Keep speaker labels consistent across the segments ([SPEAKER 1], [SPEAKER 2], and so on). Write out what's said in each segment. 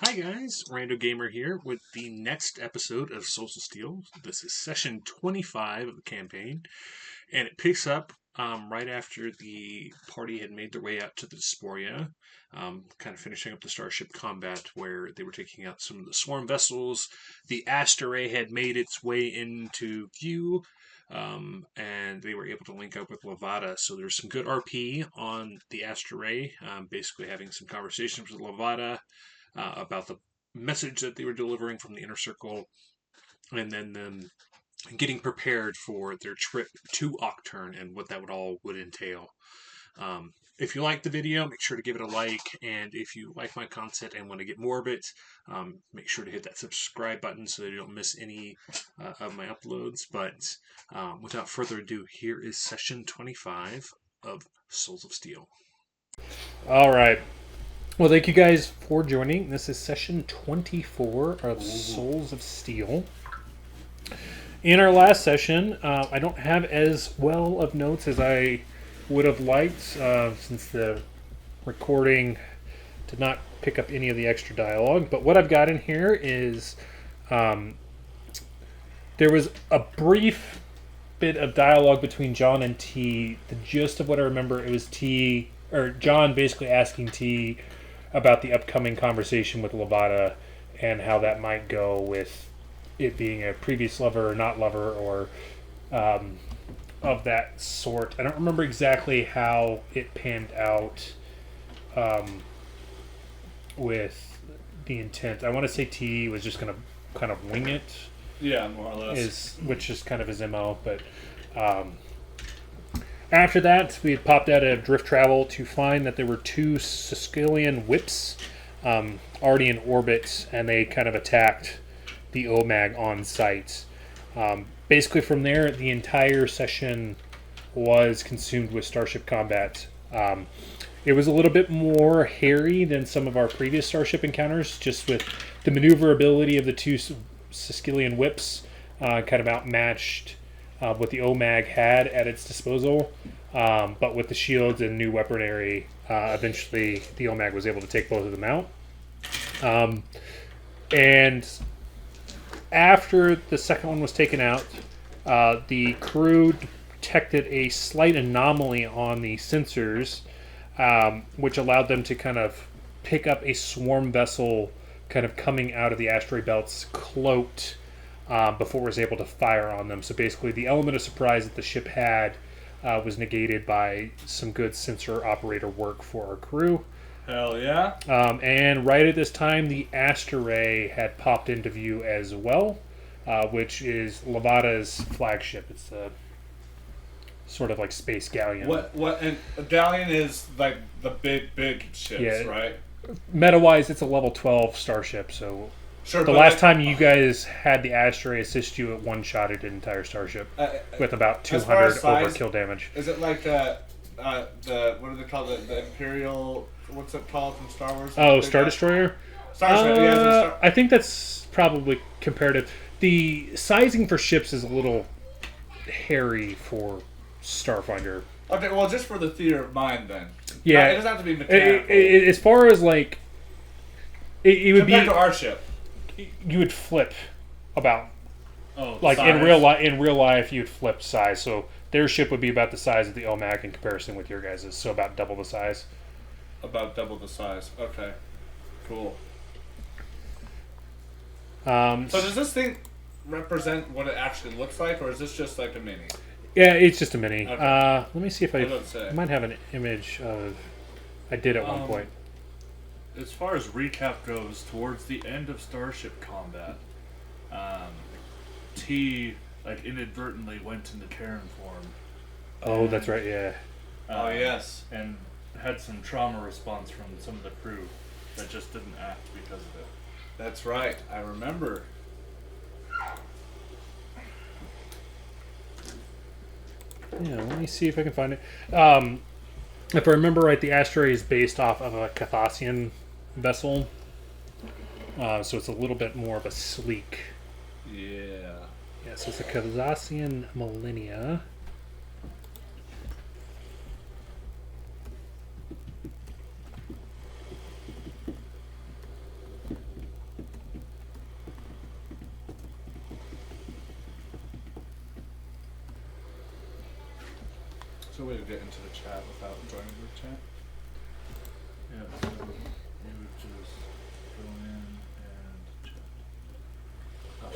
[SPEAKER 1] Hi guys, Rando Gamer here with the next episode of Souls of Steel. This is session 25 of the campaign, and it picks up right after the party had made their way out to the Disporia, kind of finishing up the starship combat where they were taking out some of the swarm vessels. The Asteray had made its way into view, and they were able to link up with Lavada. So there's some good RP on the Asteray, basically having some conversations with Lavada about the message that they were delivering from the inner circle, and then them getting prepared for their trip to Aucturn and what that would entail. If you like the video, make sure to give it a like, and if you like my content and want to get more of it, make sure to hit that subscribe button so that you don't miss any of my uploads. But without further ado, here is session 25 of Souls of Steel.
[SPEAKER 2] All right. Well, thank you guys for joining. This is session 24 of Souls of Steel. In our last session, I don't have as well of notes as I would have liked since the recording did not pick up any of the extra dialogue. But what I've got in here is there was a brief bit of dialogue between John and T. The gist of what I remember, it was T, or John basically asking T about the upcoming conversation with Lavada and how that might go with it being a previous lover or not lover or of that sort. I don't remember exactly how it panned out with the intent. I want to say T was just going to kind of wing it.
[SPEAKER 3] Yeah, more or less.
[SPEAKER 2] Which is kind of his MO, but after that, we had popped out of drift travel to find that there were two Sicilian whips already in orbit, and they kind of attacked the OMAG on site. Basically, from there, the entire session was consumed with starship combat. It was a little bit more hairy than some of our previous starship encounters, just with the maneuverability of the two Sicilian whips kind of outmatched what the OMAG had at its disposal. But with the shields and new weaponry, eventually the OMAG was able to take both of them out. And after the second one was taken out, the crew detected a slight anomaly on the sensors, which allowed them to kind of pick up a swarm vessel kind of coming out of the asteroid belts cloaked before it was able to fire on them. So basically the element of surprise that the ship had was negated by some good sensor operator work for our crew.
[SPEAKER 3] Hell yeah.
[SPEAKER 2] And right at this time, the Asteray had popped into view as well, which is Lavada's flagship. It's a sort of like space galleon.
[SPEAKER 3] And a galleon is like the big ships, right?
[SPEAKER 2] Meta-wise, it's a level 12 starship, so
[SPEAKER 3] sure.
[SPEAKER 2] The last time you guys had the Asteray assist you, it one-shotted an entire starship with about 200 overkill damage.
[SPEAKER 3] Is it like the what do they call the Imperial? What's it called from Star Wars?
[SPEAKER 2] Oh, Star Destroyer?
[SPEAKER 3] Star Destroyer.
[SPEAKER 2] I think that's probably comparative. The sizing for ships is a little hairy for Starfinder.
[SPEAKER 3] Okay, well, just for the theater of mind, then.
[SPEAKER 2] Yeah,
[SPEAKER 3] it doesn't have to be mechanical.
[SPEAKER 2] As far as like, it would
[SPEAKER 3] compared
[SPEAKER 2] be
[SPEAKER 3] to our ship.
[SPEAKER 2] You would flip about.
[SPEAKER 3] Oh,
[SPEAKER 2] like
[SPEAKER 3] size.
[SPEAKER 2] in real life, you'd flip size. So their ship would be about the size of the OMAC in comparison with your guys's. So about double the size.
[SPEAKER 3] About double the size. Okay, cool.
[SPEAKER 2] So
[SPEAKER 3] does this thing represent what it actually looks like, or is this just like a mini?
[SPEAKER 2] Yeah, it's just a mini.
[SPEAKER 3] Okay.
[SPEAKER 2] Let me see if I might have an image of. I did at one point.
[SPEAKER 4] As far as recap goes, towards the end of Starship combat, T inadvertently went into Karen form.
[SPEAKER 2] Oh, that's right. Yeah.
[SPEAKER 3] Oh yes,
[SPEAKER 4] and had some trauma response from some of the crew that just didn't act because of it.
[SPEAKER 3] That's right. I remember.
[SPEAKER 2] Yeah, let me see if I can find it. If I remember right, the Asteray is based off of a Carthassian vessel. So it's a little bit more of a sleek.
[SPEAKER 3] Yeah.
[SPEAKER 2] Yeah, so it's a Carthassian Millennia.
[SPEAKER 3] There's a way to get into the chat without joining the chat.
[SPEAKER 4] Yeah, so you would just go in and chat. Oh,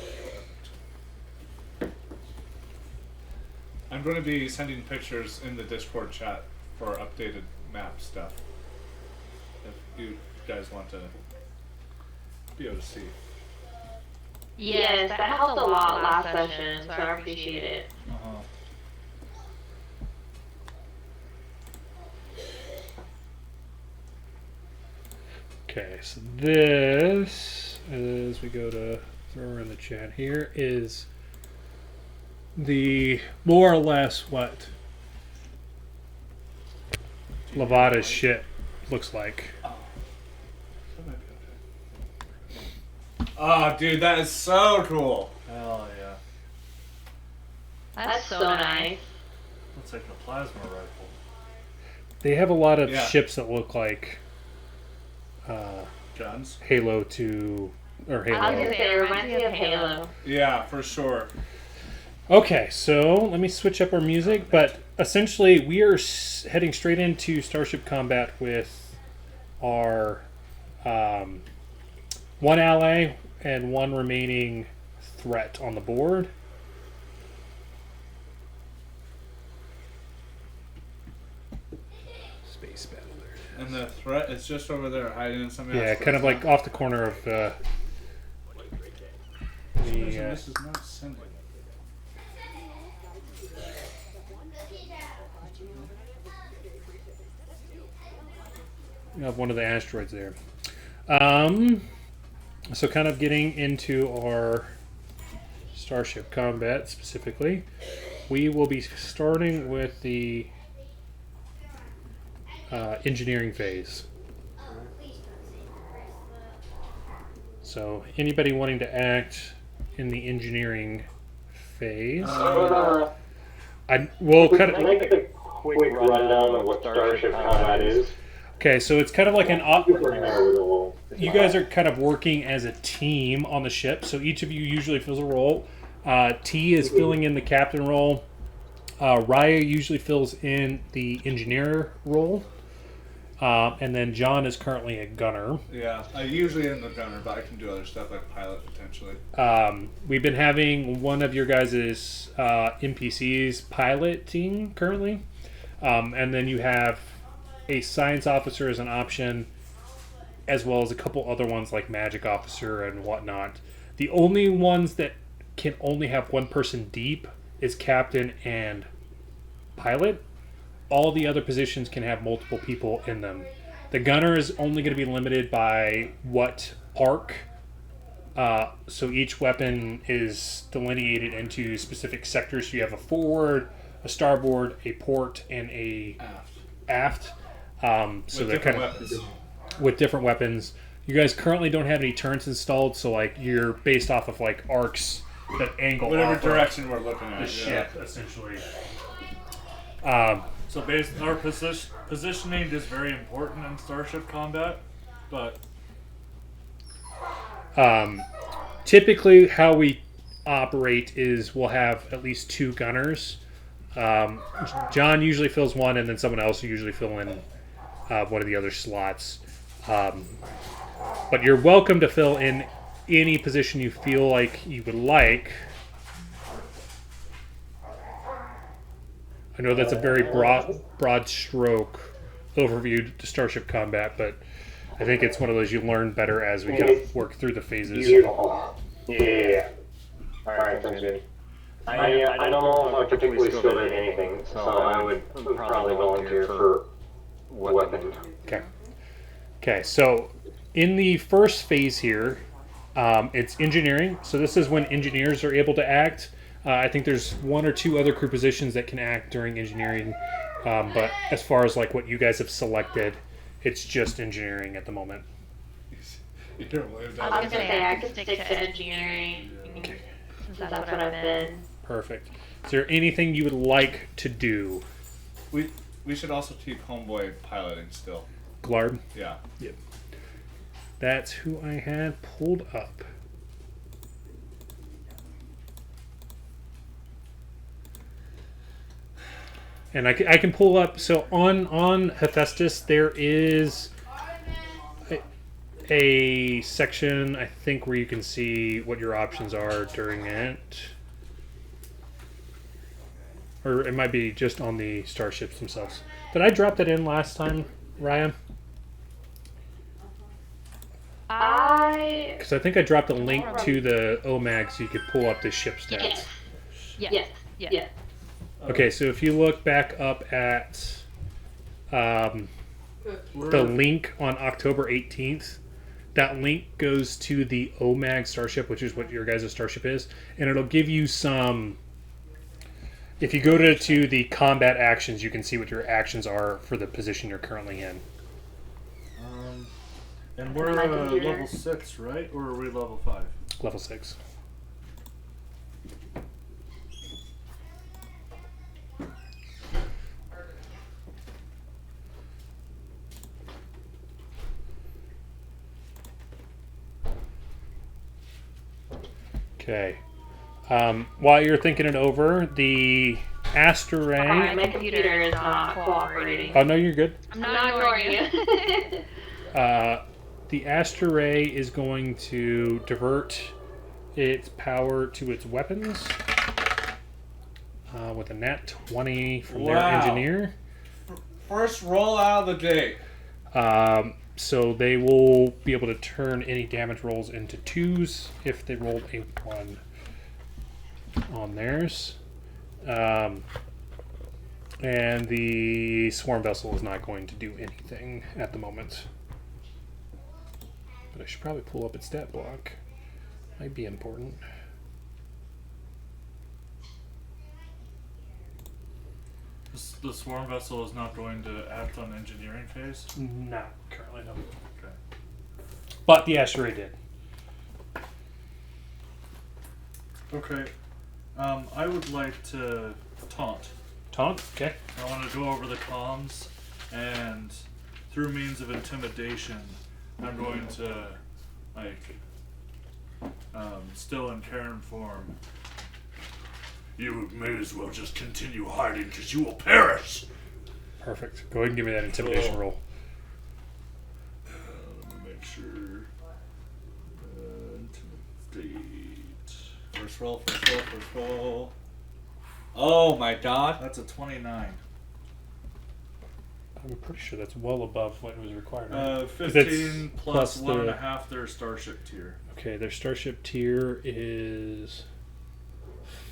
[SPEAKER 4] perfect.
[SPEAKER 3] I'm going to be sending pictures in the Discord chat for updated map stuff. If you guys want to be able to see.
[SPEAKER 5] Yes, that helped a lot last session, so I appreciate it.
[SPEAKER 4] Uh-huh.
[SPEAKER 2] Okay, so this, as we go to throw her in the chat here, is the more or less what Lavada's ship looks like.
[SPEAKER 3] That might be okay. Oh, dude, that is so cool.
[SPEAKER 4] Hell yeah.
[SPEAKER 5] That's so nice.
[SPEAKER 4] Looks like a plasma rifle.
[SPEAKER 2] They have a lot of
[SPEAKER 3] Yeah.
[SPEAKER 2] ships that look like
[SPEAKER 3] Guns?
[SPEAKER 2] Halo 2 or
[SPEAKER 5] I was
[SPEAKER 2] Halo.
[SPEAKER 5] gonna say, it reminds me of Halo.
[SPEAKER 3] Yeah, for sure.
[SPEAKER 2] Okay, so let me switch up our music, but essentially we are heading straight into Starship combat with our one ally and one remaining threat on the board. Space battle there.
[SPEAKER 3] And the threat is just over there hiding in something
[SPEAKER 2] Yeah,
[SPEAKER 3] else.
[SPEAKER 2] kind of like off the corner of the
[SPEAKER 3] This is not sending.
[SPEAKER 2] of one of the asteroids there. So kind of getting into our Starship combat specifically, we will be starting with the engineering phase. So anybody wanting to act in the engineering phase, we'll cut it.
[SPEAKER 6] Make a quick rundown of what Starship combat is.
[SPEAKER 2] Okay, so it's kind of like an
[SPEAKER 6] You
[SPEAKER 2] you guys are kind of working as a team on the ship, so each of you usually fills a role. T is filling in the captain role. Raya usually fills in the engineer role. And then John is currently a gunner.
[SPEAKER 3] Yeah, I usually am the gunner, but I can do other stuff like pilot potentially.
[SPEAKER 2] We've been having one of your guys' NPCs piloting currently. And then you have a science officer as an option, as well as a couple other ones like magic officer and whatnot. The only ones that can only have one person deep is captain and pilot. All the other positions can have multiple people in them. The gunner is only going to be limited by what arc. So each weapon is delineated into specific sectors. So you have a forward, a starboard, a port, and a aft. So they're kind of with different weapons. You guys currently don't have any turrets installed, so like you're based off of like arcs that angle
[SPEAKER 3] Whatever
[SPEAKER 2] off
[SPEAKER 3] direction we're looking at.
[SPEAKER 2] the ship, essentially.
[SPEAKER 4] So our positioning is very important in Starship combat, but
[SPEAKER 2] Typically, how we operate is we'll have at least two gunners. John usually fills one, and then someone else will usually fill in one of the other slots. But you're welcome to fill in any position you feel like you would like. I know that's a very broad stroke overview to Starship combat, but I think it's one of those you learn better as we kind of work through the phases.
[SPEAKER 6] Beautiful. Yeah. Alright, sounds good. I don't know if I'm particularly skilled at anything, so I would probably volunteer for weapon.
[SPEAKER 2] Okay, so in the first phase here, it's engineering. So this is when engineers are able to act. I think there's one or two other crew positions that can act during engineering, but as far as like what you guys have selected, it's just engineering at the moment.
[SPEAKER 3] You don't believe
[SPEAKER 5] I
[SPEAKER 3] that.
[SPEAKER 5] was gonna say I could stick to engineering. Since that's what I've been.
[SPEAKER 2] Perfect. Is there anything you would like to do?
[SPEAKER 3] We should also keep Homeboy piloting still.
[SPEAKER 2] Glarb?
[SPEAKER 3] Yeah.
[SPEAKER 2] Yep. That's who I had pulled up. And I can pull up. So on Hephaestus, there is a section, I think, where you can see what your options are during it. Or it might be just on the starships themselves. Did I drop that in last time, Ryan? Because I think I dropped a link to the OMAG so you could pull up the ship stats.
[SPEAKER 5] Yes.
[SPEAKER 2] Okay, so if you look back up at the link on October 18th, that link goes to the OMAG starship, which is what your guys' starship is, and it'll give you some... If you go to the combat actions, you can see what your actions are for the position you're currently in.
[SPEAKER 4] And we're level 6, right? Or are we level 5?
[SPEAKER 2] Level 6. Okay. While you're thinking it over, the Asteray...
[SPEAKER 5] My computer is not cooperating.
[SPEAKER 2] Oh, no, you're good.
[SPEAKER 5] I'm not ignoring you.
[SPEAKER 2] The Asteray is going to divert its power to its weapons with a nat 20 from their engineer.
[SPEAKER 3] First roll out of the gate.
[SPEAKER 2] So they will be able to turn any damage rolls into 2s if they rolled a 1 on theirs. And the swarm vessel is not going to do anything at the moment. But I should probably pull up its stat block. Might be important.
[SPEAKER 4] The swarm vessel is not going to act on engineering phase?
[SPEAKER 2] No, currently no.
[SPEAKER 4] Okay.
[SPEAKER 2] But the Asteray did.
[SPEAKER 4] Okay. I would like to taunt.
[SPEAKER 2] Taunt? Okay.
[SPEAKER 4] I want to go over the comms, and through means of intimidation, I'm going to, still in Karen form. You may as well just continue hiding, because you will perish!
[SPEAKER 2] Perfect. Go ahead and give me that intimidation roll.
[SPEAKER 4] Let me make sure. Intimidate.
[SPEAKER 3] First roll. Oh my god.
[SPEAKER 4] That's a 29.
[SPEAKER 2] I'm pretty sure that's well above what was required. Right?
[SPEAKER 4] 15 plus
[SPEAKER 2] the-
[SPEAKER 4] 1.5 their starship tier.
[SPEAKER 2] Okay, their starship tier is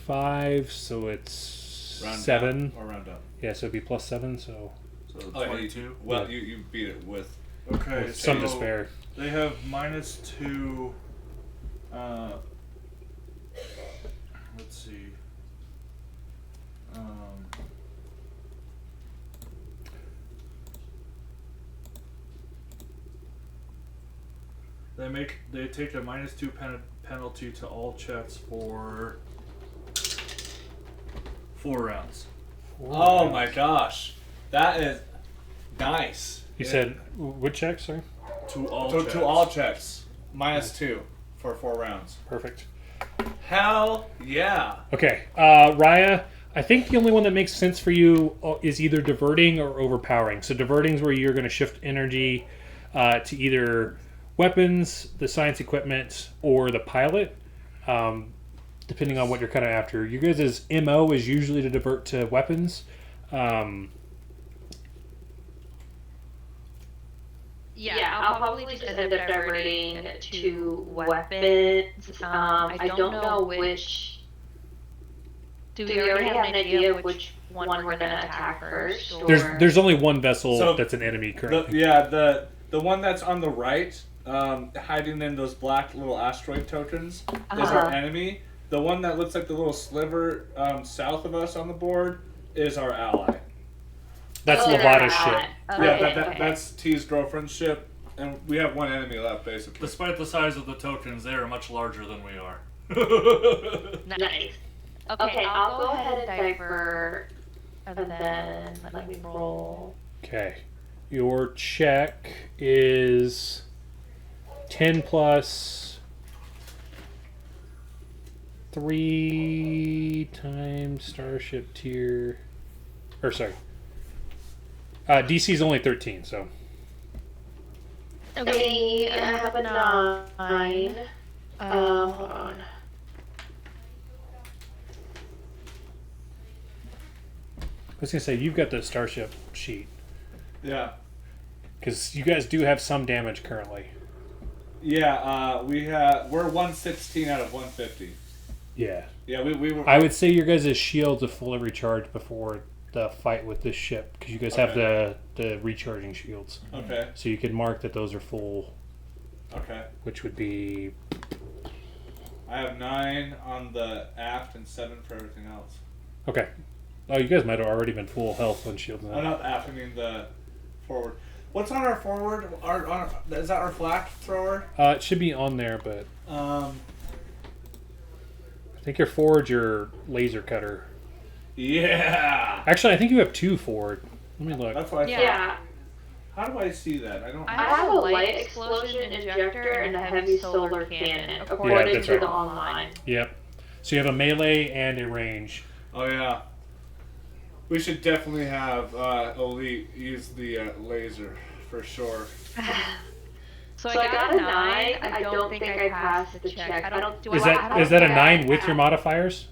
[SPEAKER 2] 5, so it's
[SPEAKER 3] Round
[SPEAKER 2] 7.
[SPEAKER 3] down or round up.
[SPEAKER 2] Yeah, so it'd be plus 7, so
[SPEAKER 4] So
[SPEAKER 3] Oh,
[SPEAKER 4] 22.
[SPEAKER 3] Well,
[SPEAKER 2] Yeah.
[SPEAKER 3] you beat it with.
[SPEAKER 4] Okay,
[SPEAKER 2] with some
[SPEAKER 4] so
[SPEAKER 2] despair.
[SPEAKER 4] they have -2. Let's see. They take a -2 penalty to all checks for 4 rounds.
[SPEAKER 3] Oh my gosh, that is nice.
[SPEAKER 2] You said what check, sorry?
[SPEAKER 4] To all checks.
[SPEAKER 3] To all checks, -2 for 4 rounds.
[SPEAKER 2] Perfect.
[SPEAKER 3] Hell yeah!
[SPEAKER 2] Okay, Raya, I think the only one that makes sense for you is either diverting or overpowering. So diverting is where you're going to shift energy to either weapons, the science equipment, or the pilot, depending on what you're kind of after. You guys' MO is usually to divert to weapons.
[SPEAKER 5] Yeah, I'll probably just end up diverting to weapons. I don't know which. Do we already have an idea of which one we're gonna attack first? Or...
[SPEAKER 2] There's only one vessel
[SPEAKER 3] So,
[SPEAKER 2] that's an enemy currently.
[SPEAKER 3] The one that's on the right, hiding in those black little asteroid tokens, is our enemy. The one that looks like the little sliver south of us on the board is our ally.
[SPEAKER 2] That's Lavada's ship.
[SPEAKER 3] That's T's girlfriend's ship, and we have one enemy left, basically.
[SPEAKER 4] Despite the size of the tokens, they are much larger than we are.
[SPEAKER 5] Nice. Okay, I'll go ahead and divert, and then let me roll.
[SPEAKER 2] Okay. Your check is 10 plus 3 times starship tier. Or sorry. DC is only 13, so.
[SPEAKER 5] Okay, I have a 9. Hold on.
[SPEAKER 2] I was going to say, you've got the Starship sheet.
[SPEAKER 3] Yeah.
[SPEAKER 2] Because you guys do have some damage currently.
[SPEAKER 3] Yeah, we're 116 out of 150.
[SPEAKER 2] Yeah.
[SPEAKER 3] Yeah, we were.
[SPEAKER 2] I would say your guys' shields are fully recharged before the fight with this ship. Because you guys have the recharging shields.
[SPEAKER 3] Okay.
[SPEAKER 2] So you could mark that those are full.
[SPEAKER 3] Okay.
[SPEAKER 2] Which would be...
[SPEAKER 3] I have 9 on the aft and 7 for everything else.
[SPEAKER 2] Okay. Oh, you guys might have already been full health on shield.
[SPEAKER 3] Oh, not the aft, I mean the forward. What's on our forward? Is that our flak thrower?
[SPEAKER 2] It should be on there, but... I think your forward's your laser cutter.
[SPEAKER 3] Yeah!
[SPEAKER 2] Actually, I think you have 2 forward. Let me look.
[SPEAKER 3] That's what I thought.
[SPEAKER 5] Yeah.
[SPEAKER 3] How do I see that? I don't...
[SPEAKER 5] I have a light explosion injector and a heavy solar cannon, according
[SPEAKER 2] that's
[SPEAKER 5] to
[SPEAKER 2] right.
[SPEAKER 5] the online.
[SPEAKER 2] Yep. So you have a melee and a range.
[SPEAKER 3] Oh, yeah. We should definitely have Elite use the laser, for sure.
[SPEAKER 5] So I got a 9. I don't think I passed the check. I don't.
[SPEAKER 2] Is that a 9 with your modifiers?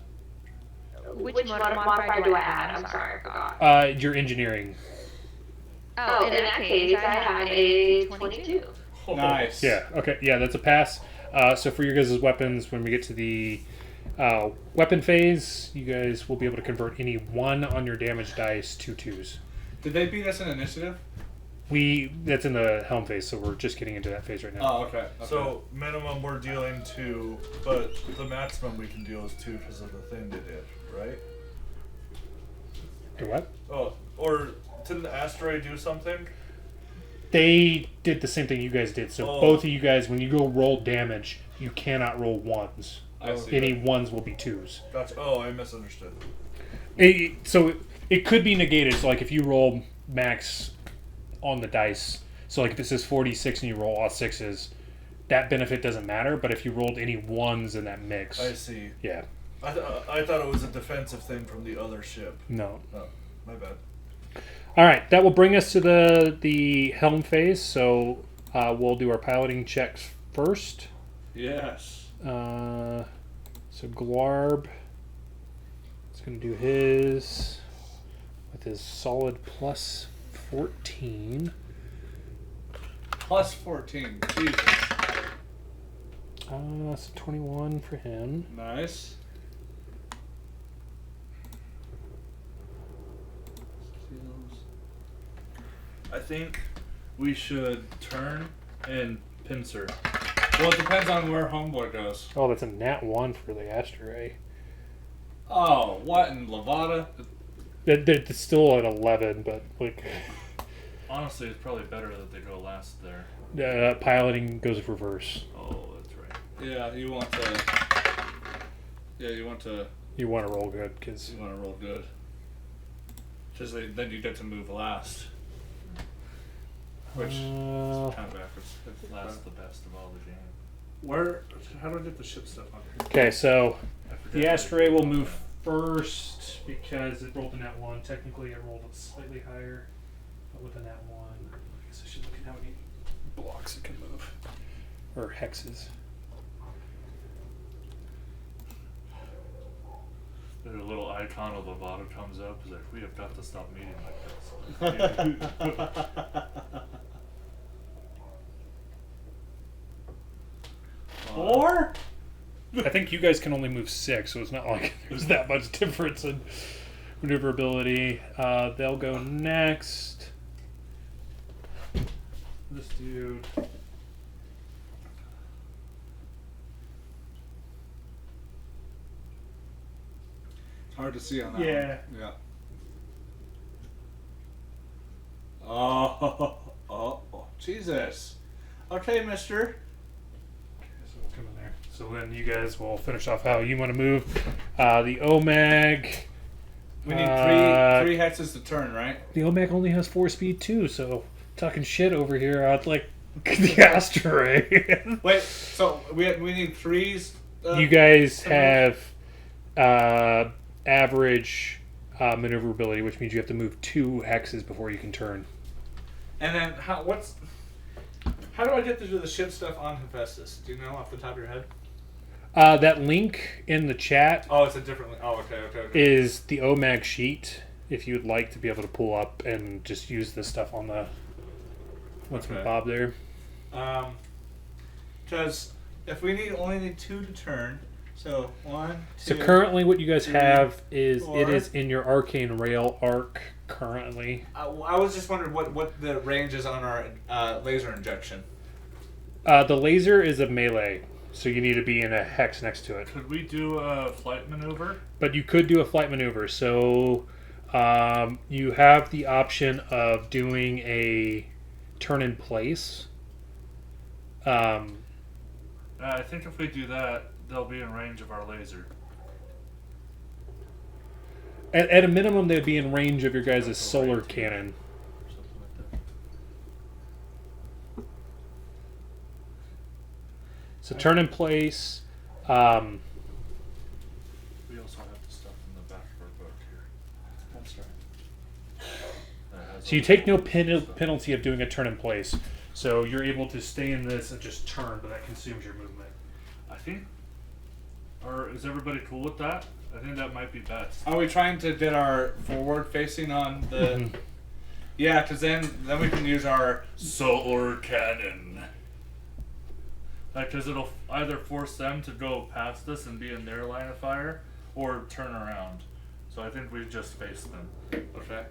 [SPEAKER 5] Which modifier do I add? I'm sorry, I forgot.
[SPEAKER 2] Your engineering.
[SPEAKER 5] Oh, in that case, I have a 22.
[SPEAKER 3] Nice.
[SPEAKER 2] Yeah. Okay. Yeah, that's a pass. So for your guys' weapons, when we get to the weapon phase, you guys will be able to convert any 1 on your damage dice to 2s.
[SPEAKER 3] Did they beat us in initiative?
[SPEAKER 2] That's in the helm phase, so we're just getting into that phase right now.
[SPEAKER 3] Oh, okay.
[SPEAKER 4] So minimum we're dealing 2, but the maximum we can deal is 2 because of the thing they did, right?
[SPEAKER 2] The what?
[SPEAKER 4] Oh, or didn't the Asteray do something?
[SPEAKER 2] They did the same thing you guys did. So both of you guys, when you go roll damage, you cannot roll 1s.
[SPEAKER 3] I see.
[SPEAKER 2] Any 1s will be 2s.
[SPEAKER 4] Gotcha. Oh, I misunderstood.
[SPEAKER 2] So it could be negated. So like if you roll max on the dice, so like if it says 46 and you roll all 6s, that benefit doesn't matter. But if you rolled any 1s in that mix,
[SPEAKER 4] I see.
[SPEAKER 2] yeah.
[SPEAKER 4] I thought it was a defensive thing from the other ship.
[SPEAKER 2] No.
[SPEAKER 4] Oh, my bad.
[SPEAKER 2] All right, that will bring us to the helm phase. So we'll do our piloting checks first.
[SPEAKER 3] Yes.
[SPEAKER 2] So Glarb is going to do his with his solid plus 14.
[SPEAKER 3] Plus 14. Jesus.
[SPEAKER 2] That's a 21 for him.
[SPEAKER 3] Nice.
[SPEAKER 4] I think we should turn and pincer.
[SPEAKER 3] Well, it depends on where Homeboy goes.
[SPEAKER 2] Oh, that's a nat 1 for the Asteray.
[SPEAKER 3] Oh, what in Lavada?
[SPEAKER 2] They're still at 11, but like
[SPEAKER 4] Honestly, it's probably better that they go last there.
[SPEAKER 2] piloting goes reverse.
[SPEAKER 4] Oh, that's right.
[SPEAKER 3] Yeah, you want to. Yeah, you want to.
[SPEAKER 2] You want to roll good because
[SPEAKER 3] You want to roll good. Just then you get to move last. Which is kind of backwards.
[SPEAKER 4] It's last the best of all the game.
[SPEAKER 3] Where? How do I get the ship stuff on here?
[SPEAKER 2] okay. So
[SPEAKER 4] I forget
[SPEAKER 2] the
[SPEAKER 4] how
[SPEAKER 2] Asteray
[SPEAKER 4] to-
[SPEAKER 2] will move first because it rolled a nat 1. Technically, it rolled slightly higher, but with a nat 1, I guess I should look at how many blocks it can move or hexes.
[SPEAKER 4] There's a little icon of Lavada comes up. It's like, we have got to stop meeting like this.
[SPEAKER 3] 4?
[SPEAKER 2] I think you guys can only move 6, so it's not like there's that much difference in maneuverability. They'll go next. This dude.
[SPEAKER 3] It's hard to see on that
[SPEAKER 2] Yeah.
[SPEAKER 3] one. Yeah. Oh, Jesus. Okay, mister.
[SPEAKER 2] So we'll come in there. So then you guys will finish off how you want to move. The OMAG.
[SPEAKER 3] We need three hexes to turn, right?
[SPEAKER 2] The OMAG only has 4 speed too, so talking shit over here, I'd like the Asteray.
[SPEAKER 3] Wait, so we need 3s?
[SPEAKER 2] You guys have average maneuverability, which means you have to move 2 hexes before you can turn.
[SPEAKER 3] And then how do I get to do the ship stuff on Hephaestus? Do you know off the top of your head?
[SPEAKER 2] That link in the chat
[SPEAKER 3] Oh, it's a different link. Oh, okay.
[SPEAKER 2] is the OMAG sheet. If you'd like to be able to pull up and just use this stuff on the what's with Bob there.
[SPEAKER 3] Because if we only need 2 to turn, so 1, 2.
[SPEAKER 2] So currently, what you guys
[SPEAKER 3] 3,
[SPEAKER 2] have is
[SPEAKER 3] 4.
[SPEAKER 2] it is in your arcane rail arc currently.
[SPEAKER 3] I was just wondering what the range is on our laser injection.
[SPEAKER 2] The laser is a melee, so you need to be in a hex next to it.
[SPEAKER 4] Could we do a flight maneuver?
[SPEAKER 2] But you could do a flight maneuver. So you have the option of doing a turn in place.
[SPEAKER 4] I think if we do that, they'll be in range of our laser.
[SPEAKER 2] At a minimum, they'd be in range of your guys' solar cannon.
[SPEAKER 4] Something like that.
[SPEAKER 2] So turn in place.
[SPEAKER 4] We also have the stuff in the back of our book here.
[SPEAKER 3] That's right.
[SPEAKER 2] So you take no penalty of doing a turn in place. So you're able to stay in this and just turn, but that consumes your movement.
[SPEAKER 4] I think. Or is everybody cool with that? I think that might be best.
[SPEAKER 3] Are we trying to get our forward facing on the? Yeah, because then we can use our
[SPEAKER 4] Solar cannon. Because it'll either force them to go past us and be in their line of fire, or turn around. So I think we just face them.
[SPEAKER 3] Okay.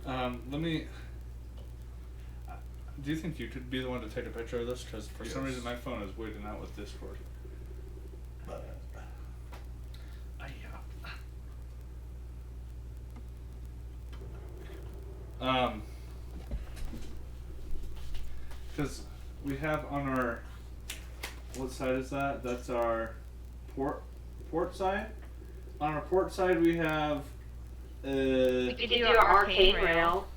[SPEAKER 3] Let me. Do you think you could be the one to take a picture of this? Because for some reason my phone is weirding out with Discord. Because we have on our, what side is that? That's our port side. On our port side we have.
[SPEAKER 5] We could do our arcane rail.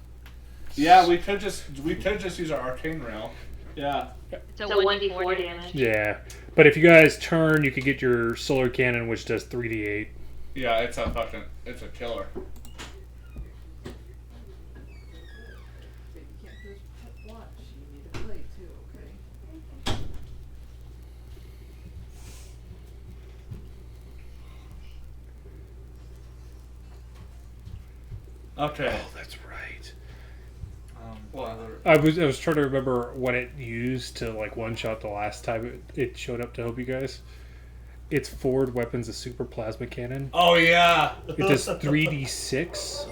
[SPEAKER 3] Yeah, we could just use our arcane rail. Yeah.
[SPEAKER 5] So 1d4 damage.
[SPEAKER 2] Yeah, but if you guys turn, you could get your solar cannon, which does 3d8.
[SPEAKER 3] Yeah, it's a killer. Okay.
[SPEAKER 2] Oh, that's right.
[SPEAKER 3] Well,
[SPEAKER 2] I was trying to remember what it used to like one shot the last time it showed up to help you guys. Its forward weapon's a super plasma cannon.
[SPEAKER 3] oh yeah.
[SPEAKER 2] It does 3d6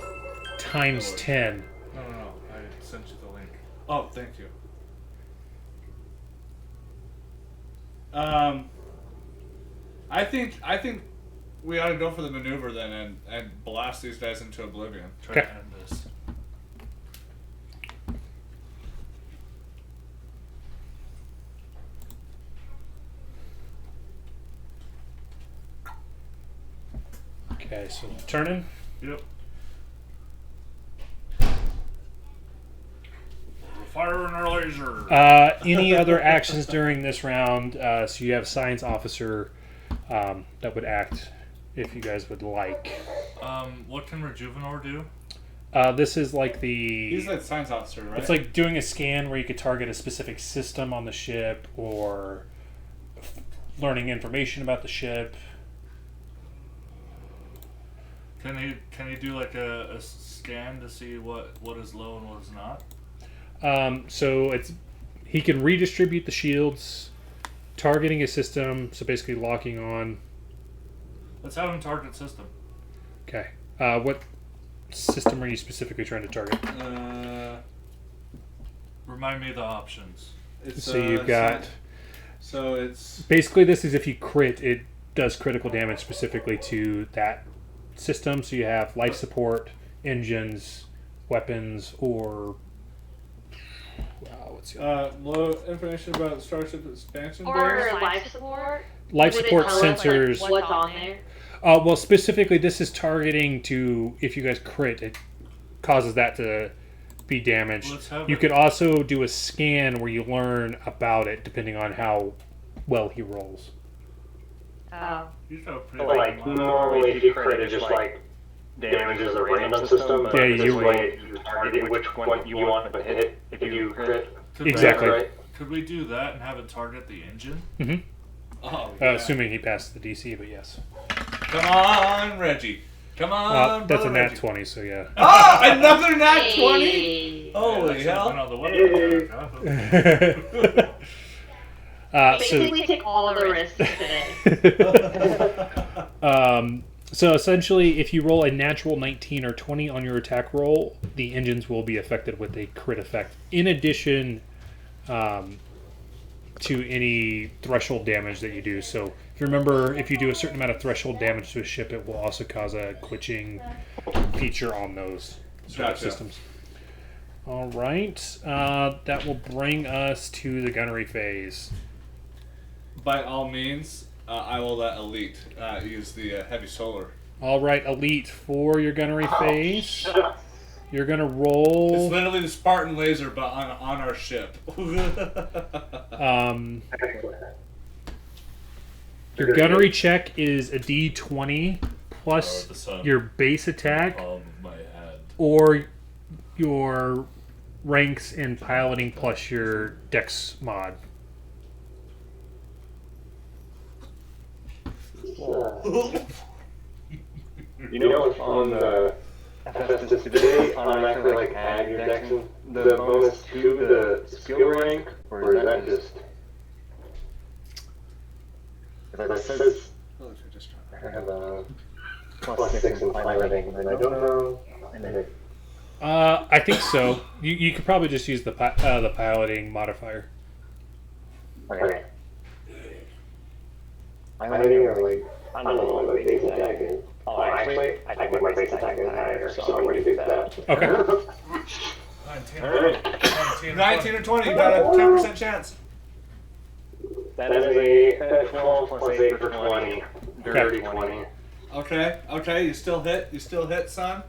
[SPEAKER 2] times 10.
[SPEAKER 4] No. I sent you the link.
[SPEAKER 3] Oh, thank you. I think we ought to go for the maneuver then and blast these guys into oblivion.
[SPEAKER 4] Try to end this.
[SPEAKER 2] Okay, so turning.
[SPEAKER 4] Yep. We're firing our laser.
[SPEAKER 2] Any other actions during this round? So you have a science officer that would act if you guys would like.
[SPEAKER 4] What can Rejuvenor do?
[SPEAKER 2] This is like the...
[SPEAKER 3] He's like science officer, right?
[SPEAKER 2] It's like doing a scan where you could target a specific system on the ship or learning information about the ship.
[SPEAKER 4] Can he do like a scan to see what is low and what is not?
[SPEAKER 2] So he can redistribute the shields, targeting a system, so basically locking on.
[SPEAKER 4] Let's have him target system.
[SPEAKER 2] Okay. What system are you specifically trying to target?
[SPEAKER 4] Remind me of the options.
[SPEAKER 2] So you've got...
[SPEAKER 3] So it's...
[SPEAKER 2] Basically, this is if you crit, it does critical damage specifically to that system. So you have life support, engines, weapons, or... what's the other?
[SPEAKER 3] Low information about Starship expansion.
[SPEAKER 5] Or life support.
[SPEAKER 2] Life
[SPEAKER 5] Would it
[SPEAKER 2] support
[SPEAKER 5] tell us, like,
[SPEAKER 2] sensors.
[SPEAKER 5] what's on there?
[SPEAKER 2] Well, specifically, this is targeting to, if you guys crit, it causes that to be damaged.
[SPEAKER 4] Let's have
[SPEAKER 2] You
[SPEAKER 4] it.
[SPEAKER 2] could also do a scan where you learn about it, depending on how well he rolls.
[SPEAKER 5] Oh.
[SPEAKER 4] He's got a pretty
[SPEAKER 6] Like,
[SPEAKER 4] good mind.
[SPEAKER 6] normally if you crit, it's just like damages a random system, but
[SPEAKER 2] Yeah,
[SPEAKER 6] this way you target which one you want to hit if you crit.
[SPEAKER 2] Exactly.
[SPEAKER 6] Right?
[SPEAKER 4] Could we do that and have it target the engine?
[SPEAKER 2] Mm-hmm.
[SPEAKER 3] Oh, yeah.
[SPEAKER 2] Assuming he passes the DC, but yes.
[SPEAKER 3] Come on, Reggie. Come on,
[SPEAKER 2] That's a nat
[SPEAKER 3] Reggie.
[SPEAKER 2] 20, so yeah.
[SPEAKER 3] Oh, another nat 20?
[SPEAKER 5] Hey.
[SPEAKER 3] Holy
[SPEAKER 4] Yeah,
[SPEAKER 3] hell.
[SPEAKER 4] on the weapon.
[SPEAKER 5] Basically, take all the risks today.
[SPEAKER 2] So essentially, if you roll a natural 19 or 20 on your attack roll, the engines will be affected with a crit effect. In addition to any threshold damage that you do. So if you remember, if you do a certain amount of threshold damage to a ship, it will also cause a glitching feature on those sort of
[SPEAKER 3] Gotcha.
[SPEAKER 2] systems. All right, that will bring us to the gunnery phase.
[SPEAKER 3] By all means, I will let Elite use the heavy solar.
[SPEAKER 2] All right, Elite, for your gunnery phase, you're gonna
[SPEAKER 3] It's
[SPEAKER 2] roll.
[SPEAKER 3] literally the Spartan laser, but on our ship.
[SPEAKER 2] Your gunnery check is a D20 plus
[SPEAKER 4] the sun.
[SPEAKER 2] your base attack
[SPEAKER 4] Palm of my hand.
[SPEAKER 2] or your ranks in piloting plus your dex mod.
[SPEAKER 6] You know, if on the FS today, automatically like add your dex and the bonus to the skill rank, or is that just? It says I have a +6 in piloting, and I don't know.
[SPEAKER 2] I think so. You could probably just use the piloting modifier.
[SPEAKER 6] Okay. Piloting or like I don't know what the base attack is. Oh, actually, I think my base attack is higher, so I'm going to do that.
[SPEAKER 2] Okay.
[SPEAKER 3] 19 or 20, you got a 10% chance.
[SPEAKER 6] That is a 12 plus 8 for 20. Dirty 20.
[SPEAKER 3] Okay, you still hit, son?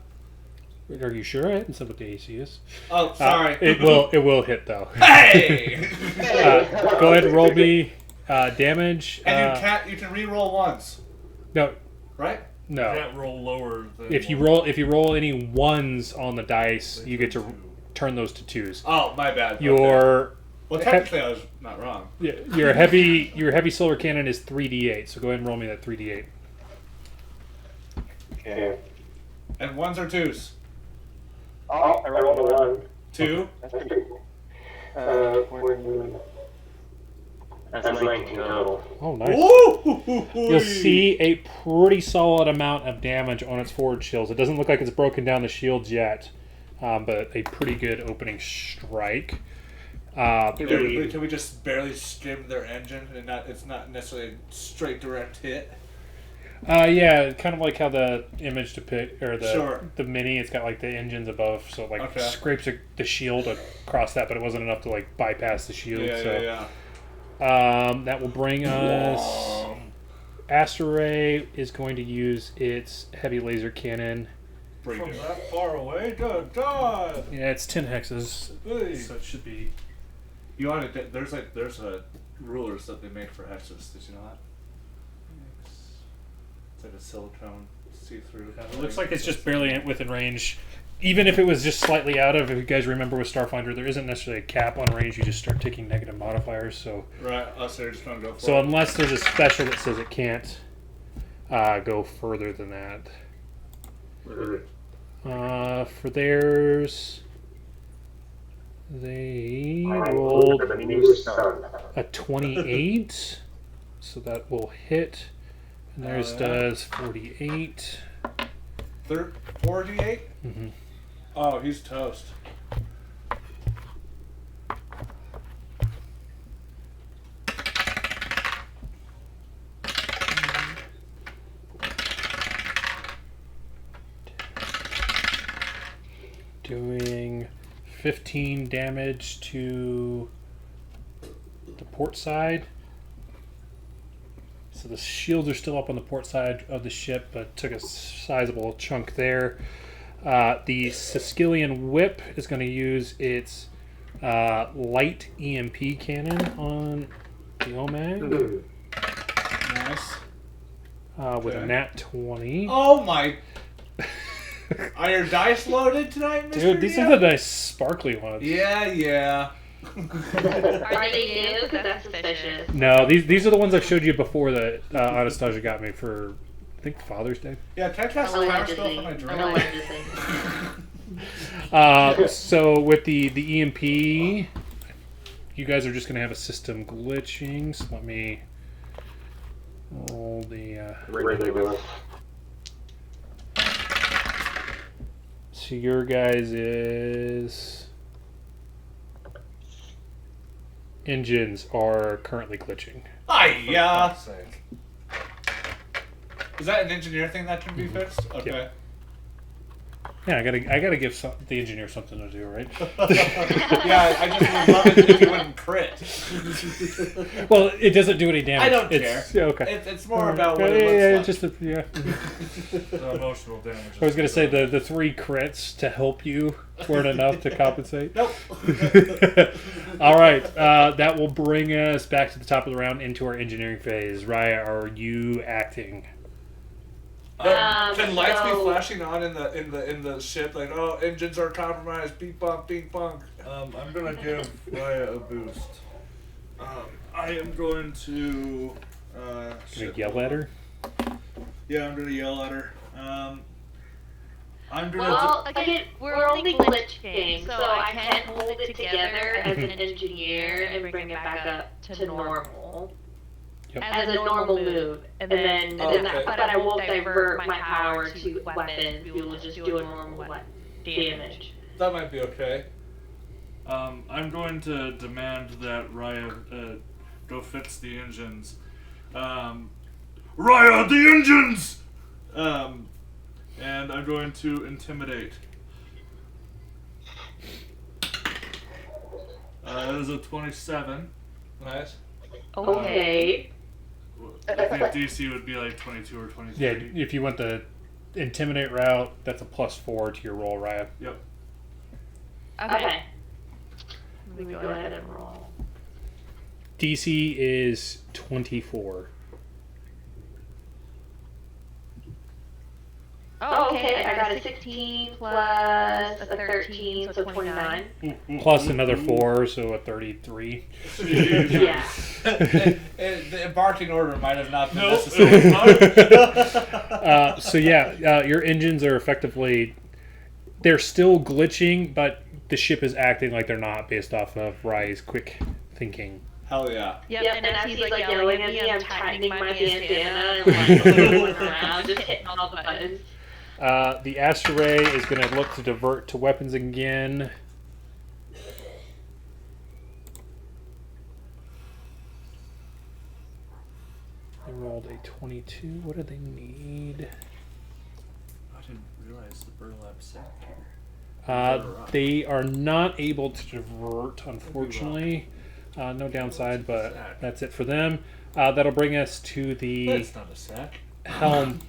[SPEAKER 2] Are you sure? I haven't said what the AC is.
[SPEAKER 3] Oh, sorry.
[SPEAKER 2] It will hit though.
[SPEAKER 3] Hey!
[SPEAKER 2] Go ahead and roll me damage.
[SPEAKER 3] And you can re-roll once,
[SPEAKER 2] No,
[SPEAKER 3] right?
[SPEAKER 2] no.
[SPEAKER 4] Can't roll lower than
[SPEAKER 2] If you roll any ones on the dice, you get to turn those to twos.
[SPEAKER 3] Oh, my bad. Okay.
[SPEAKER 2] Your
[SPEAKER 3] Well, technically, I was not wrong.
[SPEAKER 2] your heavy solar cannon is 3d8. So go ahead and roll me that 3d8.
[SPEAKER 6] Okay.
[SPEAKER 3] And ones or twos?
[SPEAKER 6] Oh, I rolled a 1.
[SPEAKER 3] 2?
[SPEAKER 6] That's 19 total.
[SPEAKER 2] Oh, nice.
[SPEAKER 3] Ooh!
[SPEAKER 2] You'll see a pretty solid amount of damage on its forward shields. It doesn't look like it's broken down the shields yet, but a pretty good opening strike.
[SPEAKER 3] Can we just barely skim their engine and it's not necessarily a straight direct hit?
[SPEAKER 2] Yeah, kind of like how the image depict or
[SPEAKER 3] Sure.
[SPEAKER 2] the mini. It's got like the engines above, so it like
[SPEAKER 3] Okay.
[SPEAKER 2] scrapes the shield across that, but it wasn't enough to like bypass the shield.
[SPEAKER 3] Yeah.
[SPEAKER 2] That will bring us. Asteray is going to use its heavy laser cannon.
[SPEAKER 3] Pretty
[SPEAKER 4] from
[SPEAKER 3] good.
[SPEAKER 4] that far away. Good God.
[SPEAKER 2] Yeah, it's 10 hexes,
[SPEAKER 4] Hey.
[SPEAKER 2] so it should be.
[SPEAKER 3] You want to? There's rulers that they make for hexes. Did you know that? It's like a silicone see-through.
[SPEAKER 2] It looks like it's just barely within range. Even if it was just slightly out of, if you guys remember with Starfinder, there isn't necessarily a cap on range. You just start taking negative modifiers. So,
[SPEAKER 3] Right. So you're just gonna go for
[SPEAKER 2] so
[SPEAKER 3] it.
[SPEAKER 2] unless there's a special that says it can't go further than that. For theirs, they rolled a 28, so that will hit. And theirs does 48.
[SPEAKER 3] 48?
[SPEAKER 2] Mm-hmm.
[SPEAKER 3] Oh, he's toast.
[SPEAKER 2] Doing 15 damage to the port side. So the shields are still up on the port side of the ship, but took a sizable chunk there. The Sicilian Whip is going to use its light EMP cannon on the OMAG
[SPEAKER 3] Nice.
[SPEAKER 2] with a
[SPEAKER 3] Okay.
[SPEAKER 2] nat 20.
[SPEAKER 3] Oh my! Are your dice loaded tonight, Mr.
[SPEAKER 2] Dude, these are the nice sparkly ones.
[SPEAKER 3] Yeah.
[SPEAKER 5] Are they new? Because that's suspicious.
[SPEAKER 2] No, these are the ones I showed you before that Anastasia got me for, I think, Father's Day.
[SPEAKER 3] Yeah, can I cast a power spell for my drink?
[SPEAKER 2] So with the EMP, you guys are just going to have a system glitching. So let me roll the...
[SPEAKER 6] Ridiculous.
[SPEAKER 2] So your guys is... Engines are currently glitching.
[SPEAKER 3] Hiya! Is that an engineer thing that can be fixed? Okay.
[SPEAKER 2] Yep. Yeah, I gotta give the engineer something to do, right?
[SPEAKER 3] Yeah, I just would love it if you wouldn't crit.
[SPEAKER 2] Well, it doesn't do any damage.
[SPEAKER 3] I don't
[SPEAKER 2] care. Yeah, okay.
[SPEAKER 3] It's more about what it looks like.
[SPEAKER 4] The emotional damage.
[SPEAKER 2] I was gonna say the 3 crits to help you weren't enough to compensate.
[SPEAKER 3] Nope.
[SPEAKER 2] All right, that will bring us back to the top of the round into our engineering phase. Raya, are you acting?
[SPEAKER 3] Can lights be flashing on in the ship like, oh, engines are compromised, beep bump, beep bunk.
[SPEAKER 4] I'm gonna give Raya a boost. I am going to.
[SPEAKER 2] Gonna yell at her?
[SPEAKER 4] Yeah, I'm gonna yell at her. I'm gonna.
[SPEAKER 5] Well, again, we're only glitch game, so I can hold it together as an engineer and bring it back up to normal.
[SPEAKER 2] Yep.
[SPEAKER 5] As a normal move, and then but I won't divert my power to weapons. We will just do a normal damage.
[SPEAKER 3] That might be okay.
[SPEAKER 4] I'm going to demand that Raya go fix the engines. Raya, the engines! And I'm going to intimidate. That is a 27.
[SPEAKER 3] Nice.
[SPEAKER 5] Okay.
[SPEAKER 4] I think DC would be like 22 or 23.
[SPEAKER 2] Yeah, if you went the intimidate route, that's a +4 to your roll, Raya.
[SPEAKER 4] Yep.
[SPEAKER 5] Okay. Let me go ahead and roll.
[SPEAKER 2] DC is 24.
[SPEAKER 5] Oh, okay. I got a 16 plus a 13, so 29.
[SPEAKER 2] Plus another 4, so a 33.
[SPEAKER 5] Yeah.
[SPEAKER 3] The embarking order might have not been
[SPEAKER 4] Nope.
[SPEAKER 3] necessary.
[SPEAKER 2] So yeah, your engines are effectively... They're still glitching, but the ship is acting like they're not based off of Raya's quick thinking.
[SPEAKER 3] Hell yeah.
[SPEAKER 5] Yep, and as he's like yelling at me, I'm tightening my bandana and like going around, just hitting all the buttons.
[SPEAKER 2] The Asteray is going to look to divert to weapons again. They rolled a 22. What do they need?
[SPEAKER 4] I didn't realize the burlap sack here.
[SPEAKER 2] They are not able to divert, unfortunately. No downside, but that's it for them. That'll bring us to the
[SPEAKER 4] That's not a sack.
[SPEAKER 2] helm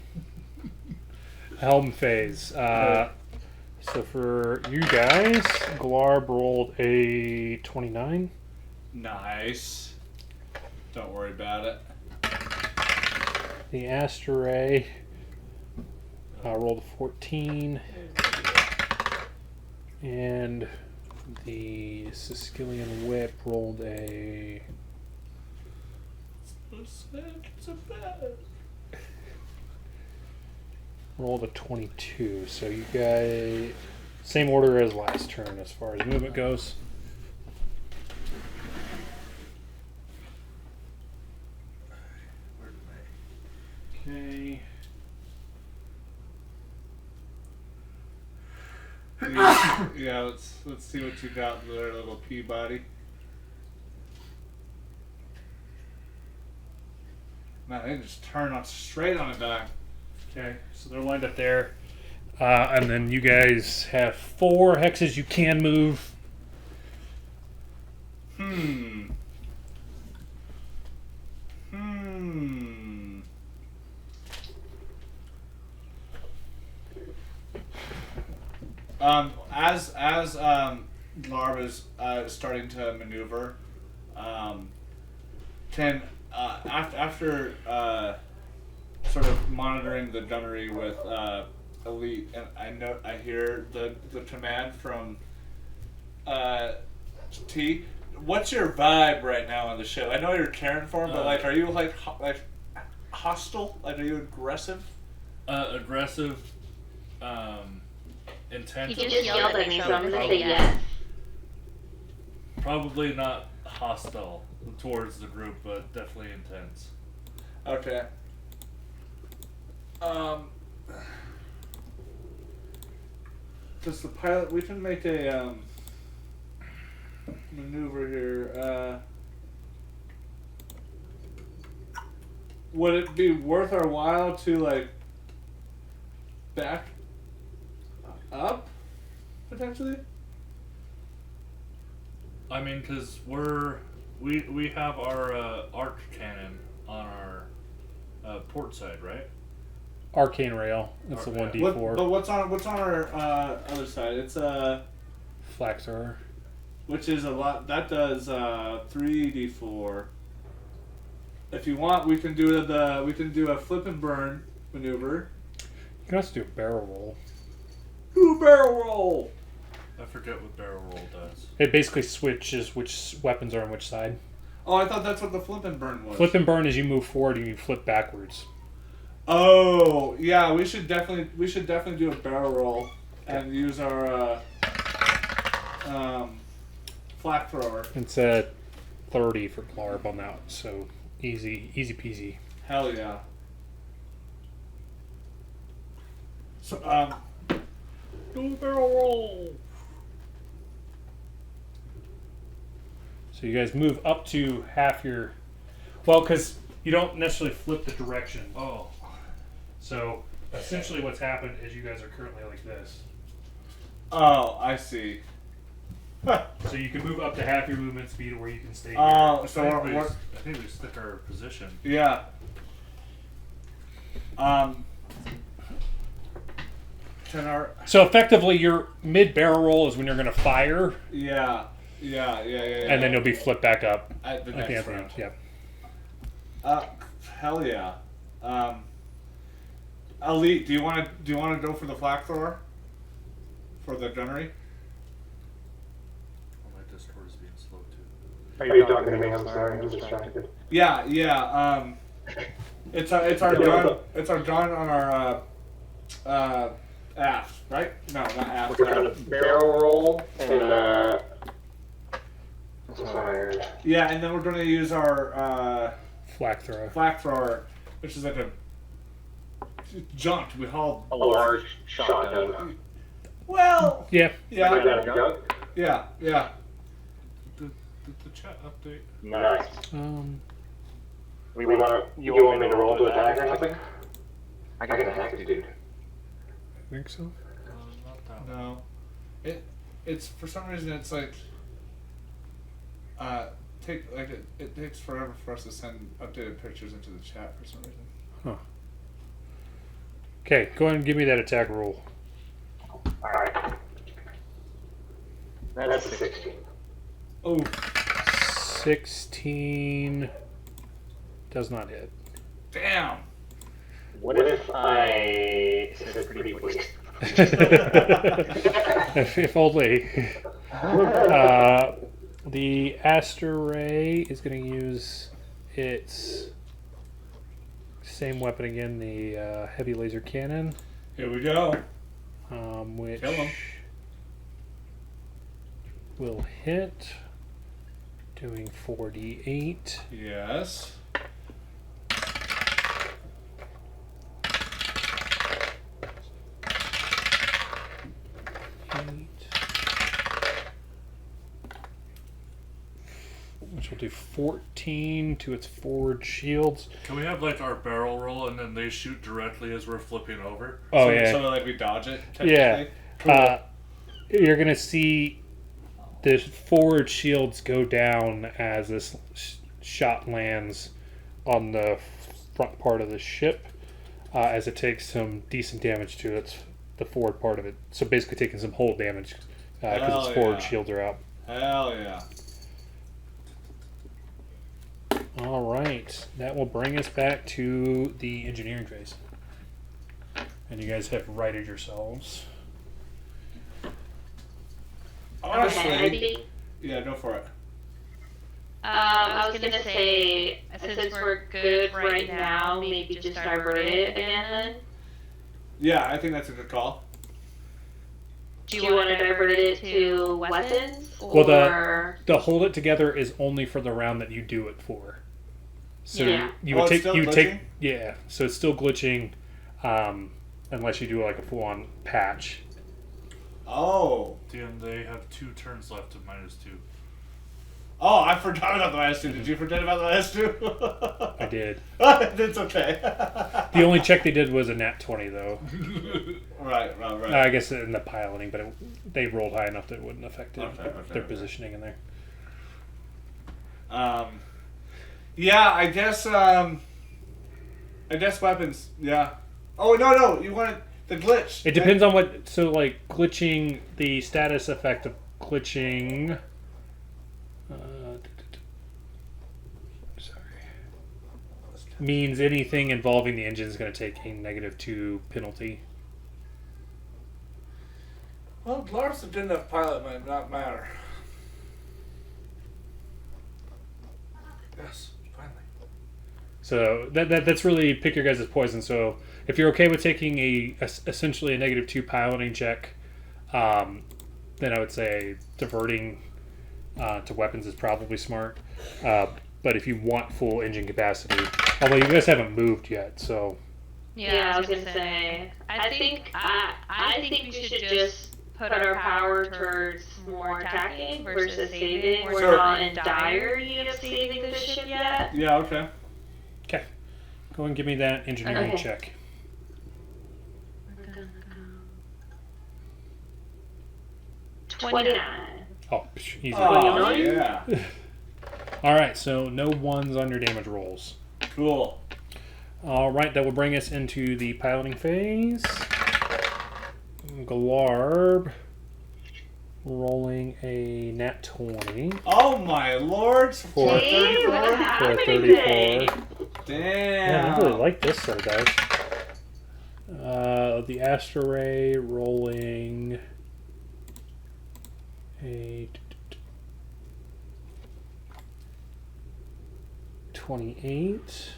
[SPEAKER 2] phase. So for you guys, Glarb rolled a 29.
[SPEAKER 3] Nice. Don't worry about it.
[SPEAKER 2] The Asteray rolled a 14. And the Sicilian Whip rolled a...
[SPEAKER 3] It's a bad.
[SPEAKER 2] rolled a 22. So you guys... Same order as last turn as far as movement goes. Okay.
[SPEAKER 3] Yeah, let's see what you got there, little Peabody. Man, they just turn on straight on a dime.
[SPEAKER 2] Okay, so they're lined up there. And then you guys have 4 hexes you can move.
[SPEAKER 3] As Glarb is starting to maneuver, can after sort of monitoring the gunnery with Elite, and I hear the command from T. What's your vibe right now on the ship? I know you're caring for him, but like, are you like hostile? Like, are you aggressive?
[SPEAKER 4] Aggressive, intense.
[SPEAKER 5] He just yelled at me, so I'm gonna say yes.
[SPEAKER 4] Probably not hostile towards the group, but definitely intense.
[SPEAKER 3] Okay. Does the pilot? We can make a maneuver here. Would it be worth our while to like back up potentially?
[SPEAKER 4] I mean, because we have our arc cannon on our port side, right?
[SPEAKER 2] Arcane rail. It's a
[SPEAKER 4] Arc-
[SPEAKER 2] 1d4.
[SPEAKER 3] But what's on our other side? It's
[SPEAKER 2] Flak thrower.
[SPEAKER 3] which is a lot. That does 3d4. If you want, we can do a flip and burn maneuver.
[SPEAKER 2] You can also do a barrel roll.
[SPEAKER 3] Do a barrel roll.
[SPEAKER 4] I forget what barrel roll does.
[SPEAKER 2] It basically switches which weapons are on which side.
[SPEAKER 3] Oh, I thought that's what the flip and burn was.
[SPEAKER 2] Flip and burn is you move forward and you flip backwards.
[SPEAKER 3] Oh, yeah. We should definitely do a barrel roll and use our flak thrower.
[SPEAKER 2] It's a 30 for Clarb on that, so easy peasy.
[SPEAKER 3] Hell yeah. So
[SPEAKER 2] Do a barrel roll. So you guys move up to half your. Well, because you don't necessarily flip the direction.
[SPEAKER 4] Oh,
[SPEAKER 2] So essentially, what's happened is you guys are currently like this.
[SPEAKER 3] oh, I see.
[SPEAKER 2] So you can move up to half your movement speed, where you can stay.
[SPEAKER 3] Oh, so
[SPEAKER 4] I think we stick our position.
[SPEAKER 3] yeah. Can our
[SPEAKER 2] So effectively, your mid barrel roll is when you're going to fire,
[SPEAKER 3] yeah.
[SPEAKER 2] and then you'll be flipped back up
[SPEAKER 3] at the
[SPEAKER 2] at the
[SPEAKER 3] next
[SPEAKER 2] end.
[SPEAKER 3] round.
[SPEAKER 2] Yeah.
[SPEAKER 3] Hell yeah. Elite, do you want to go for the flak thrower? For the gunnery?
[SPEAKER 4] Oh, my Discord is being slow too.
[SPEAKER 6] Are you talking to me? I'm sorry, I'm distracted.
[SPEAKER 3] Yeah. It's our gun. It's our gun on our aft, right? No, not aft.
[SPEAKER 6] We're gonna barrel roll and sorry.
[SPEAKER 3] Yeah, and then we're going to use our
[SPEAKER 2] Flak throw.
[SPEAKER 3] flak thrower, which is like a junk. We haul.
[SPEAKER 6] A large shotgun.
[SPEAKER 3] Well.
[SPEAKER 2] Yeah.
[SPEAKER 3] Yeah.
[SPEAKER 6] Is that a junk?
[SPEAKER 3] Yeah.
[SPEAKER 4] Did the chat update?
[SPEAKER 6] Nice.
[SPEAKER 2] We
[SPEAKER 6] You want me to roll to attack or something? I can attack you, dude.
[SPEAKER 2] think so.
[SPEAKER 4] Not that one.
[SPEAKER 3] No. It's for some reason it's like it takes forever for us to send updated pictures into the chat for some reason.
[SPEAKER 2] Okay, go ahead and give me that attack roll.
[SPEAKER 6] Alright. That's a 16.
[SPEAKER 3] Oh,
[SPEAKER 2] 16 does not hit.
[SPEAKER 3] damn.
[SPEAKER 6] What if I said pretty please?
[SPEAKER 2] If only. The Asteray is going to use its same weapon again, the heavy laser cannon,
[SPEAKER 3] Here we go.
[SPEAKER 2] which
[SPEAKER 3] Kill 'em.
[SPEAKER 2] will hit, doing 4d8.
[SPEAKER 3] Yes.
[SPEAKER 2] Which will do 14 to its forward shields.
[SPEAKER 4] Can we have like our barrel roll and then they shoot directly as we're flipping over?
[SPEAKER 2] Oh,
[SPEAKER 3] so,
[SPEAKER 2] yeah.
[SPEAKER 3] So like we dodge it.
[SPEAKER 2] Yeah.
[SPEAKER 3] Cool.
[SPEAKER 2] You're going to see the forward shields go down as this shot lands on the front part of the ship, as it takes some decent damage to the forward part of it. So basically taking some hull damage because
[SPEAKER 3] Hell
[SPEAKER 2] its forward
[SPEAKER 3] yeah.
[SPEAKER 2] shields are out.
[SPEAKER 3] Hell yeah.
[SPEAKER 2] All right. That will bring us back to the engineering phase. And you guys have righted yourselves.
[SPEAKER 3] Honestly,
[SPEAKER 5] I think,
[SPEAKER 3] yeah, go for it.
[SPEAKER 5] I was gonna say, since we're good right now, maybe just divert it again then.
[SPEAKER 3] Yeah, I think that's a good call.
[SPEAKER 5] Do you want to divert it to weapons?
[SPEAKER 2] Well,
[SPEAKER 5] Or...
[SPEAKER 2] the hold it together is only for the round that you do it for. So
[SPEAKER 5] Yeah.
[SPEAKER 2] you would
[SPEAKER 3] it's still glitching?
[SPEAKER 2] yeah. So it's still glitching, unless you do like a full on patch.
[SPEAKER 3] Oh.
[SPEAKER 4] Damn, they have 2 turns left of -2.
[SPEAKER 3] Oh, I forgot about the last 2. Did you forget about the last 2?
[SPEAKER 2] I did.
[SPEAKER 3] It's okay.
[SPEAKER 2] The only check they did was a nat 20 though.
[SPEAKER 3] Right.
[SPEAKER 2] I guess in the piloting, but they rolled high enough that it wouldn't affect their positioning in there.
[SPEAKER 3] Yeah, I guess weapons. Yeah. Oh no! You wanted the glitch.
[SPEAKER 2] It depends on what. So like glitching, the status effect of glitching. Sorry. Means anything involving the engine is going to take a -2 penalty.
[SPEAKER 3] Well, Lars that didn't have pilot might not matter. Yes, finally.
[SPEAKER 2] So that's really pick your guys' poison. So if you're okay with taking essentially a -2 piloting check, then I would say diverting to weapons is probably smart. But if you want full engine capacity, although you guys haven't moved yet, so
[SPEAKER 5] Yeah, I was gonna say. I think we should just put our power towards more attacking versus saving. We're
[SPEAKER 3] Sure.
[SPEAKER 5] not in dire need of saving the ship yet.
[SPEAKER 3] Yeah. Okay.
[SPEAKER 2] go and give me that engineering
[SPEAKER 5] Okay.
[SPEAKER 2] check.
[SPEAKER 5] 29.
[SPEAKER 2] Oh, easy.
[SPEAKER 3] Oh, yeah.
[SPEAKER 2] All right, so no ones on your damage rolls.
[SPEAKER 3] Cool.
[SPEAKER 2] All right, that will bring us into the piloting phase. Glarb rolling a nat 20
[SPEAKER 3] Oh my lord!
[SPEAKER 2] For-
[SPEAKER 5] Gee, what's
[SPEAKER 2] for a
[SPEAKER 5] happening
[SPEAKER 2] 34.
[SPEAKER 5] today?
[SPEAKER 3] Damn.
[SPEAKER 2] Man, I really like this set of dice. The Asteray rolling a 28.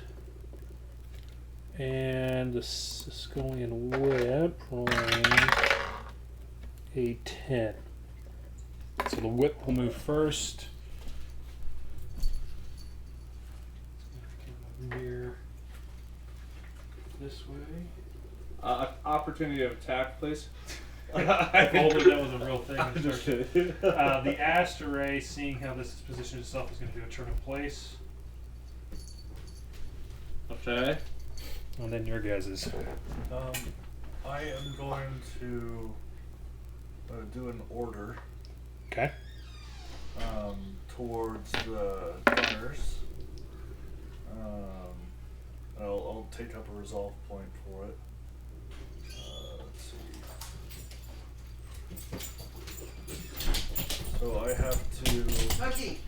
[SPEAKER 2] And the Siscolian Whip rolling a 10. So the Whip will move first. Here. This way.
[SPEAKER 3] Opportunity of attack, please.
[SPEAKER 2] I told her that was a real thing.
[SPEAKER 3] I'm just kidding.
[SPEAKER 2] The Asteray, seeing how this has positioned itself, is going to do a turn of place.
[SPEAKER 3] Okay.
[SPEAKER 2] And then your guys's.
[SPEAKER 4] I am going to do an order
[SPEAKER 2] Okay.
[SPEAKER 4] towards the gunners. I'll take up a resolve point for it. Let's see. So I have to.
[SPEAKER 3] Lucky.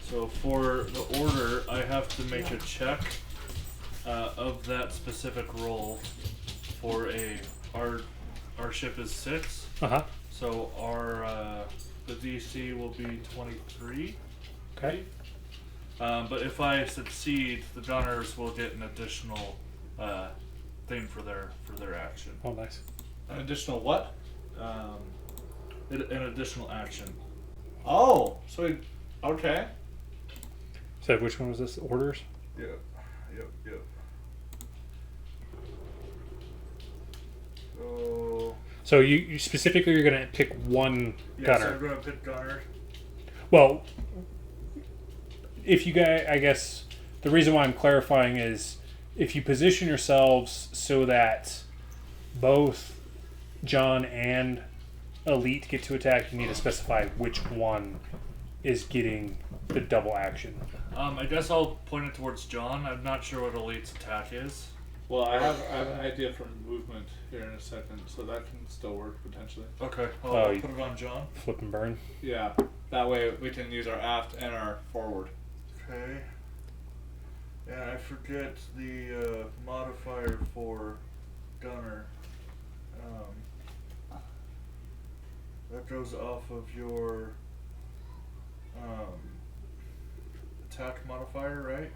[SPEAKER 4] So for the order, I have to make a check of that specific roll for our ship is 6.
[SPEAKER 2] Uh-huh.
[SPEAKER 4] So our the DC will be 23.
[SPEAKER 2] Okay.
[SPEAKER 4] But if I succeed, the gunners will get an additional thing for their action.
[SPEAKER 2] Oh, nice.
[SPEAKER 3] An additional what?
[SPEAKER 4] An additional action.
[SPEAKER 3] Oh, so okay.
[SPEAKER 2] So which one was this? Orders?
[SPEAKER 4] Yep.
[SPEAKER 2] So you specifically you're going to pick one gunner.
[SPEAKER 4] So I'm going to pick gunner.
[SPEAKER 2] Well, if you guys, I guess the reason why I'm clarifying is if you position yourselves so that both John and Elite get to attack, you need to specify which one is getting the double action.
[SPEAKER 4] I guess I'll point it towards John. I'm not sure what Elite's attack is.
[SPEAKER 3] Well, I have an idea for movement here in a second, so that can still work potentially.
[SPEAKER 4] Okay, I'll
[SPEAKER 2] Oh,
[SPEAKER 4] put it on John.
[SPEAKER 2] Flip and burn.
[SPEAKER 3] Yeah, that way we can use our aft and our forward.
[SPEAKER 4] Okay. Yeah, I forget the modifier for gunner. That goes off of your attack modifier,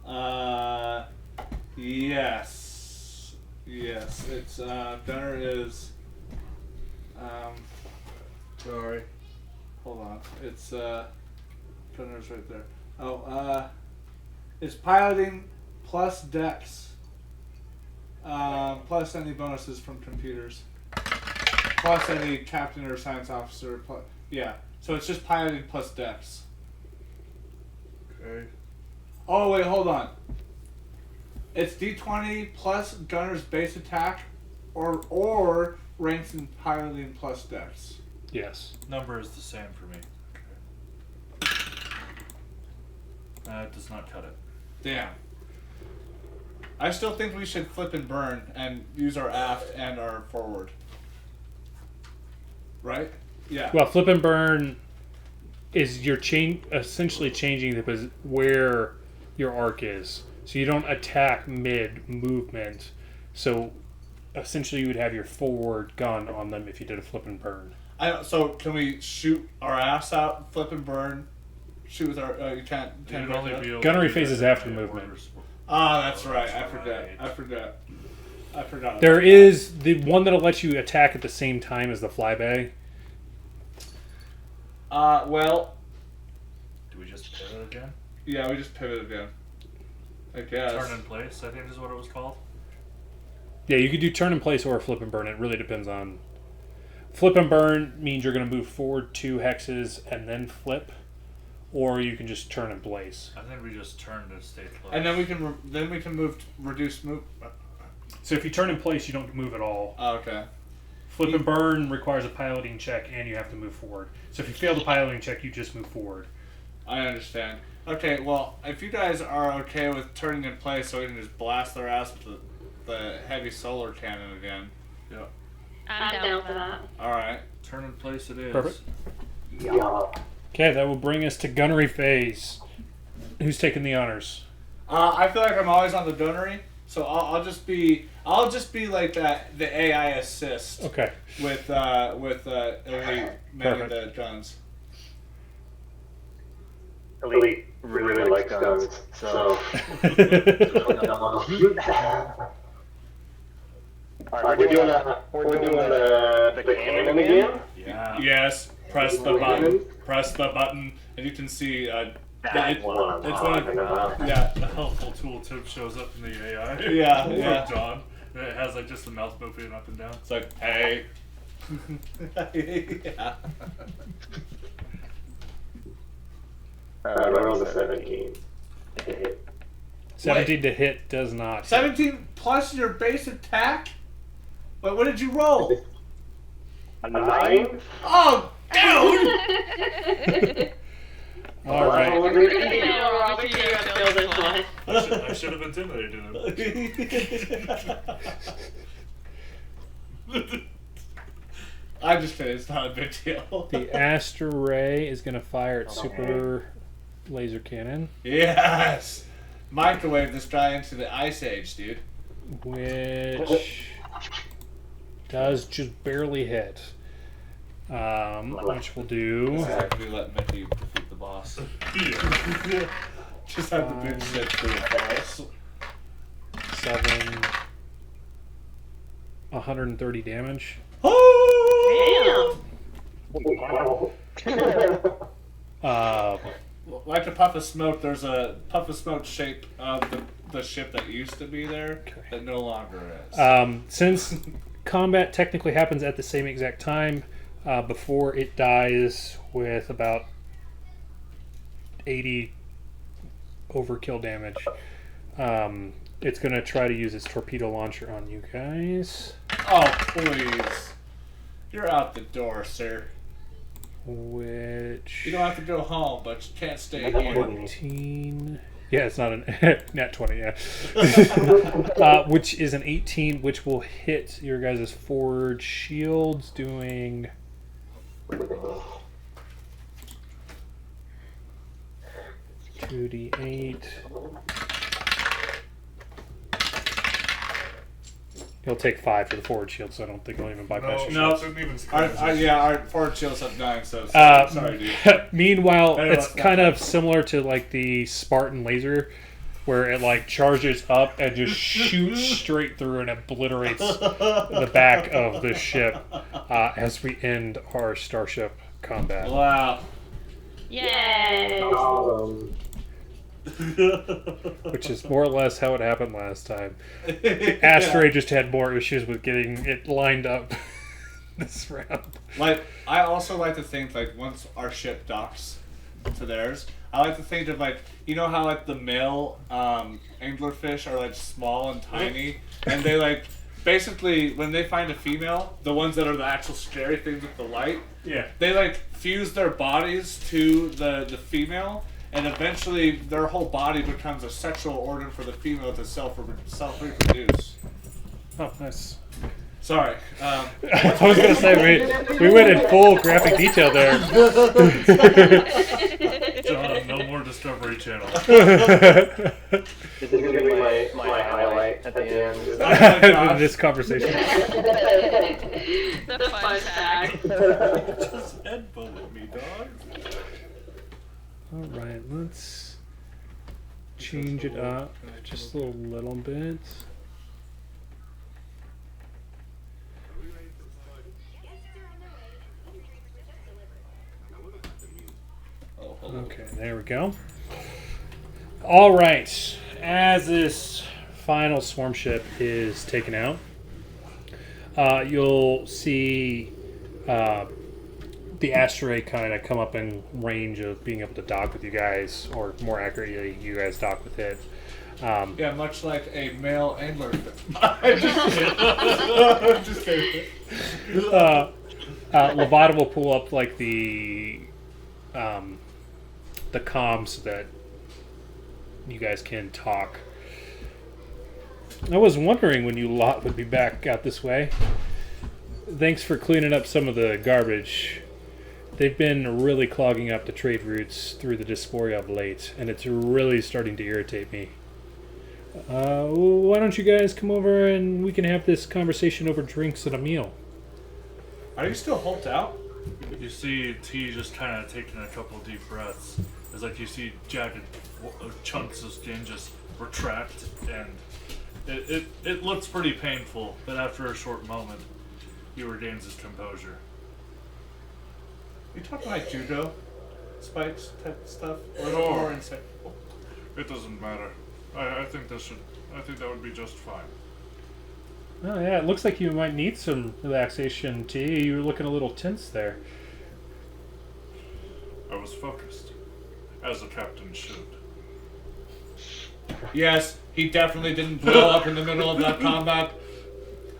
[SPEAKER 4] right?
[SPEAKER 3] Yes. Yes, it's, gunner is,
[SPEAKER 4] Sorry.
[SPEAKER 3] hold on. It's, gunner's right there. Oh, it's piloting plus dex. Plus any bonuses from computers. Plus any captain or science officer. Yeah, so it's just piloting plus dex.
[SPEAKER 4] Okay.
[SPEAKER 3] Oh, wait, hold on. It's D20 plus gunner's base attack or ranks in piloting plus dex.
[SPEAKER 2] Yes.
[SPEAKER 4] Number is the same for me. Okay. That does not cut it.
[SPEAKER 3] Damn. I still think we should flip and burn and use our aft and our forward. Right? Yeah.
[SPEAKER 2] Well, flip and burn is you're essentially changing where your arc is. So you don't attack mid movement. So essentially you would have your forward gun on them if you did a flip and burn.
[SPEAKER 3] So can we shoot our ass out, flip and burn, shoot with our? You can't.
[SPEAKER 4] You can only be able
[SPEAKER 2] Gunnery
[SPEAKER 4] to do
[SPEAKER 2] phases
[SPEAKER 4] that
[SPEAKER 2] after
[SPEAKER 4] in my
[SPEAKER 2] movement.
[SPEAKER 4] orders.
[SPEAKER 3] Ah, that's right.
[SPEAKER 4] That's
[SPEAKER 3] I forgot.
[SPEAKER 2] There is the one that'll let you attack at the same time as the flyby.
[SPEAKER 3] Well,
[SPEAKER 4] Do we just pivot again?
[SPEAKER 3] yeah, we just pivoted again. I guess.
[SPEAKER 4] Turn in place, I think is what it was called.
[SPEAKER 2] Yeah, you could do turn in place or flip and burn. It really depends on. Flip and burn means you're going to move forward 2 hexes and then flip, or you can just turn in place.
[SPEAKER 4] I think we just turned to stay close.
[SPEAKER 3] And then we can move reduce move.
[SPEAKER 2] So if you turn in place, you don't move at all.
[SPEAKER 3] Oh, okay.
[SPEAKER 2] Flip and burn requires a piloting check, and you have to move forward. So if you fail the piloting check, you just move forward.
[SPEAKER 3] I understand. Okay, well, if you guys are okay with turning in place so we can just blast their ass with the heavy solar cannon again.
[SPEAKER 4] Yeah.
[SPEAKER 5] I'm down for that.
[SPEAKER 3] Alright.
[SPEAKER 4] Turn in place it is.
[SPEAKER 2] Perfect.
[SPEAKER 6] Yeah.
[SPEAKER 2] Okay, that will bring us to gunnery phase. Who's taking the honors?
[SPEAKER 3] I feel like I'm always on the gunnery, so I'll just be like that the AI assist
[SPEAKER 2] Okay.
[SPEAKER 3] with Elite manning
[SPEAKER 2] Perfect.
[SPEAKER 3] the guns.
[SPEAKER 6] Elite really likes guns, so. Alright, we're doing the cannon again?
[SPEAKER 4] Yeah.
[SPEAKER 3] Yes, press the button, and you can see
[SPEAKER 6] That's what I'm
[SPEAKER 3] it's one of
[SPEAKER 6] talking about.
[SPEAKER 3] yeah.
[SPEAKER 4] The helpful tooltip shows up in the AI.
[SPEAKER 3] Yeah,
[SPEAKER 4] From
[SPEAKER 3] yeah.
[SPEAKER 4] John. And it has like just the mouth moving up and down.
[SPEAKER 3] It's like, hey. Yeah.
[SPEAKER 6] I rolled a 17.
[SPEAKER 2] 17 to hit does not.
[SPEAKER 3] 17 plus your base attack? But what did you roll?
[SPEAKER 6] A 9?
[SPEAKER 3] Oh, dude!
[SPEAKER 2] All right.
[SPEAKER 4] I should have intimidated him.
[SPEAKER 3] I'm just kidding, it's not a big deal.
[SPEAKER 2] The Asteray is going to fire its super laser cannon,
[SPEAKER 3] Yes! Microwave this guy into the Ice Age, dude.
[SPEAKER 2] which does just barely hit. Which will do.
[SPEAKER 3] Exactly, we let Mickey defeat the boss. Just have the big shit through the boss.
[SPEAKER 2] 7, 130 damage.
[SPEAKER 3] Oh! Like a puff of smoke, there's a puff of smoke shape of the ship that used to be there that no longer is.
[SPEAKER 2] Since combat technically happens at the same exact time, before it dies with about 80 overkill damage, it's going to try to use its torpedo launcher on you guys.
[SPEAKER 3] Oh, please. You're out the door, sir.
[SPEAKER 2] Which...
[SPEAKER 3] You don't have to go home, but you can't stay here.
[SPEAKER 2] 18... Yeah, it's not an nat 20, yeah. Which is an 18, which will hit your guys' forward shields, doing... 2d8. He'll take 5 for the forward shield, so I don't think he'll even bypass your
[SPEAKER 3] No,
[SPEAKER 2] shield.
[SPEAKER 3] our forward shields have 9, so sorry, dude.
[SPEAKER 2] Meanwhile,
[SPEAKER 3] Anyway,
[SPEAKER 2] it's kind of similar to like the Spartan laser, where it like charges up and just shoots straight through and obliterates the back of the ship as we end our starship combat.
[SPEAKER 3] Wow.
[SPEAKER 5] Yay!
[SPEAKER 2] Which is more or less how it happened last time. Asteray just had more issues with getting it lined up this round.
[SPEAKER 3] Like, I also like to think, like, once our ship docks to theirs, I like to think of, like, you know how, like, the male anglerfish are, like, small and tiny, and they, like, basically, when they find a female, the ones that are the actual scary things with the light, they, like, fuse their bodies to the female, and eventually their whole body becomes a sexual organ for the female to self-reproduce.
[SPEAKER 2] Oh, nice.
[SPEAKER 3] Sorry.
[SPEAKER 2] I was going to say, we went in full graphic detail there.
[SPEAKER 4] John, no more Discovery Channel.
[SPEAKER 6] This is going to be my highlight at the end.
[SPEAKER 2] In this conversation.
[SPEAKER 5] The fun fact.
[SPEAKER 4] Just headbutted me, dog.
[SPEAKER 2] Alright, let's change it up just a little bit. Okay, there we go. Alright, as this final swarm ship is taken out, you'll see the Asteray kind of come up in range of being able to dock with you guys, or more accurately, you guys dock with it.
[SPEAKER 3] Yeah, much like a male angler. I'm just kidding.
[SPEAKER 2] Lavada will pull up like the comms so that you guys can talk. I was wondering when you lot would be back out this way. Thanks for cleaning up some of the garbage. They've been really clogging up the trade routes through the Disporia of late, and it's really starting to irritate me. Why don't you guys come over and we can have this conversation over drinks and a meal?
[SPEAKER 3] Are you still hulked out?
[SPEAKER 4] You see T just kind of taking a couple deep breaths. It's like you see jagged chunks of skin just retract, and it looks pretty painful, but after a short moment, he regains his composure.
[SPEAKER 3] You talking like judo spikes type stuff? Or
[SPEAKER 4] Sure.
[SPEAKER 3] more insect?
[SPEAKER 4] It doesn't matter. I think that would be just fine.
[SPEAKER 2] Oh yeah, it looks like you might need some relaxation, T. You were looking a little tense there.
[SPEAKER 4] I was focused, as a captain should.
[SPEAKER 3] Yes, he definitely didn't blow up in the middle of that combat.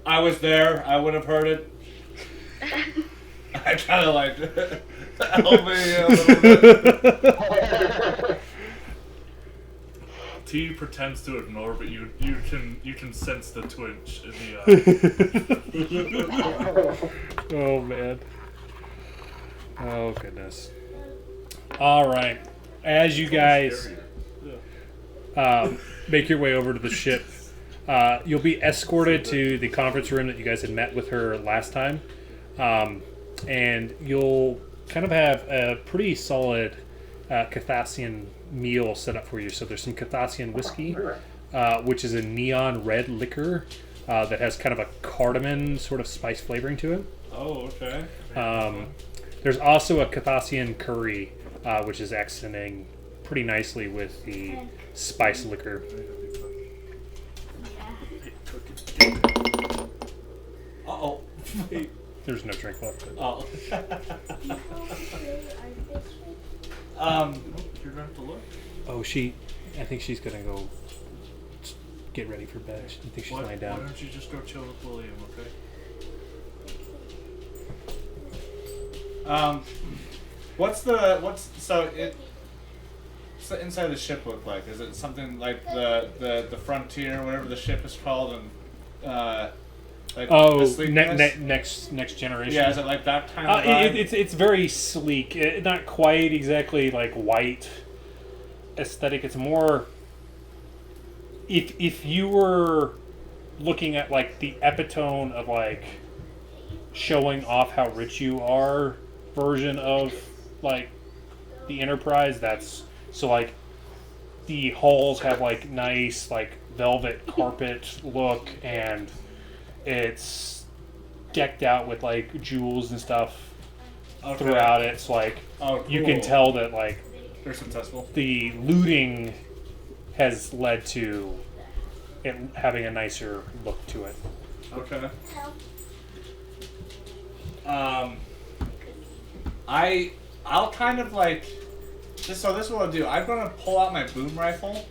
[SPEAKER 3] I was there. I would have heard it. I kind of like help me a little bit.
[SPEAKER 4] T pretends to ignore, but you can sense the twinge in the eye.
[SPEAKER 2] Oh man. Oh goodness. All right. As you guys make your way over to the ship, you'll be escorted to the conference room that you guys had met with her last time, and you'll kind of have a pretty solid Carthassian meal set up for you. So there's some Carthassian whiskey, which is a neon red liquor that has kind of a cardamom sort of spice flavoring to it.
[SPEAKER 3] Oh, okay.
[SPEAKER 2] There's also a Carthassian curry, which is accenting pretty nicely with the spice liquor.
[SPEAKER 3] Uh-oh.
[SPEAKER 2] There's no drink left.
[SPEAKER 3] Oh.
[SPEAKER 4] You're gonna have to look.
[SPEAKER 2] Oh, I think she's gonna go get ready for bed. I think she's lying
[SPEAKER 4] Why
[SPEAKER 2] down.
[SPEAKER 4] don't you just go chill with William, okay?
[SPEAKER 3] What's the inside of the ship look like? Is it something like the Frontier, whatever the ship is called, and like
[SPEAKER 2] Oh,
[SPEAKER 3] the sleekness?
[SPEAKER 2] next generation.
[SPEAKER 3] Yeah, is it like that kind of vibe?
[SPEAKER 2] It's very sleek. Not quite exactly like white, aesthetic. It's more. If you were looking at like the epitome of like showing off how rich you are version of like the Enterprise, that's so like the halls have like nice like velvet carpet look, and it's decked out with like jewels and stuff throughout it. So like you can tell that like
[SPEAKER 3] they're successful.
[SPEAKER 2] The looting has led to it having a nicer look to it.
[SPEAKER 3] Okay. I'll kind of like this. So this is what I'll do. I'm gonna pull out my boom rifle,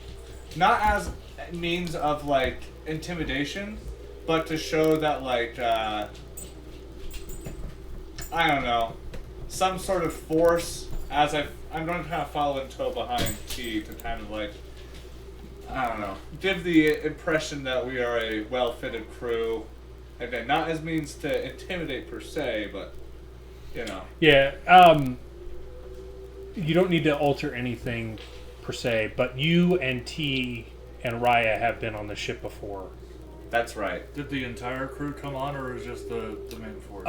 [SPEAKER 3] not as a means of like intimidation, but to show that like I don't know, some sort of force. As I'm going to kind of follow in tow behind T to kind of like I don't know, give the impression that we are a well-fitted crew. Again, not as means to intimidate per se, but you know.
[SPEAKER 2] Yeah. You don't need to alter anything per se, but you and T and Raya have been on the ship before.
[SPEAKER 3] That's right.
[SPEAKER 4] Did the entire crew come on, or is just the main force?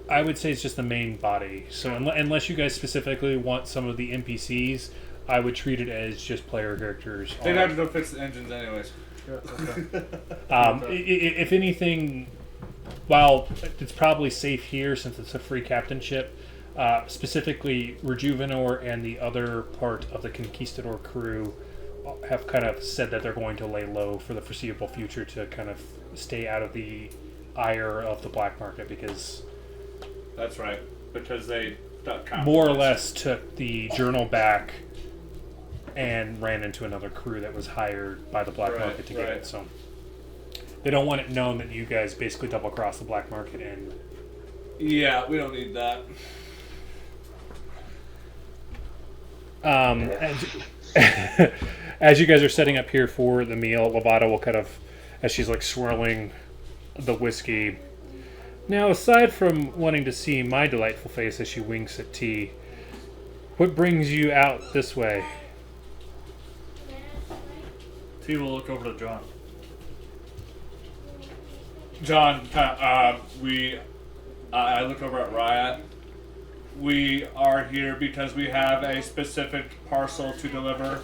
[SPEAKER 2] I would say it's just the main body. So unless you guys specifically want some of the NPCs, I would treat it as just player characters.
[SPEAKER 3] They'd have to go fix the engines anyways.
[SPEAKER 2] If anything, while it's probably safe here since it's a free captainship, specifically Rejuvenor and the other part of the Conquistador crew have kind of said that they're going to lay low for the foreseeable future to kind of stay out of the ire of the black market, because
[SPEAKER 3] that's right, because they
[SPEAKER 2] more or less took the journal back and ran into another crew that was hired by the black market to get it. So they don't want it known that you guys basically double cross the black market. And
[SPEAKER 3] yeah, we don't need that.
[SPEAKER 2] As you guys are setting up here for the meal, Lavada will kind of, as she's like swirling the whiskey. Now, aside from wanting to see my delightful face as she winks at T, what brings you out this way?
[SPEAKER 4] T will look over to John.
[SPEAKER 3] John, I look over at Riot. We are here because we have a specific parcel to deliver.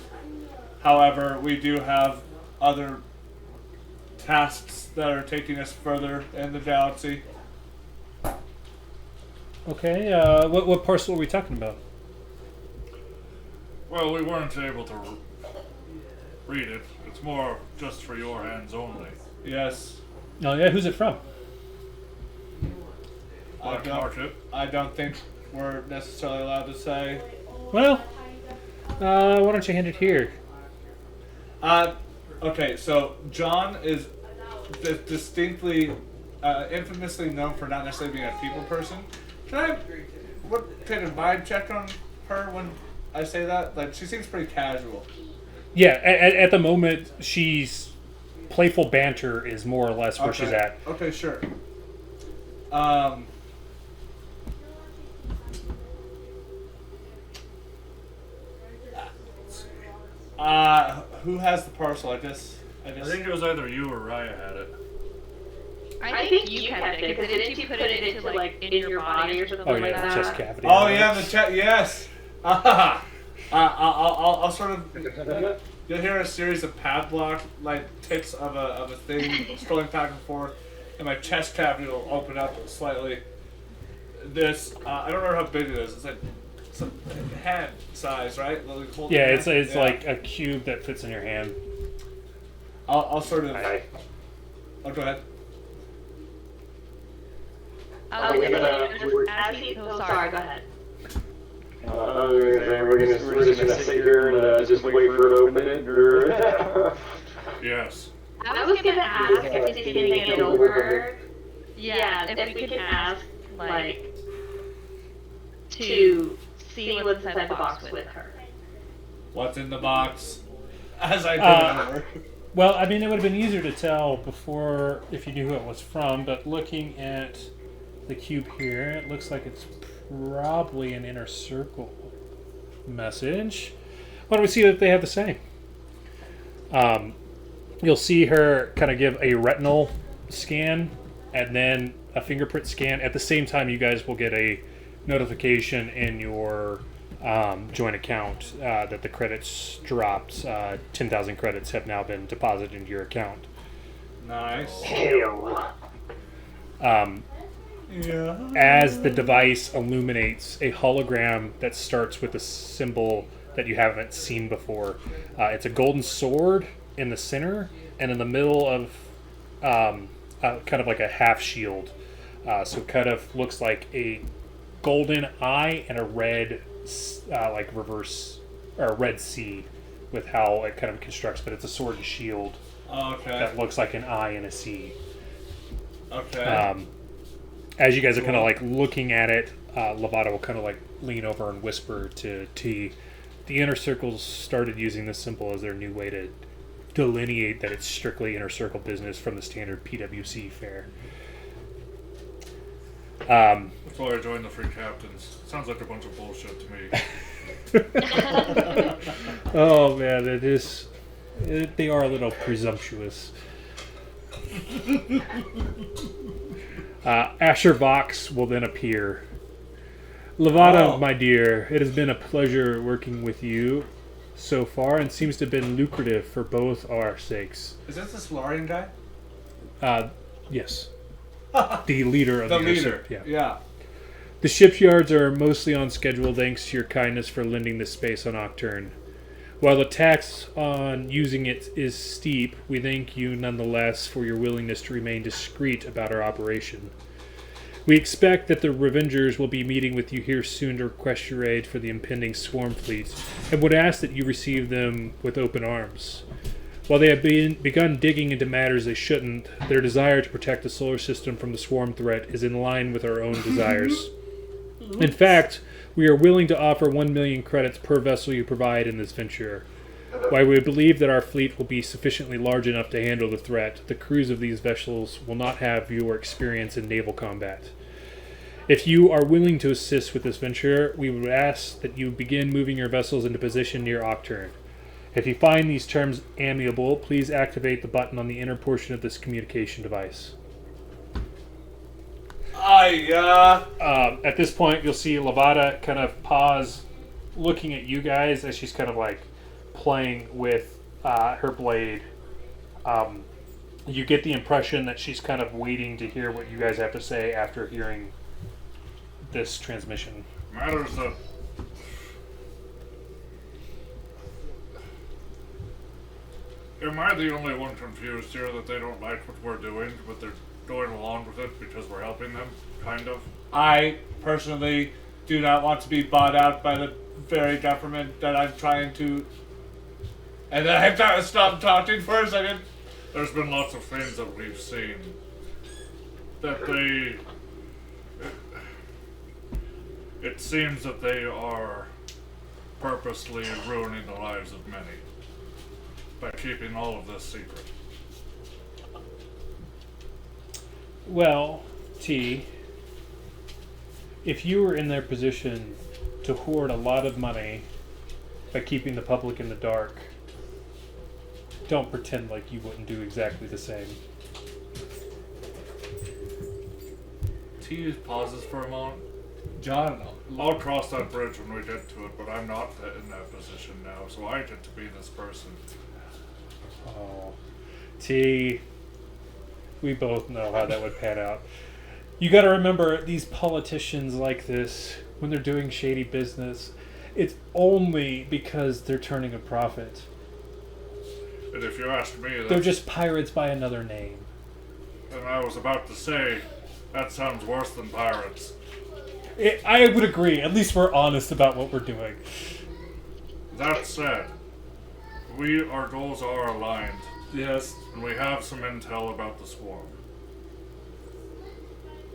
[SPEAKER 3] However, we do have other tasks that are taking us further in the galaxy.
[SPEAKER 2] Okay, what parcel are we talking about?
[SPEAKER 4] Well, we weren't able to read it. It's more just for your hands only.
[SPEAKER 3] Yes.
[SPEAKER 2] Oh yeah, who's it from?
[SPEAKER 4] Black market.
[SPEAKER 3] I don't think we're necessarily allowed to say.
[SPEAKER 2] Well, why don't you hand it here?
[SPEAKER 3] Okay, so John is distinctly, infamously known for not necessarily being a people person. Can a vibe check on her when I say that? Like, she seems pretty casual.
[SPEAKER 2] Yeah, at the moment, she's playful banter is more or less where she's at.
[SPEAKER 3] Okay, sure. Who has the parcel? I
[SPEAKER 4] think it was either you or Raya had it.
[SPEAKER 5] I think you kept it, because didn't you put it into, like, in your body or something like that?
[SPEAKER 2] Oh, yeah, the chest cavity.
[SPEAKER 3] Oh, yeah, the chest, yes! I'll sort of... You'll hear a series of padlock, like, ticks of a thing scrolling back and forth, and my chest cavity will open up slightly. This, I don't remember how big it is. It's like some hand size, right?
[SPEAKER 2] Yeah, it's like a cube that fits in your hand.
[SPEAKER 3] I'll sort of... Oh, go ahead.
[SPEAKER 5] Sorry, go ahead.
[SPEAKER 6] We're just gonna sit here and just wait for it to open it, or...
[SPEAKER 4] Yes.
[SPEAKER 5] I was gonna ask if we can make it over. Yeah, if we can ask, like, to see what's inside the box with her.
[SPEAKER 3] What's in the box? As I turn it over.
[SPEAKER 2] Well, I mean, it would have been easier to tell before if you knew who it was from, but looking at the cube here, it looks like it's probably an inner circle message. Why don't we see what they have to say? You'll see her kind of give a retinal scan and then a fingerprint scan. At the same time, you guys will get a notification in your joint account that the credits dropped. 10,000 credits have now been deposited into your account.
[SPEAKER 3] Nice.
[SPEAKER 2] As the device illuminates a hologram that starts with a symbol that you haven't seen before. It's a golden sword in the center, and in the middle of kind of like a half shield. So it kind of looks like a golden eye and a red, like reverse, or a red C with how it kind of constructs, but it's a sword and shield that looks like an eye and a C.
[SPEAKER 3] Okay.
[SPEAKER 2] As you guys are kind of like looking at it, Lavada will kind of like lean over and whisper to T. The inner circles started using this symbol as their new way to delineate that it's strictly inner circle business from the standard PWC fare.
[SPEAKER 4] That's why I joined the Free Captains. Sounds like a bunch of bullshit to me.
[SPEAKER 2] Oh man, they are a little presumptuous. Asher Vox will then appear. Lavada, my dear, it has been a pleasure working with you so far, and seems to have been lucrative for both our sakes.
[SPEAKER 3] Is this the Solarian guy?
[SPEAKER 2] Yes. The leader of the
[SPEAKER 3] leader.
[SPEAKER 2] ship.
[SPEAKER 3] Yeah.
[SPEAKER 2] The shipyards are mostly on schedule thanks to your kindness for lending this space on Aucturn. While the tax on using it is steep, we thank you nonetheless for your willingness to remain discreet about our operation. We expect that the Revengers will be meeting with you here soon to request your aid for the impending swarm fleet, and would ask that you receive them with open arms. While they have begun digging into matters they shouldn't, their desire to protect the solar system from the swarm threat is in line with our own desires. In fact, we are willing to offer 1 million credits per vessel you provide in this venture. While we believe that our fleet will be sufficiently large enough to handle the threat, the crews of these vessels will not have your experience in naval combat. If you are willing to assist with this venture, we would ask that you begin moving your vessels into position near Aucturn. If you find these terms amiable, please activate the button on the inner portion of this communication device. At this point, you'll see Lavada kind of pause, looking at you guys as she's kind of like playing with her blade. You get the impression that she's kind of waiting to hear what you guys have to say after hearing this transmission.
[SPEAKER 4] Matters that... Am I the only one confused here that they don't like what we're doing, but they're going along with it because we're helping them, kind of?
[SPEAKER 3] I personally do not want to be bought out by the very government that I'm trying to... And then I have to stop talking for a second.
[SPEAKER 4] There's been lots of things that we've seen that they... It seems that they are purposely ruining the lives of many by keeping all of this secret.
[SPEAKER 2] Well, T, if you were in their position to hoard a lot of money by keeping the public in the dark, don't pretend like you wouldn't do exactly the same.
[SPEAKER 4] T pauses for a moment.
[SPEAKER 3] John,
[SPEAKER 4] I'll cross that bridge when we get to it, but I'm not in that position now, so I get to be this person.
[SPEAKER 2] Oh, T, we both know how that would pan out. You gotta remember, these politicians like this, when they're doing shady business, it's only because they're turning a profit.
[SPEAKER 4] And if you ask me,
[SPEAKER 2] they're just pirates by another name.
[SPEAKER 4] And I was about to say, that sounds worse than pirates.
[SPEAKER 2] I would agree. At least we're honest about what we're doing.
[SPEAKER 4] That said, our goals are aligned.
[SPEAKER 3] Yes.
[SPEAKER 4] And we have some intel about the swarm.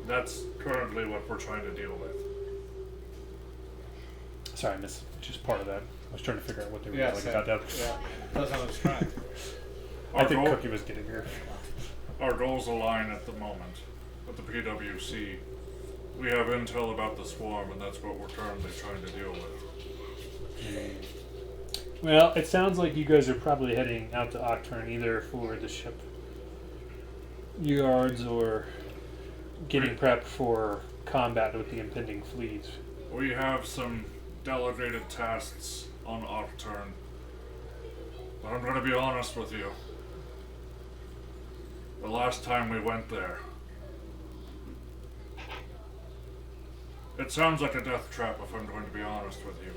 [SPEAKER 4] That's currently what we're trying to deal with.
[SPEAKER 2] Sorry, I missed just part of that. I was trying to figure out what they were
[SPEAKER 3] Yes,
[SPEAKER 2] about that.
[SPEAKER 3] Yeah, that's what I was trying.
[SPEAKER 2] I think Cookie was getting here.
[SPEAKER 4] Our goals align at the moment with the PWC. We have intel about the swarm, and that's what we're currently trying to deal with.
[SPEAKER 2] Well, it sounds like you guys are probably heading out to Aucturn either for the ship yards or getting prepped for combat with the impending fleet.
[SPEAKER 4] We have some delegated tasks on Aucturn. But I'm going to be honest with you. The last time we went there, it sounds like a death trap if I'm going to be honest with you.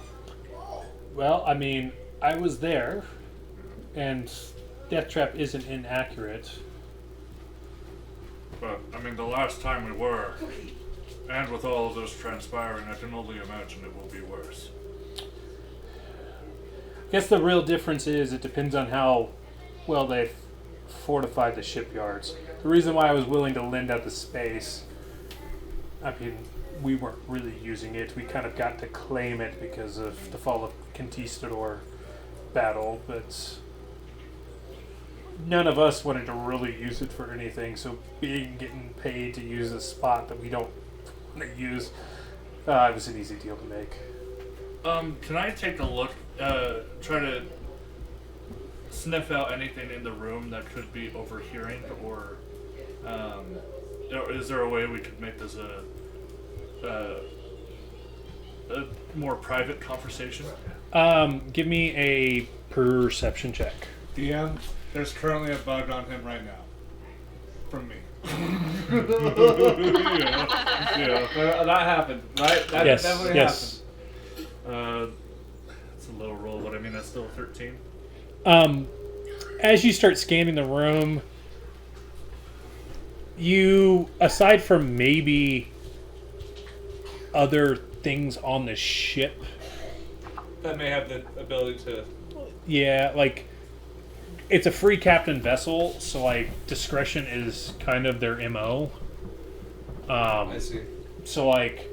[SPEAKER 2] Well, I mean, I was there, and Death Trap isn't inaccurate.
[SPEAKER 4] But, I mean, the last time we were, and with all of this transpiring, I can only imagine it will be worse.
[SPEAKER 2] I guess the real difference is it depends on how well they've fortified the shipyards. The reason why I was willing to lend out the space, I mean, we weren't really using it. We kind of got to claim it because of the fall of Conquistador battle, but none of us wanted to really use it for anything. So getting paid to use a spot that we don't want to use, it was an easy deal to make.
[SPEAKER 4] Can I take a look, try to sniff out anything in the room that could be overhearing, or is there a way we could make this a more private conversation?
[SPEAKER 2] Give me a perception check.
[SPEAKER 3] DM, there's currently a bug on him right now. From me.
[SPEAKER 4] Yeah.
[SPEAKER 3] That happened, right? That
[SPEAKER 2] Yes,
[SPEAKER 3] definitely
[SPEAKER 2] yes.
[SPEAKER 4] It's a low roll, but I mean, that's still a 13.
[SPEAKER 2] As you start scanning the room, you, aside from maybe other things on the ship,
[SPEAKER 3] happened. That may have the ability to...
[SPEAKER 2] yeah, like, it's a free captain vessel, so, like, discretion is kind of their MO.
[SPEAKER 3] I see.
[SPEAKER 2] So, like,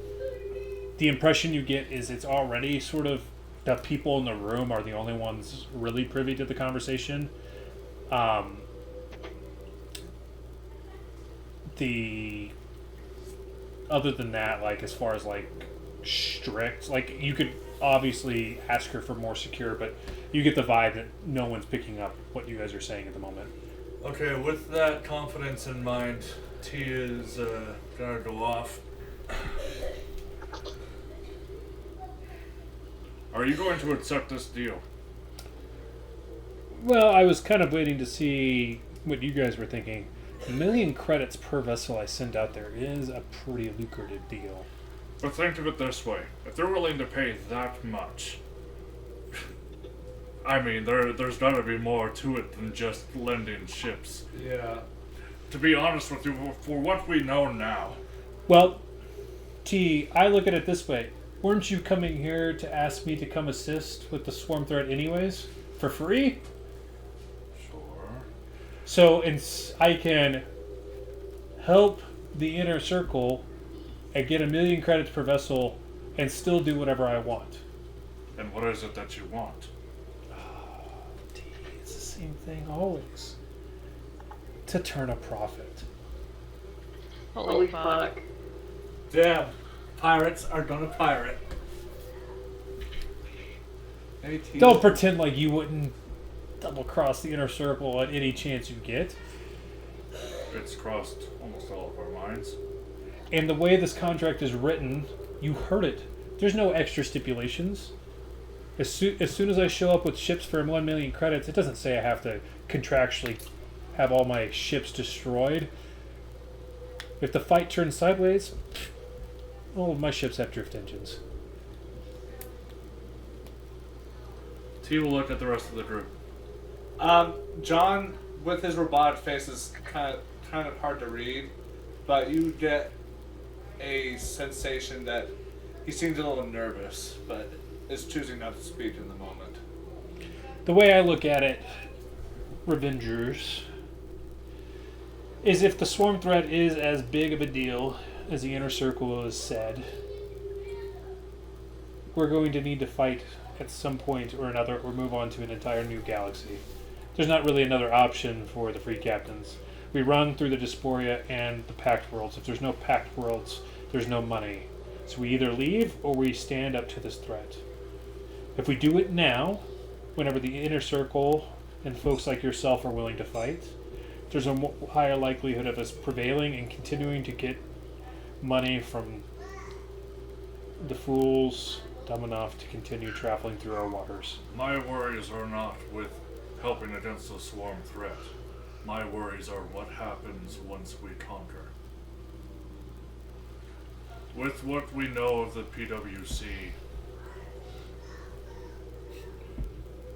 [SPEAKER 2] the impression you get is it's already sort of the people in the room are the only ones really privy to the conversation. Other than that, like, as far as, like, strict, like, you could obviously ask her for more secure, but you get the vibe that no one's picking up what you guys are saying at the moment.
[SPEAKER 4] Okay, with that confidence in mind, T is gonna go off. Are you going to accept this deal?
[SPEAKER 2] Well, I was kind of waiting to see what you guys were thinking. 1 million credits per vessel I send out there is a pretty lucrative deal.
[SPEAKER 4] But think of it this way. If they're willing to pay that much, I mean, there's gotta be more to it than just lending ships.
[SPEAKER 3] Yeah.
[SPEAKER 4] To be honest with you, for what we know now,
[SPEAKER 2] Well, T, I look at it this way. Weren't you coming here to ask me to come assist with the swarm threat anyways? For free?
[SPEAKER 4] sure.
[SPEAKER 2] So I can help the inner circle and get 1 million credits per vessel and still do whatever I want.
[SPEAKER 4] And what is it that you want?
[SPEAKER 2] T, it's the same thing always. To turn a profit.
[SPEAKER 5] Holy fuck.
[SPEAKER 3] Damn. Pirates are gonna pirate. Hey, T.
[SPEAKER 2] Don't pretend like you wouldn't double cross the inner circle at any chance you get.
[SPEAKER 4] It's crossed almost all of our minds.
[SPEAKER 2] And the way this contract is written, you heard it. There's no extra stipulations. As soon as I show up with ships for 1 million credits, it doesn't say I have to contractually have all my ships destroyed. If the fight turns sideways, all of my ships have drift engines.
[SPEAKER 4] T will look at the rest of the group.
[SPEAKER 3] John, with his robotic face, is kind of hard to read, but you get a sensation that he seems a little nervous, but is choosing not to speak in the moment.
[SPEAKER 2] The way I look at it, Revengers, is if the swarm threat is as big of a deal as the inner circle has said, we're going to need to fight at some point or another or move on to an entire new galaxy. There's not really another option for the free captains. We run through the Disporia and the Pact Worlds. If there's no Pact Worlds, there's no money. So we either leave or we stand up to this threat. If we do it now, whenever the inner circle and folks like yourself are willing to fight, there's a higher likelihood of us prevailing and continuing to get money from the fools dumb enough to continue traveling through our waters.
[SPEAKER 4] My worries are not with helping against the swarm threat. My worries are what happens once we conquer. With what we know of the PWC,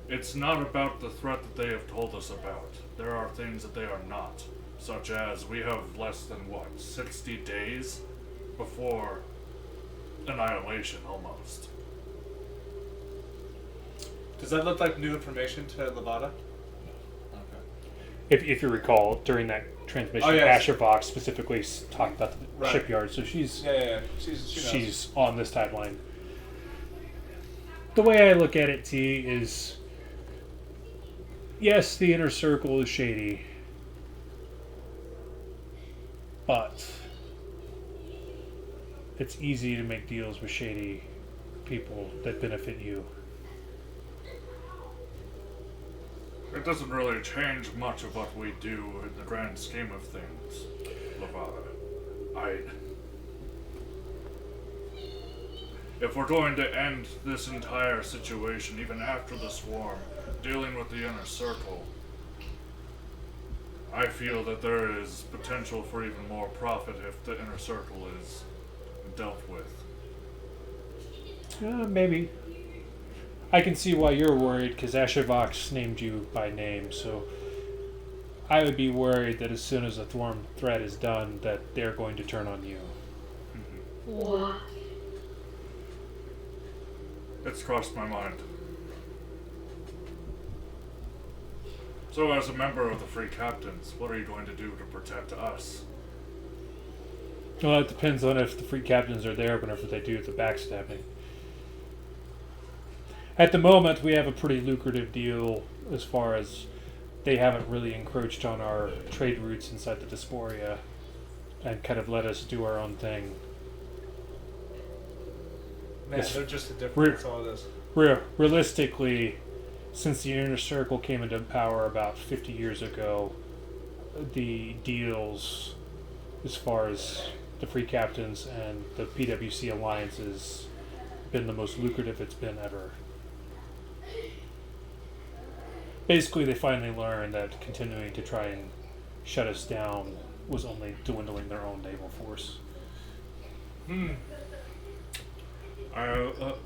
[SPEAKER 4] it's not about the threat that they have told us about. There are things that they are not, such as we have less than, 60 days before annihilation, almost.
[SPEAKER 3] Does that look like new information to Lavada?
[SPEAKER 2] If you recall, during that transmission, Asher Vox specifically talked about the shipyard, so she's she's on this timeline. The way I look at it, T, is yes, the inner circle is shady, but it's easy to make deals with shady people that benefit you.
[SPEAKER 4] It doesn't really change much of what we do in the grand scheme of things, Lavada. If we're going to end this entire situation, even after the swarm, dealing with the inner circle, I feel that there is potential for even more profit if the inner circle is dealt with.
[SPEAKER 2] Maybe. I can see why you're worried, because Asher Vox named you by name, so I would be worried that as soon as the swarm threat is done, that they're going to turn on you.
[SPEAKER 5] What?
[SPEAKER 4] It's crossed my mind. So as a member of the Free Captains, what are you going to do to protect us?
[SPEAKER 2] Well, it depends on if the Free Captains are there whenever they do the backstabbing. At the moment, we have a pretty lucrative deal as far as they haven't really encroached on our trade routes inside the Disporia and kind of let us do our own thing.
[SPEAKER 3] Man, they're just a difference, all this.
[SPEAKER 2] Realistically, since the Inner Circle came into power about 50 years ago, the deals as far as the Free Captains and the PWC Alliance has been the most lucrative it's been ever. Basically, they finally learned that continuing to try and shut us down was only dwindling their own naval force.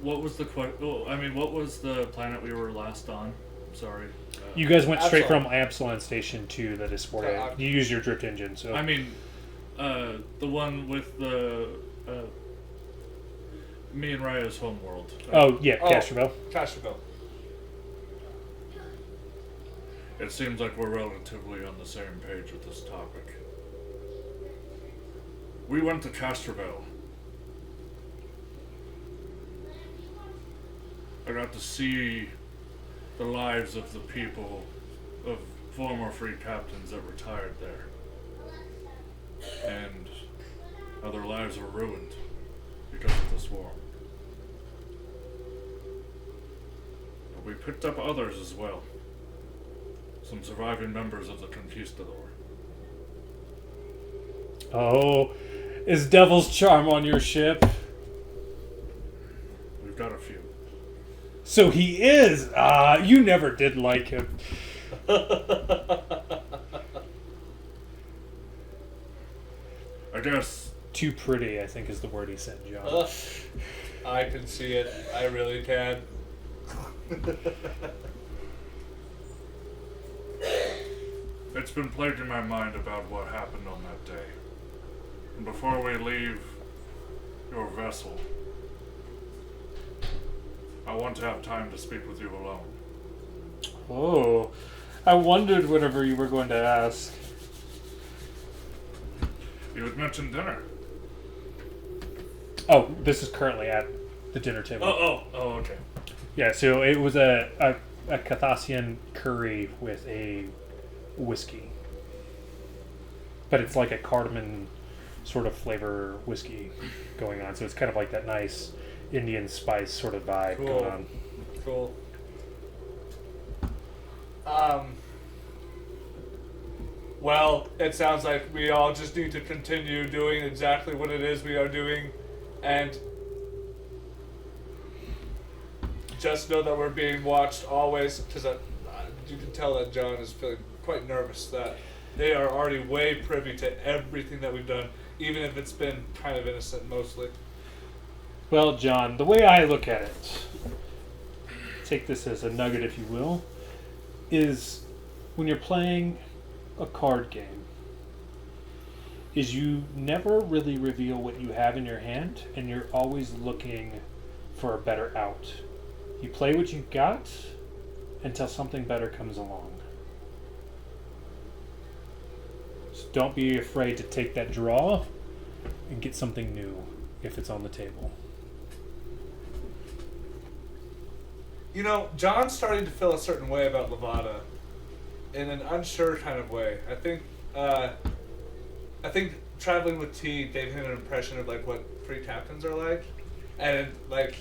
[SPEAKER 4] What was the what was the planet we were last on? Sorry.
[SPEAKER 2] You guys went straight from Absalon Station to the Disporia. You used your drift engine, so.
[SPEAKER 4] I mean, the one with the me and Raya's homeworld.
[SPEAKER 2] Castroville.
[SPEAKER 3] Castroville.
[SPEAKER 4] It seems like we're relatively on the same page with this topic. We went to Castroville. I got to see the lives of the people, of former Free Captains that retired there. And how their lives were ruined because of the swarm. But we picked up others as well. Some surviving members of the Conquistador.
[SPEAKER 2] Oh, is Devil's Charm on your ship?
[SPEAKER 4] We've got a few.
[SPEAKER 2] So he is! You never did like him.
[SPEAKER 4] I guess.
[SPEAKER 2] Too pretty, I think is the word he said, John.
[SPEAKER 3] I can see it. I really can.
[SPEAKER 4] It's been plaguing my mind about what happened on that day. And before we leave your vessel, I want to have time to speak with you alone.
[SPEAKER 2] Oh, I wondered whenever you were going to ask.
[SPEAKER 4] You had mentioned dinner.
[SPEAKER 2] Oh, this is currently at the dinner table.
[SPEAKER 4] Oh, okay.
[SPEAKER 2] Yeah, so it was a Carthassian curry with a whiskey. But it's like a cardamom sort of flavor whiskey going on. So it's kind of like that nice Indian spice sort of vibe going on.
[SPEAKER 3] Cool. Well, it sounds like we all just need to continue doing exactly what it is we are doing, and just know that we're being watched always, because you can tell that John is feeling quite nervous that they are already way privy to everything that we've done, even if it's been kind of innocent mostly.
[SPEAKER 2] Well, John, the way I look at it, take this as a nugget if you will, is when you're playing a card game, is you never really reveal what you have in your hand, and you're always looking for a better out. You play what you got until something better comes along. So don't be afraid to take that draw and get something new if it's on the table.
[SPEAKER 3] You know, John's starting to feel a certain way about Lavada, in an unsure kind of way. I think traveling with T gave him an impression of like what free captains are like, and like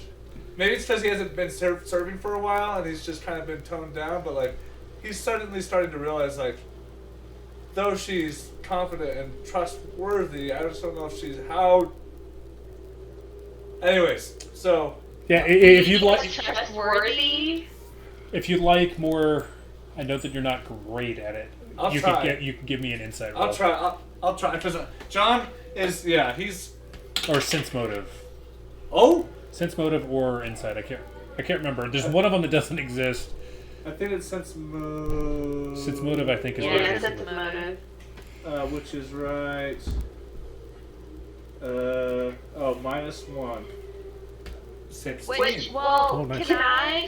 [SPEAKER 3] maybe it's because he hasn't been serving for a while and he's just kind of been toned down. But like he's suddenly starting to realize like though she's confident and trustworthy, I just don't know if she's how. Anyways, so
[SPEAKER 2] yeah, if you'd like,
[SPEAKER 5] trustworthy.
[SPEAKER 2] if you'd like more, I know that you're not great at it.
[SPEAKER 3] I'll
[SPEAKER 2] you
[SPEAKER 3] try.
[SPEAKER 2] you can give me an insight roll.
[SPEAKER 3] I'll try. I'll try because John is he's
[SPEAKER 2] or sense motive.
[SPEAKER 3] oh.
[SPEAKER 2] Sense motive or insight. I can't remember. There's one of them that doesn't exist.
[SPEAKER 3] I think it's sense motive.
[SPEAKER 2] Sense motive, I think, is what it
[SPEAKER 5] Yeah,
[SPEAKER 2] is.
[SPEAKER 5] sense motive.
[SPEAKER 3] Which is right. -1. 16.
[SPEAKER 5] Which, well,
[SPEAKER 2] Oh, nice.
[SPEAKER 5] can I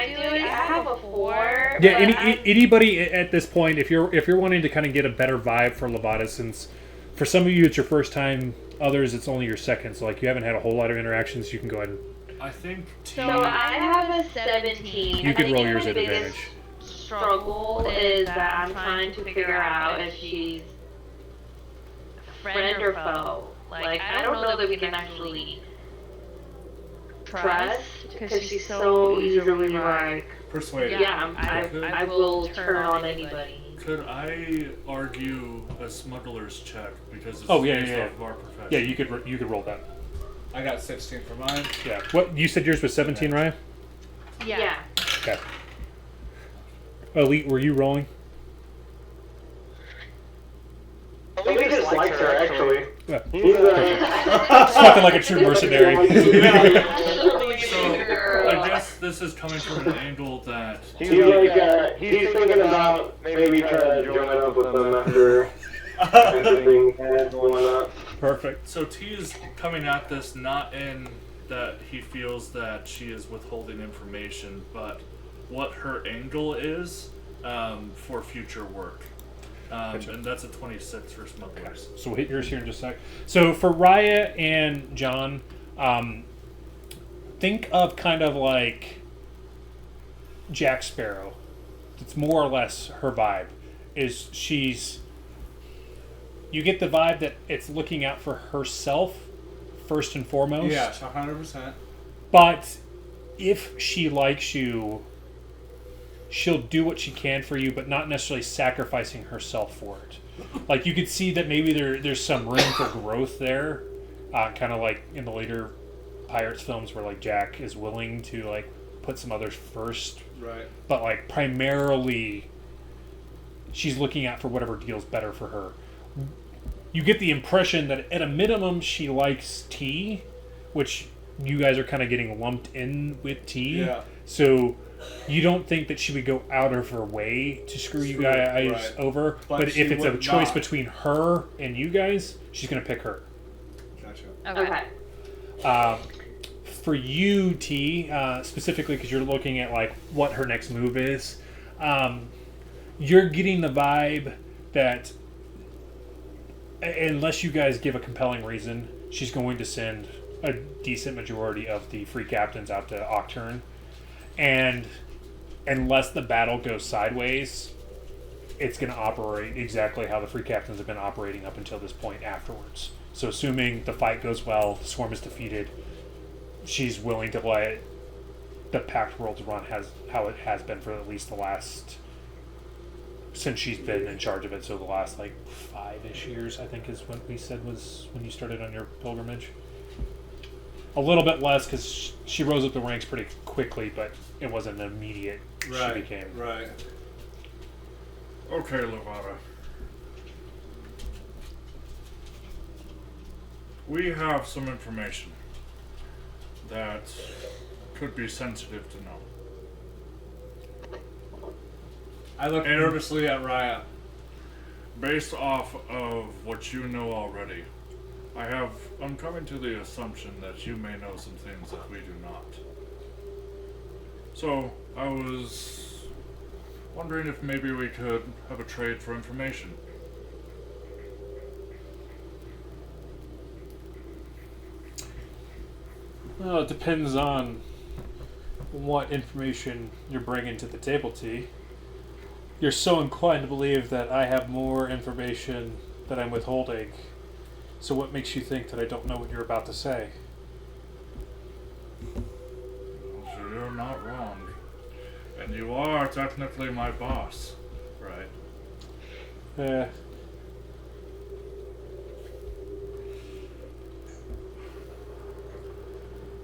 [SPEAKER 5] do it? I have a 4.
[SPEAKER 2] Yeah,
[SPEAKER 5] but
[SPEAKER 2] anybody at this point, if you're wanting to kind of get a better vibe for Lavada, since for some of you it's your first time, others it's only your second, so like you haven't had a whole lot of interactions, you can go ahead and
[SPEAKER 4] I think
[SPEAKER 5] So I have a 17.
[SPEAKER 2] you
[SPEAKER 5] I
[SPEAKER 2] can
[SPEAKER 5] think
[SPEAKER 2] roll
[SPEAKER 5] my
[SPEAKER 2] yours at
[SPEAKER 5] biggest
[SPEAKER 2] advantage.
[SPEAKER 5] Struggle is that I'm trying to figure out if she's friend or foe. Like I don't know that we can actually trust because she's so easily like
[SPEAKER 3] Persuaded.
[SPEAKER 5] yeah. I will turn on anybody.
[SPEAKER 4] Could I argue a smuggler's check because it's
[SPEAKER 2] Oh, yeah,
[SPEAKER 4] based
[SPEAKER 2] yeah,
[SPEAKER 4] off of our profession?
[SPEAKER 2] Yeah, you could roll that.
[SPEAKER 3] I got 16 for mine.
[SPEAKER 2] Yeah. What you said yours was 17, Ryan?
[SPEAKER 5] Yeah.
[SPEAKER 2] Okay. Elite, were you rolling?
[SPEAKER 6] Elite just likes her, actually.
[SPEAKER 2] Yeah.
[SPEAKER 6] He's
[SPEAKER 2] Fucking like a true mercenary.
[SPEAKER 4] So I guess this is coming from an angle that
[SPEAKER 6] he's thinking about maybe trying to join up with them after everything has going up.
[SPEAKER 2] Perfect.
[SPEAKER 4] so T is coming at this not in that he feels that she is withholding information, but what her angle is for future work.
[SPEAKER 2] Gotcha.
[SPEAKER 4] And that's a 26 for smugglers.
[SPEAKER 2] So we'll hit yours here in just a sec. So for Raya and John, think of kind of like Jack Sparrow. It's more or less her vibe. You get the vibe that it's looking out for herself first and foremost.
[SPEAKER 3] Yes, 100%.
[SPEAKER 2] But if she likes you, she'll do what she can for you, but not necessarily sacrificing herself for it. Like you could see that maybe there's some room for growth there, kind of like in the later Pirates films where like Jack is willing to like put some others first,
[SPEAKER 3] Right.
[SPEAKER 2] but like primarily she's looking out for whatever deal's better for her. You get the impression that at a minimum she likes T, which you guys are kind of getting lumped in with T.
[SPEAKER 3] Yeah.
[SPEAKER 2] So you don't think that she would go out of her way to screw you guys
[SPEAKER 3] right.
[SPEAKER 2] over.
[SPEAKER 3] But
[SPEAKER 2] But
[SPEAKER 3] she
[SPEAKER 2] if it's a
[SPEAKER 3] would
[SPEAKER 2] choice
[SPEAKER 3] not.
[SPEAKER 2] between her and you guys, she's going to pick her.
[SPEAKER 3] Gotcha.
[SPEAKER 5] Okay.
[SPEAKER 2] For you, T, specifically because you're looking at like what her next move is, you're getting the vibe that unless you guys give a compelling reason, she's going to send a decent majority of the free captains out to Aucturn. And unless the battle goes sideways, it's going to operate exactly how the free captains have been operating up until this point afterwards. So assuming the fight goes well, the swarm is defeated, she's willing to let the Pact Worlds run how it has been for at least the last since she's been in charge of it. So the last like 5-ish years, I think, is what we said was when you started on your pilgrimage. A little bit less because she rose up the ranks pretty quickly, but it wasn't immediate.
[SPEAKER 3] Right.
[SPEAKER 2] She became.
[SPEAKER 3] Right.
[SPEAKER 4] Okay, Lavada. We have some information that could be sensitive to know.
[SPEAKER 3] I look nervously at Raya.
[SPEAKER 4] Based off of what you know already, I'm coming to the assumption that you may know some things that we do not. So, I was wondering if maybe we could have a trade for information.
[SPEAKER 2] Well, it depends on what information you're bringing to the table, T. You're so inclined to believe that I have more information that I'm withholding. So what makes you think that I don't know what you're about to say?
[SPEAKER 4] So you're not wrong. And you are technically my boss, right?
[SPEAKER 2] Yeah.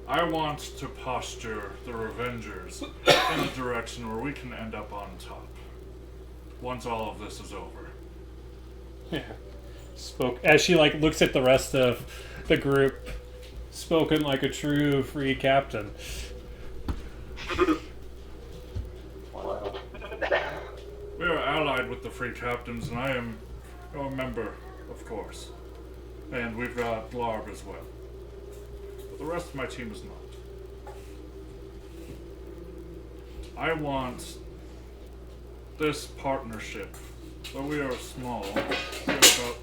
[SPEAKER 4] I want to posture the Revengers in a direction where we can end up on top. Once all of this is over.
[SPEAKER 2] Yeah. Spoke as she like looks at the rest of the group, spoken like a true free captain.
[SPEAKER 4] We are allied with the Free Captains, and I am a member, of course. And we've got Larb as well. But the rest of my team is not. I want this partnership, though we are small,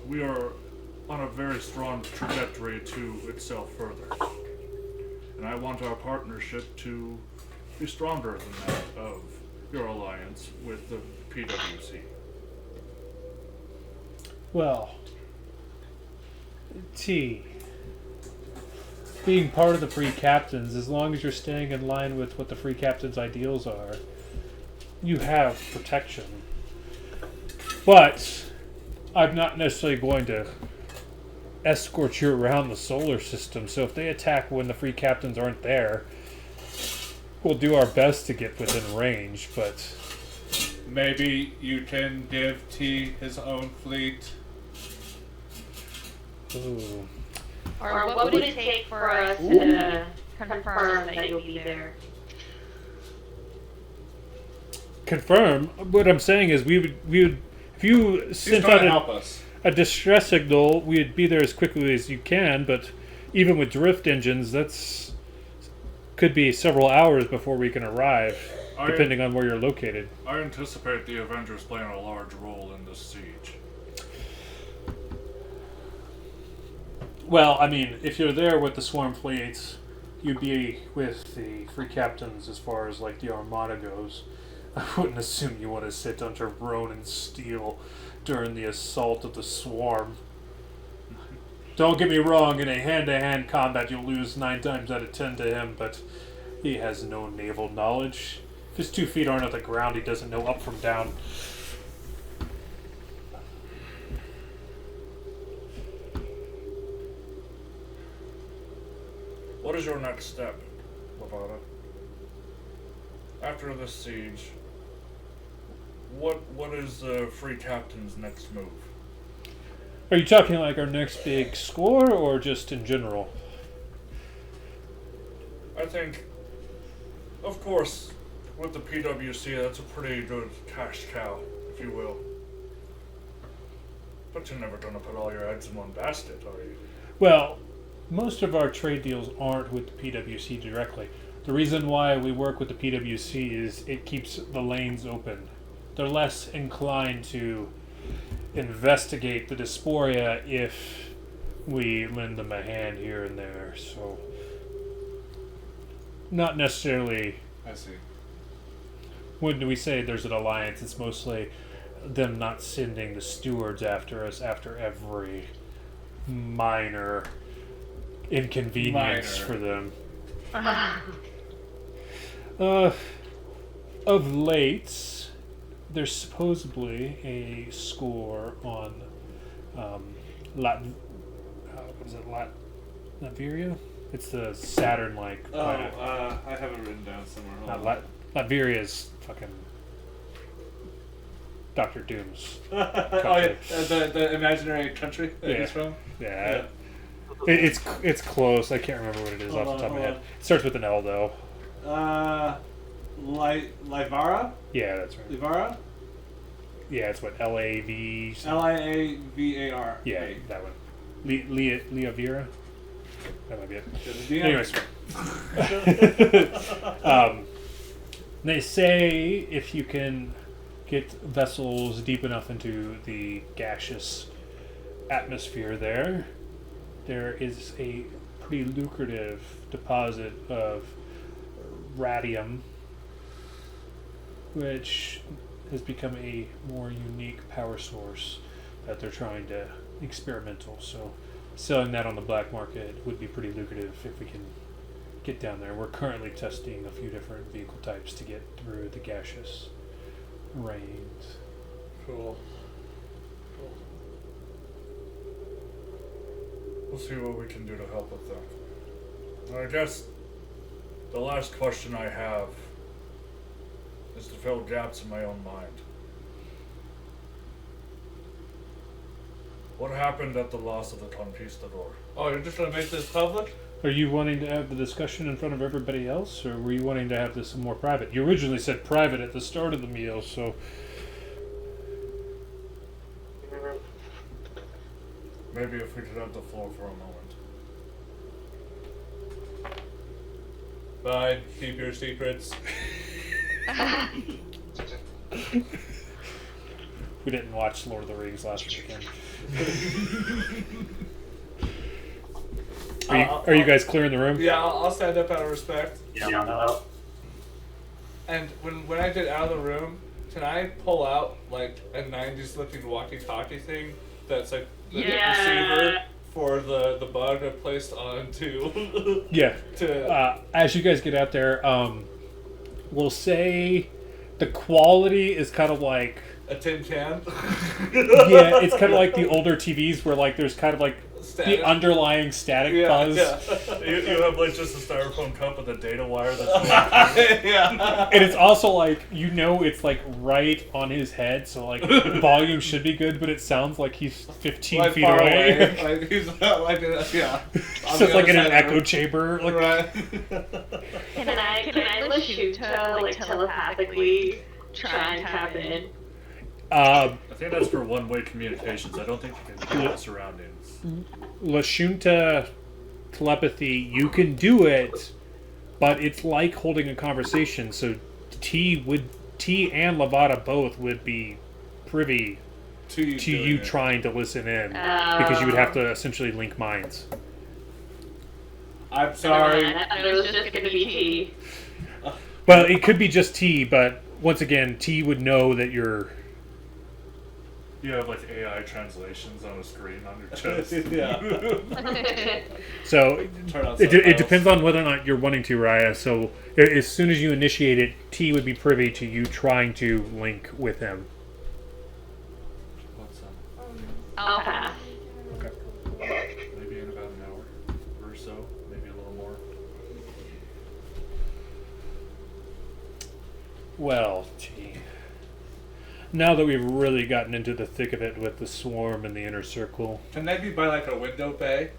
[SPEAKER 4] we are on a very strong trajectory to excel further. And I want our partnership to be stronger than that of your alliance with the PWC.
[SPEAKER 2] Well, T, being part of the Free Captains, as long as you're staying in line with what the Free Captains' ideals are, you have protection. But I'm not necessarily going to escort you around the solar system, so if they attack when the Free Captains aren't there, we'll do our best to get within range, but...
[SPEAKER 3] Maybe you can give T his own fleet.
[SPEAKER 2] Ooh.
[SPEAKER 5] Or what would it take for us to confirm that you'll be there?
[SPEAKER 2] Confirm. What I'm saying is we would if you
[SPEAKER 3] He's
[SPEAKER 2] sent
[SPEAKER 3] trying
[SPEAKER 2] out
[SPEAKER 3] to help us.
[SPEAKER 2] a distress signal, we'd be there as quickly as you can, but even with drift engines, that's could be several hours before we can arrive, depending on where you're located.
[SPEAKER 4] I anticipate the Avengers playing a large role in this siege.
[SPEAKER 2] Well, I mean, if you're there with the swarm fleets, you'd be with the Free Captains as far as like the Armada goes. I wouldn't assume you want to sit under Ronin steel during the assault of the swarm. Don't get me wrong, in a hand-to-hand combat you'll lose 9 times out of 10 to him, but he has no naval knowledge. If his 2 feet aren't at the ground, he doesn't know up from down.
[SPEAKER 4] What is your next step, Lavada? After this siege, what is the Free Captain's next move?
[SPEAKER 2] Are you talking like our next big score, or just in general?
[SPEAKER 4] I think, of course, with the PWC, that's a pretty good cash cow, if you will. But you're never going to put all your eggs in one basket, are you?
[SPEAKER 2] Well, most of our trade deals aren't with the PWC directly. The reason why we work with the PWC is it keeps the lanes open. They're less inclined to investigate the Disporia if we lend them a hand here and there, so not necessarily.
[SPEAKER 3] I see.
[SPEAKER 2] When we say there's an alliance, it's mostly them not sending the stewards after us after every minor inconvenience for them. Of late, there's supposedly a score on what is it, Latveria? It's the Saturn-like planet.
[SPEAKER 3] I have it written down somewhere. Hold on.
[SPEAKER 2] Latveria is fucking Dr. Doom's country.
[SPEAKER 3] Oh yeah, the imaginary country that he's from.
[SPEAKER 2] Yeah. It's close. I can't remember what it is off the top of my head. It starts with an L though.
[SPEAKER 3] Livara?
[SPEAKER 2] Yeah, that's right.
[SPEAKER 3] Livara?
[SPEAKER 2] Yeah, it's what, L-A-V...
[SPEAKER 3] Liavar.
[SPEAKER 2] Yeah, that one. Liavira? That might be it.
[SPEAKER 3] Anyways.
[SPEAKER 2] They say if you can get vessels deep enough into the gaseous atmosphere there is a pretty lucrative deposit of radium, which has become a more unique power source that they're trying to experimental. So selling that on the black market would be pretty lucrative if we can get down there. We're currently testing a few different vehicle types to get through the gaseous rains.
[SPEAKER 4] Cool. We'll see what we can do to help with them. I guess the last question I have is to fill gaps in my own mind. What happened at the loss of the Conquistador?
[SPEAKER 3] Oh, you're just gonna make this public?
[SPEAKER 2] Are you wanting to have the discussion in front of everybody else, or were you wanting to have this more private? You originally said private at the start of the meal, so...
[SPEAKER 4] Maybe if we could have the floor for a moment.
[SPEAKER 3] Fine, keep your secrets.
[SPEAKER 2] We didn't watch Lord of the Rings last weekend. Are you guys clearing the room?
[SPEAKER 3] Yeah, I'll stand up out of respect.
[SPEAKER 6] Yeah.
[SPEAKER 3] And when I get out of the room, can I pull out like a 90s looking walkie-talkie thing that's like the receiver for the bug I placed onto?
[SPEAKER 2] Yeah.
[SPEAKER 3] To
[SPEAKER 2] as you guys get out there, we'll say the quality is kind of like
[SPEAKER 3] a tin can.
[SPEAKER 2] yeah, it's kind of like the older TVs where like there's kind of like
[SPEAKER 3] Static.
[SPEAKER 2] the underlying static buzz.
[SPEAKER 3] Yeah.
[SPEAKER 4] You have like just a styrofoam cup with a data wire that's
[SPEAKER 3] Yeah.
[SPEAKER 2] And it's also like, it's like right on his head, so like the volume should be good, but it sounds like he's 15
[SPEAKER 3] like
[SPEAKER 2] feet
[SPEAKER 3] far
[SPEAKER 2] away.
[SPEAKER 3] Like he's not like yeah.
[SPEAKER 2] So it's like in an echo chamber. Like,
[SPEAKER 3] Right.
[SPEAKER 5] Can I Lashuta like telepathically try and tap in?
[SPEAKER 4] I think that's for one-way communications. I don't think you can do the surroundings.
[SPEAKER 2] Lashunta telepathy, you can do it, but it's like holding a conversation. So T and Lavada both would be privy to you trying to listen in, because you would have to essentially link minds.
[SPEAKER 3] I'm sorry.
[SPEAKER 5] I thought it was just going to be T.
[SPEAKER 2] Well, it could be just T, but once again, T would know that you're...
[SPEAKER 4] You have like AI translations on a screen on your chest.
[SPEAKER 3] Yeah.
[SPEAKER 2] So it depends on whether or not you're wanting to, Raya. So as soon as you initiate it, T would be privy to you trying to link with him.
[SPEAKER 4] What's
[SPEAKER 5] I'll pass.
[SPEAKER 2] Okay.
[SPEAKER 4] maybe in about an hour or so, maybe a little more.
[SPEAKER 2] Well, T. Now that we've really gotten into the thick of it with the swarm and the inner circle,
[SPEAKER 3] Can that be by like a window bay?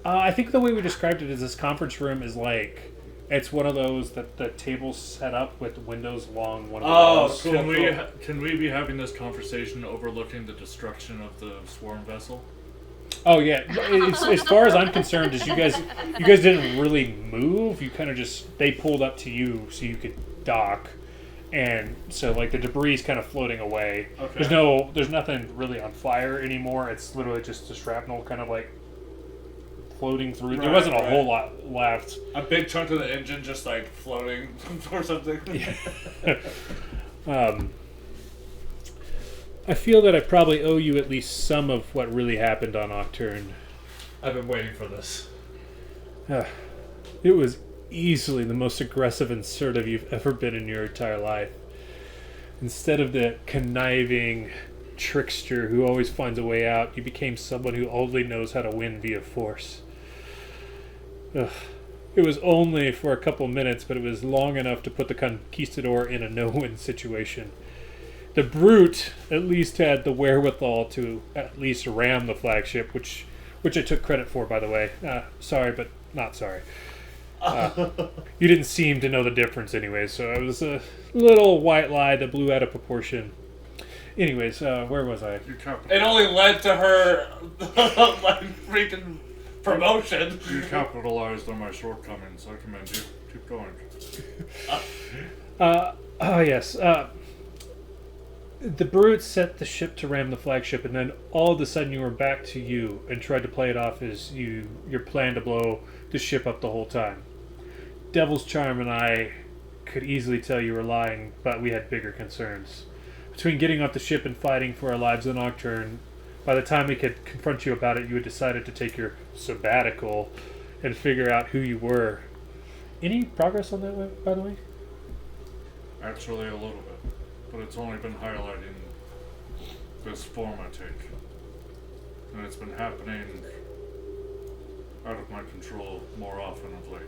[SPEAKER 2] I think the way we described it is this conference room is like, it's one of those that the table's set up with windows along one of the walls.
[SPEAKER 3] Cool.
[SPEAKER 4] Can we be having this conversation overlooking the destruction of the swarm vessel?
[SPEAKER 2] Oh yeah, as far as I'm concerned, is you guys didn't really move. You kind of they pulled up to you so you could dock, and so like the debris is kind of floating away.
[SPEAKER 3] Okay.
[SPEAKER 2] There's nothing really on fire anymore. It's literally just the shrapnel kind of like floating through. There wasn't a whole lot left.
[SPEAKER 3] A big chunk of the engine just like floating or something.
[SPEAKER 2] I feel that I probably owe you at least some of what really happened on Aucturn.
[SPEAKER 3] I've been waiting for this.
[SPEAKER 2] It was easily the most aggressive and assertive you've ever been in your entire life. Instead of the conniving trickster who always finds a way out, you became someone who only knows how to win via force. Ugh. It was only for a couple minutes, but it was long enough to put the conquistador in a no-win situation. The brute at least had the wherewithal to at least ram the flagship, which I took credit for, by the way. Sorry, but not sorry. You didn't seem to know the difference anyway, so it was a little white lie that blew out of proportion. Anyways, where was I?
[SPEAKER 3] It only led to her like freaking promotion.
[SPEAKER 4] You capitalized on my shortcomings. I commend you. Keep going.
[SPEAKER 2] Yes. The brute set the ship to ram the flagship, and then all of a sudden you were back to you and tried to play it off as your plan to blow the ship up the whole time. Devil's Charm and I could easily tell you were lying, but we had bigger concerns. Between getting off the ship and fighting for our lives in Aucturn, by the time we could confront you about it, you had decided to take your sabbatical and figure out who you were. Any progress on that, by the way?
[SPEAKER 4] Actually, a little bit. But it's only been highlighting this form I take. And it's been happening out of my control more often of late.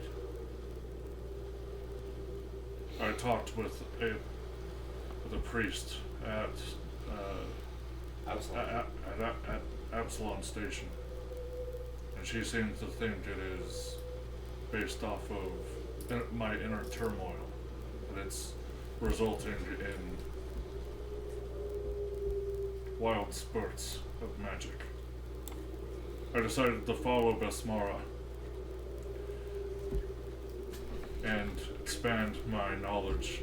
[SPEAKER 4] I talked with a priest at Absalom Station, and she seems to think it is based off of my inner turmoil, and it's resulting in wild spurts of magic. I decided to follow Besmara and expand my knowledge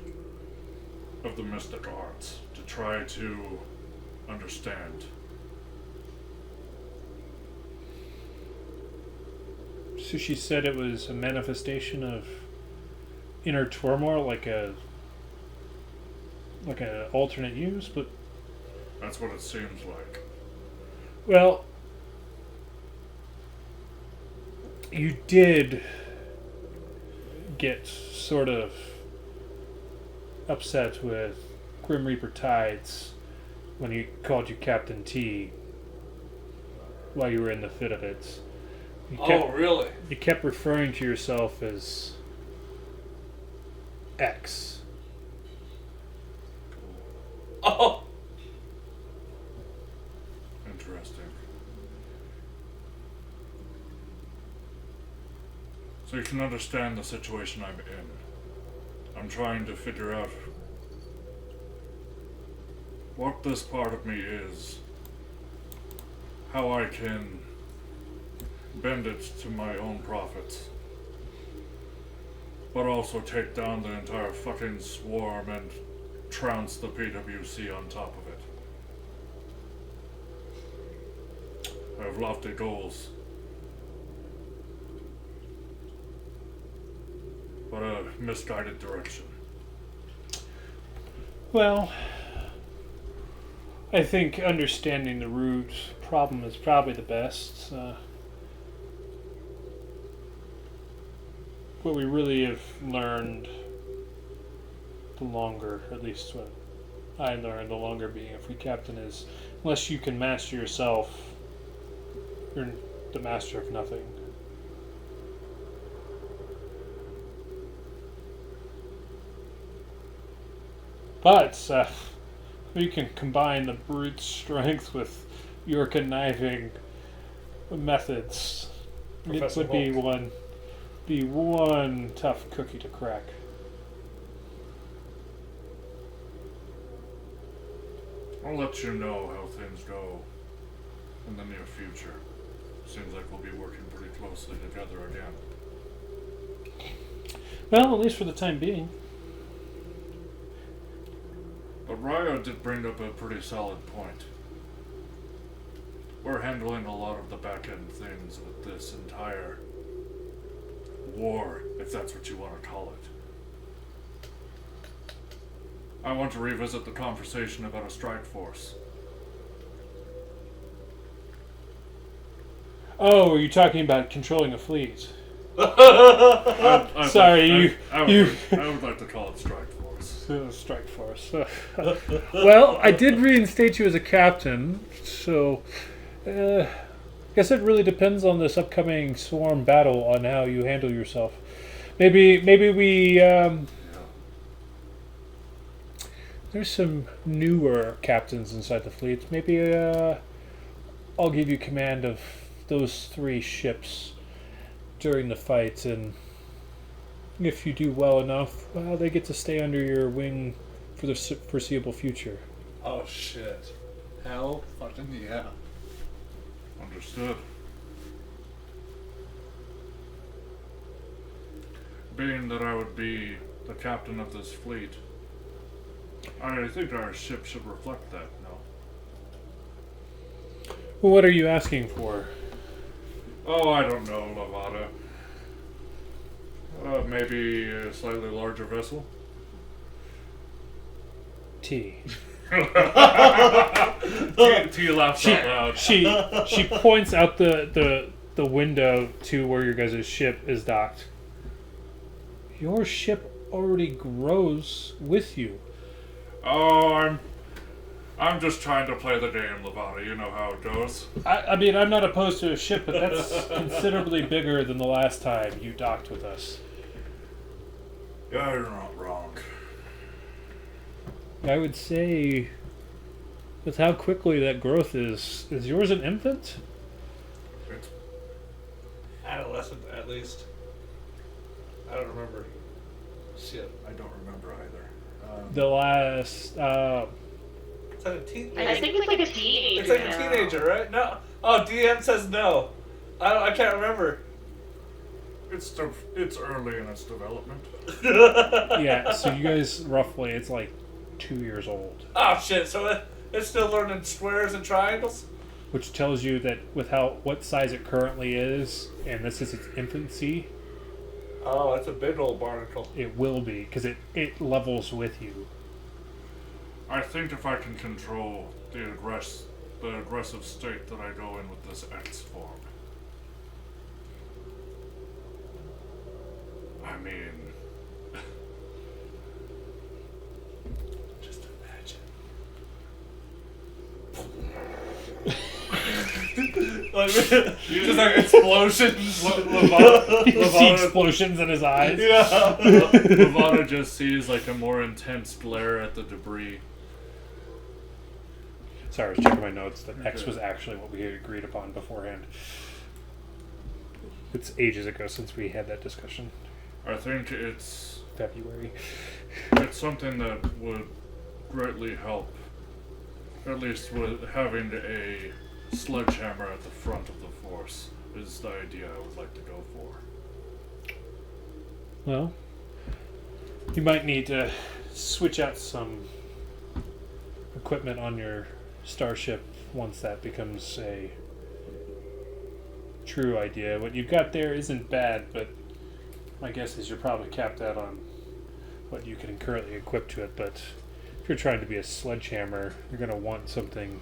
[SPEAKER 4] of the mystic arts to try to understand.
[SPEAKER 2] So she said it was a manifestation of inner turmoil, like an alternate use, but
[SPEAKER 4] That's what it seems like.
[SPEAKER 2] well, you did get sort of upset with Grim Reaper Tides when he called you Captain T while you were in the fit of it.
[SPEAKER 3] Really?
[SPEAKER 2] You kept referring to yourself as X.
[SPEAKER 3] Oh!
[SPEAKER 4] Interesting. So you can understand the situation I'm in. I'm trying to figure out what this part of me is, how I can bend it to my own profits, but also take down the entire fucking swarm and trounce the PWC on top of it. I have lofty goals, but a misguided direction.
[SPEAKER 2] Well, I think understanding the root problem is probably the best. What we really have learned, the longer, at least what I learned, the longer being a free captain, is unless you can master yourself, you're the master of nothing. But you can combine the brute strength with your conniving methods.
[SPEAKER 3] Professor
[SPEAKER 2] It would
[SPEAKER 3] Hulk.
[SPEAKER 2] be one tough cookie to crack.
[SPEAKER 4] I'll let you know how things go in the near future. Seems like we'll be working pretty closely together again.
[SPEAKER 2] Well, at least for the time being.
[SPEAKER 4] But Ryo did bring up a pretty solid point. We're handling a lot of the back-end things with this entire war, if that's what you want to call it. I want to revisit the conversation about a strike force.
[SPEAKER 2] Oh, are you talking about controlling a fleet?
[SPEAKER 4] I
[SPEAKER 2] Sorry,
[SPEAKER 4] would like to call it strike force.
[SPEAKER 2] in the strike force. Well, I did reinstate you as a captain, so I guess it really depends on this upcoming swarm battle on how you handle yourself. Maybe we. There's some newer captains inside the fleet. Maybe I'll give you command of those 3 ships during the fight, and if you do well enough, well, they get to stay under your wing for the foreseeable future.
[SPEAKER 3] Oh shit. Hell fucking yeah.
[SPEAKER 4] Understood. Being that I would be the captain of this fleet, I think our ship should reflect that, no?
[SPEAKER 2] Well, what are you asking for?
[SPEAKER 4] Oh, I don't know, Lavada. Maybe a slightly larger vessel?
[SPEAKER 2] T.
[SPEAKER 4] T laughs out loud.
[SPEAKER 2] She points out the window to where your guys' ship is docked. Your ship already grows with you.
[SPEAKER 4] Oh, I'm just trying to play the game, Lavada. You know how it goes.
[SPEAKER 2] I mean, I'm not opposed to a ship, but that's considerably bigger than the last time you docked with us.
[SPEAKER 4] Yeah, you're not wrong.
[SPEAKER 2] I would say, with how quickly that growth is yours an infant?
[SPEAKER 4] It's
[SPEAKER 3] Adolescent, at least. I don't remember. Shit.
[SPEAKER 4] I don't remember either.
[SPEAKER 2] The last,
[SPEAKER 3] Is that a teenager?
[SPEAKER 5] I think it's like a teenager.
[SPEAKER 3] It's like a
[SPEAKER 5] now.
[SPEAKER 3] teenager, right? No. Oh, DM says no. I can't remember.
[SPEAKER 4] It's early in its development.
[SPEAKER 2] yeah, so you guys, roughly, it's like 2 years old.
[SPEAKER 3] Oh shit! So it's still learning squares and triangles.
[SPEAKER 2] Which tells you that with what size it currently is, and this is its infancy,
[SPEAKER 3] Oh, that's a big old barnacle.
[SPEAKER 2] it will be, because it levels with you.
[SPEAKER 4] I think if I can control the aggressive state that I go in with this X form. I mean,
[SPEAKER 3] Just imagine. Just like explosions.
[SPEAKER 2] You see explosions in his eyes.
[SPEAKER 3] Yeah.
[SPEAKER 4] Lavada just sees like a more intense glare at the debris.
[SPEAKER 2] Sorry, I was checking my notes. That X was actually what we had agreed upon beforehand. It's ages ago since we had that discussion.
[SPEAKER 4] I think it's
[SPEAKER 2] February.
[SPEAKER 4] something that would greatly help, at least with having a sledgehammer at the front of the force is the idea I would like to go for.
[SPEAKER 2] Well, you might need to switch out some equipment on your starship once that becomes a true idea. What you've got there isn't bad, but my guess is you're probably capped out on what you can currently equip to it. But if you're trying to be a sledgehammer, you're going to want something.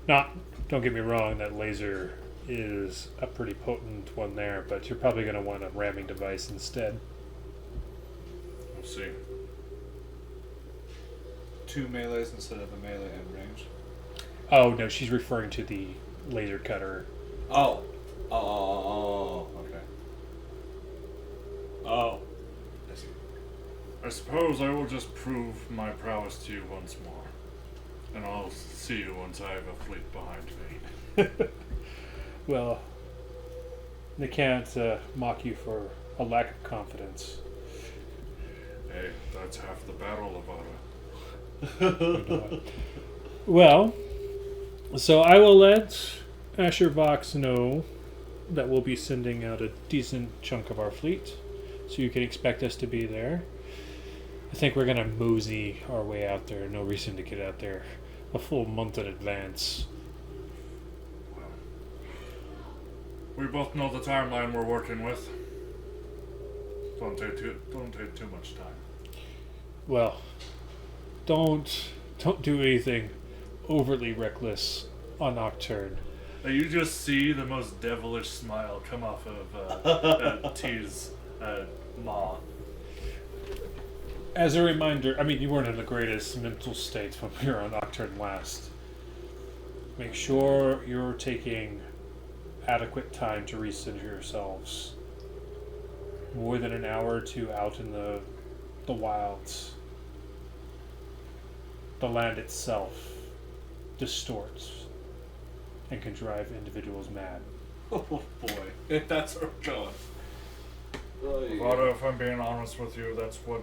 [SPEAKER 2] Don't get me wrong, that laser is a pretty potent one there, but you're probably going to want a ramming device instead.
[SPEAKER 4] We'll see.
[SPEAKER 3] 2 melees instead of a melee and range.
[SPEAKER 2] Oh, no, she's referring to the laser cutter.
[SPEAKER 3] Oh. Okay. Oh. I see.
[SPEAKER 4] I suppose I will just prove my prowess to you once more. And I'll see you once I have a fleet behind me.
[SPEAKER 2] Well, they can't mock you for a lack of confidence.
[SPEAKER 4] Hey, that's half the battle, Lavada.
[SPEAKER 2] Well, so I will let Asher Vox know that we'll be sending out a decent chunk of our fleet, so you can expect us to be there. I think we're going to mosey our way out there. No reason to get out there a full month in advance.
[SPEAKER 4] We both know the timeline we're working with. Don't take too much time.
[SPEAKER 2] Well, don't do anything overly reckless on Aucturn.
[SPEAKER 4] You just see the most devilish smile come off of T's maw.
[SPEAKER 2] As a reminder, I mean, you weren't in the greatest mental state when we were on Aucturn last. Make sure you're taking adequate time to recenter yourselves. More than an hour or two out in the wilds. The land itself distorts and can drive individuals mad.
[SPEAKER 3] Oh boy, if that's where we're going.
[SPEAKER 4] Lavada, if I'm being honest with you, that's what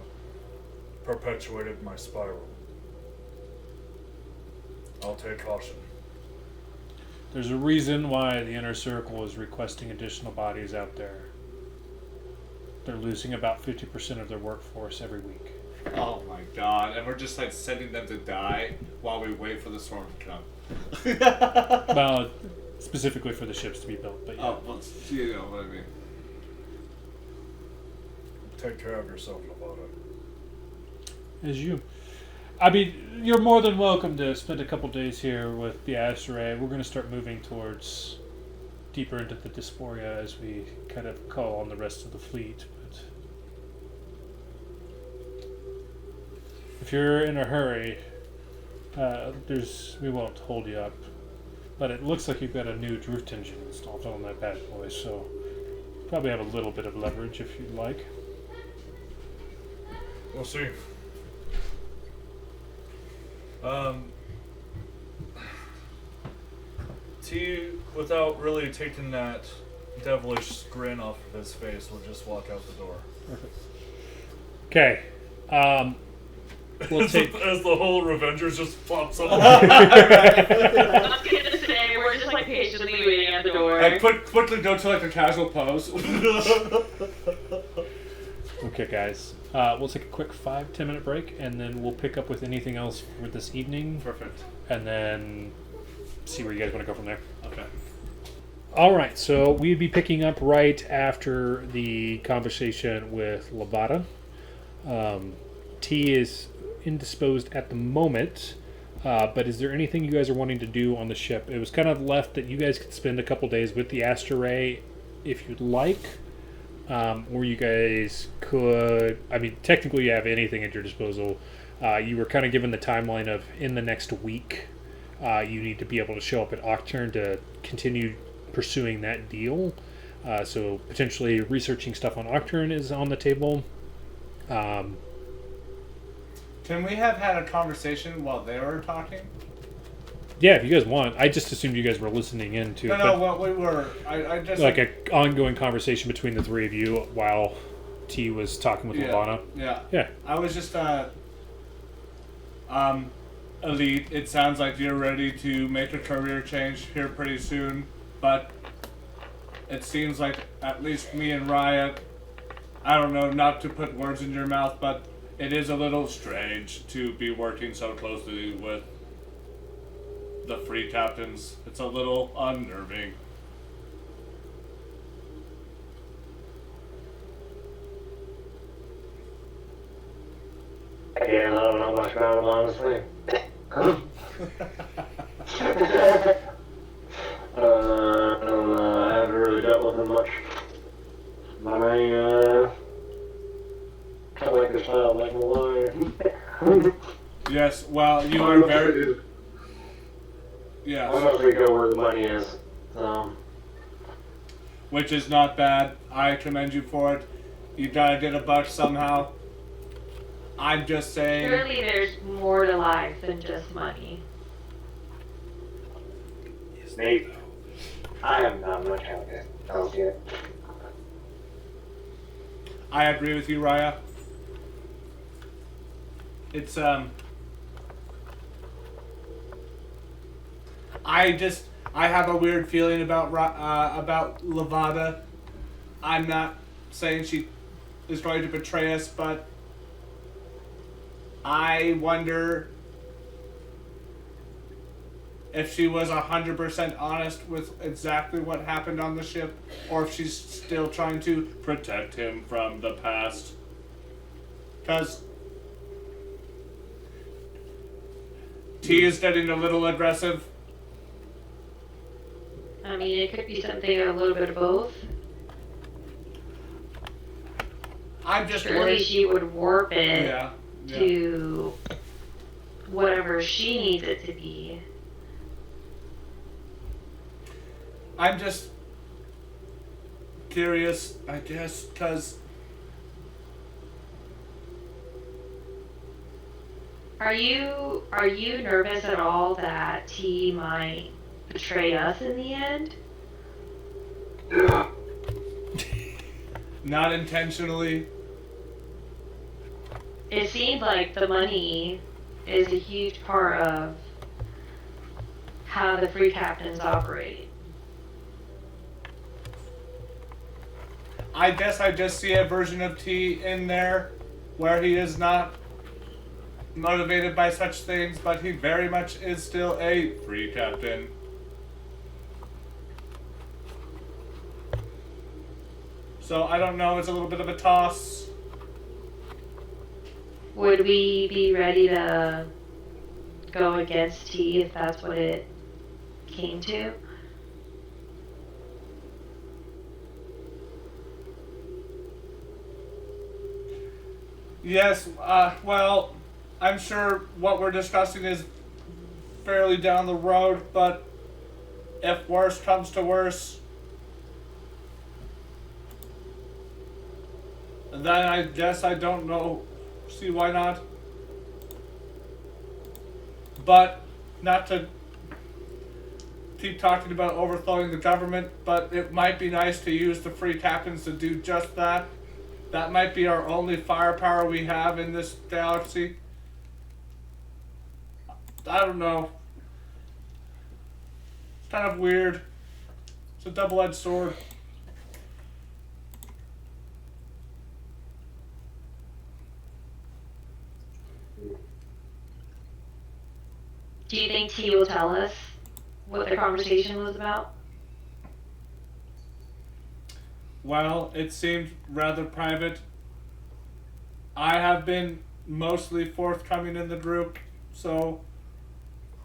[SPEAKER 4] perpetuated my spiral. I'll take caution.
[SPEAKER 2] There's a reason why the Inner Circle is requesting additional bodies out there. They're losing about 50% of their workforce every week.
[SPEAKER 3] Oh my god, and we're just like sending them to die while we wait for the storm to come.
[SPEAKER 2] Well, specifically for the ships to be built, but yeah.
[SPEAKER 3] Oh, well, you know what I mean.
[SPEAKER 4] Take care of yourself, Lavada.
[SPEAKER 2] As you. I mean, you're more than welcome to spend a couple days here with the Asteray. We're going to start moving towards deeper into the Disporia as we kind of call on the rest of the fleet. But if you're in a hurry, we won't hold you up. But it looks like you've got a new drift engine installed on that bad boy, so probably have a little bit of leverage if you'd like.
[SPEAKER 4] We'll see. T, without really taking that devilish grin off of his face, will just walk out the door.
[SPEAKER 2] Perfect. Okay. We'll take...
[SPEAKER 4] As the whole Revengers just flops up.
[SPEAKER 5] I was gonna say, we're just like patiently waiting at the door.
[SPEAKER 3] Like, quickly go to like a casual pose.
[SPEAKER 2] Okay, guys. We'll take a quick 5-10 minute break, and then we'll pick up with anything else for this evening.
[SPEAKER 3] Perfect.
[SPEAKER 2] And then see where you guys want to go from there.
[SPEAKER 3] Okay.
[SPEAKER 2] All right, so we'd be picking up right after the conversation with Lavada. T is indisposed at the moment, but is there anything you guys are wanting to do on the ship? It was kind of left that you guys could spend a couple days with the Asteray if you'd like. Or you guys could, I mean, technically you have anything at your disposal. You were kind of given the timeline of in the next week, you need to be able to show up at Aucturn to continue pursuing that deal. So potentially researching stuff on Aucturn is on the table.
[SPEAKER 3] Can we have had a conversation while they were talking?
[SPEAKER 2] Yeah, if you guys want. I just assumed you guys were listening in to
[SPEAKER 3] No, well, we were. I just
[SPEAKER 2] like an ongoing conversation between the three of you while T was talking with Lavada.
[SPEAKER 3] Yeah. I was just Elite, it sounds like you're ready to make a career change here pretty soon, but it seems like at least me and Raya, I don't know, not to put words in your mouth, but it is a little strange to be working so closely with the free captains. It's a little unnerving.
[SPEAKER 6] Yeah, I don't know much about him, honestly. I haven't really dealt with him much. But I kind of like his style, like a lie.
[SPEAKER 3] Yes, well, you are very...
[SPEAKER 6] I mostly go where the money is, so...
[SPEAKER 3] Which is not bad. I commend you for it. You gotta get a buck somehow. I'm just saying...
[SPEAKER 5] Surely there's more to life than just money.
[SPEAKER 6] Maybe. I haven't done much else yet.
[SPEAKER 3] I agree with you, Raya. It's, I have a weird feeling about Lavada. I'm not saying she is going to betray us, but I wonder if she was 100% honest with exactly what happened on the ship, or if she's still trying to protect him from the past. Because T is getting a little aggressive.
[SPEAKER 5] I mean, it could be something a little bit of both.
[SPEAKER 3] I'm just
[SPEAKER 5] Surely
[SPEAKER 3] worried.
[SPEAKER 5] she would warp it.
[SPEAKER 3] Yeah.
[SPEAKER 5] to whatever she needs it to be.
[SPEAKER 3] I'm just curious, I guess, because...
[SPEAKER 5] Are you nervous at all that T might betray us in the end?
[SPEAKER 3] Not intentionally.
[SPEAKER 5] It seemed like the money is a huge part of how the free captains operate.
[SPEAKER 3] I guess I just see a version of T in there where he is not motivated by such things, but he very much is still a free captain. So I don't know, it's a little bit of a toss.
[SPEAKER 5] Would we be ready to go against T if that's what it came to?
[SPEAKER 3] Yes, well, I'm sure what we're discussing is fairly down the road, but if worse comes to worse, then I guess I don't know, see why not. But, not to keep talking about overthrowing the government, but it might be nice to use the free captains to do just that. That might be our only firepower we have in this galaxy. I don't know. It's kind of weird. It's a double-edged sword.
[SPEAKER 5] Do you think T will tell us what the conversation was about?
[SPEAKER 3] Well, it seemed rather private. I have been mostly forthcoming in the group, so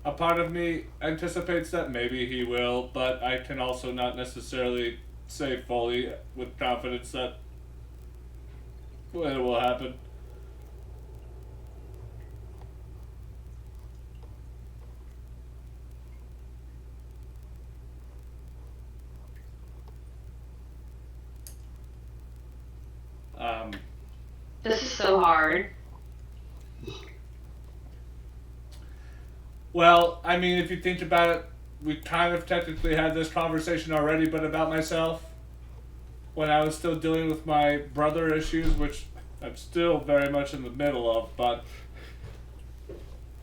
[SPEAKER 3] a part of me anticipates that maybe he will, but I can also not necessarily say fully with confidence that it will happen.
[SPEAKER 5] This is so hard.
[SPEAKER 3] Well, I mean, if you think about it, we kind of technically had this conversation already, but about myself, when I was still dealing with my brother issues, which I'm still very much in the middle of, but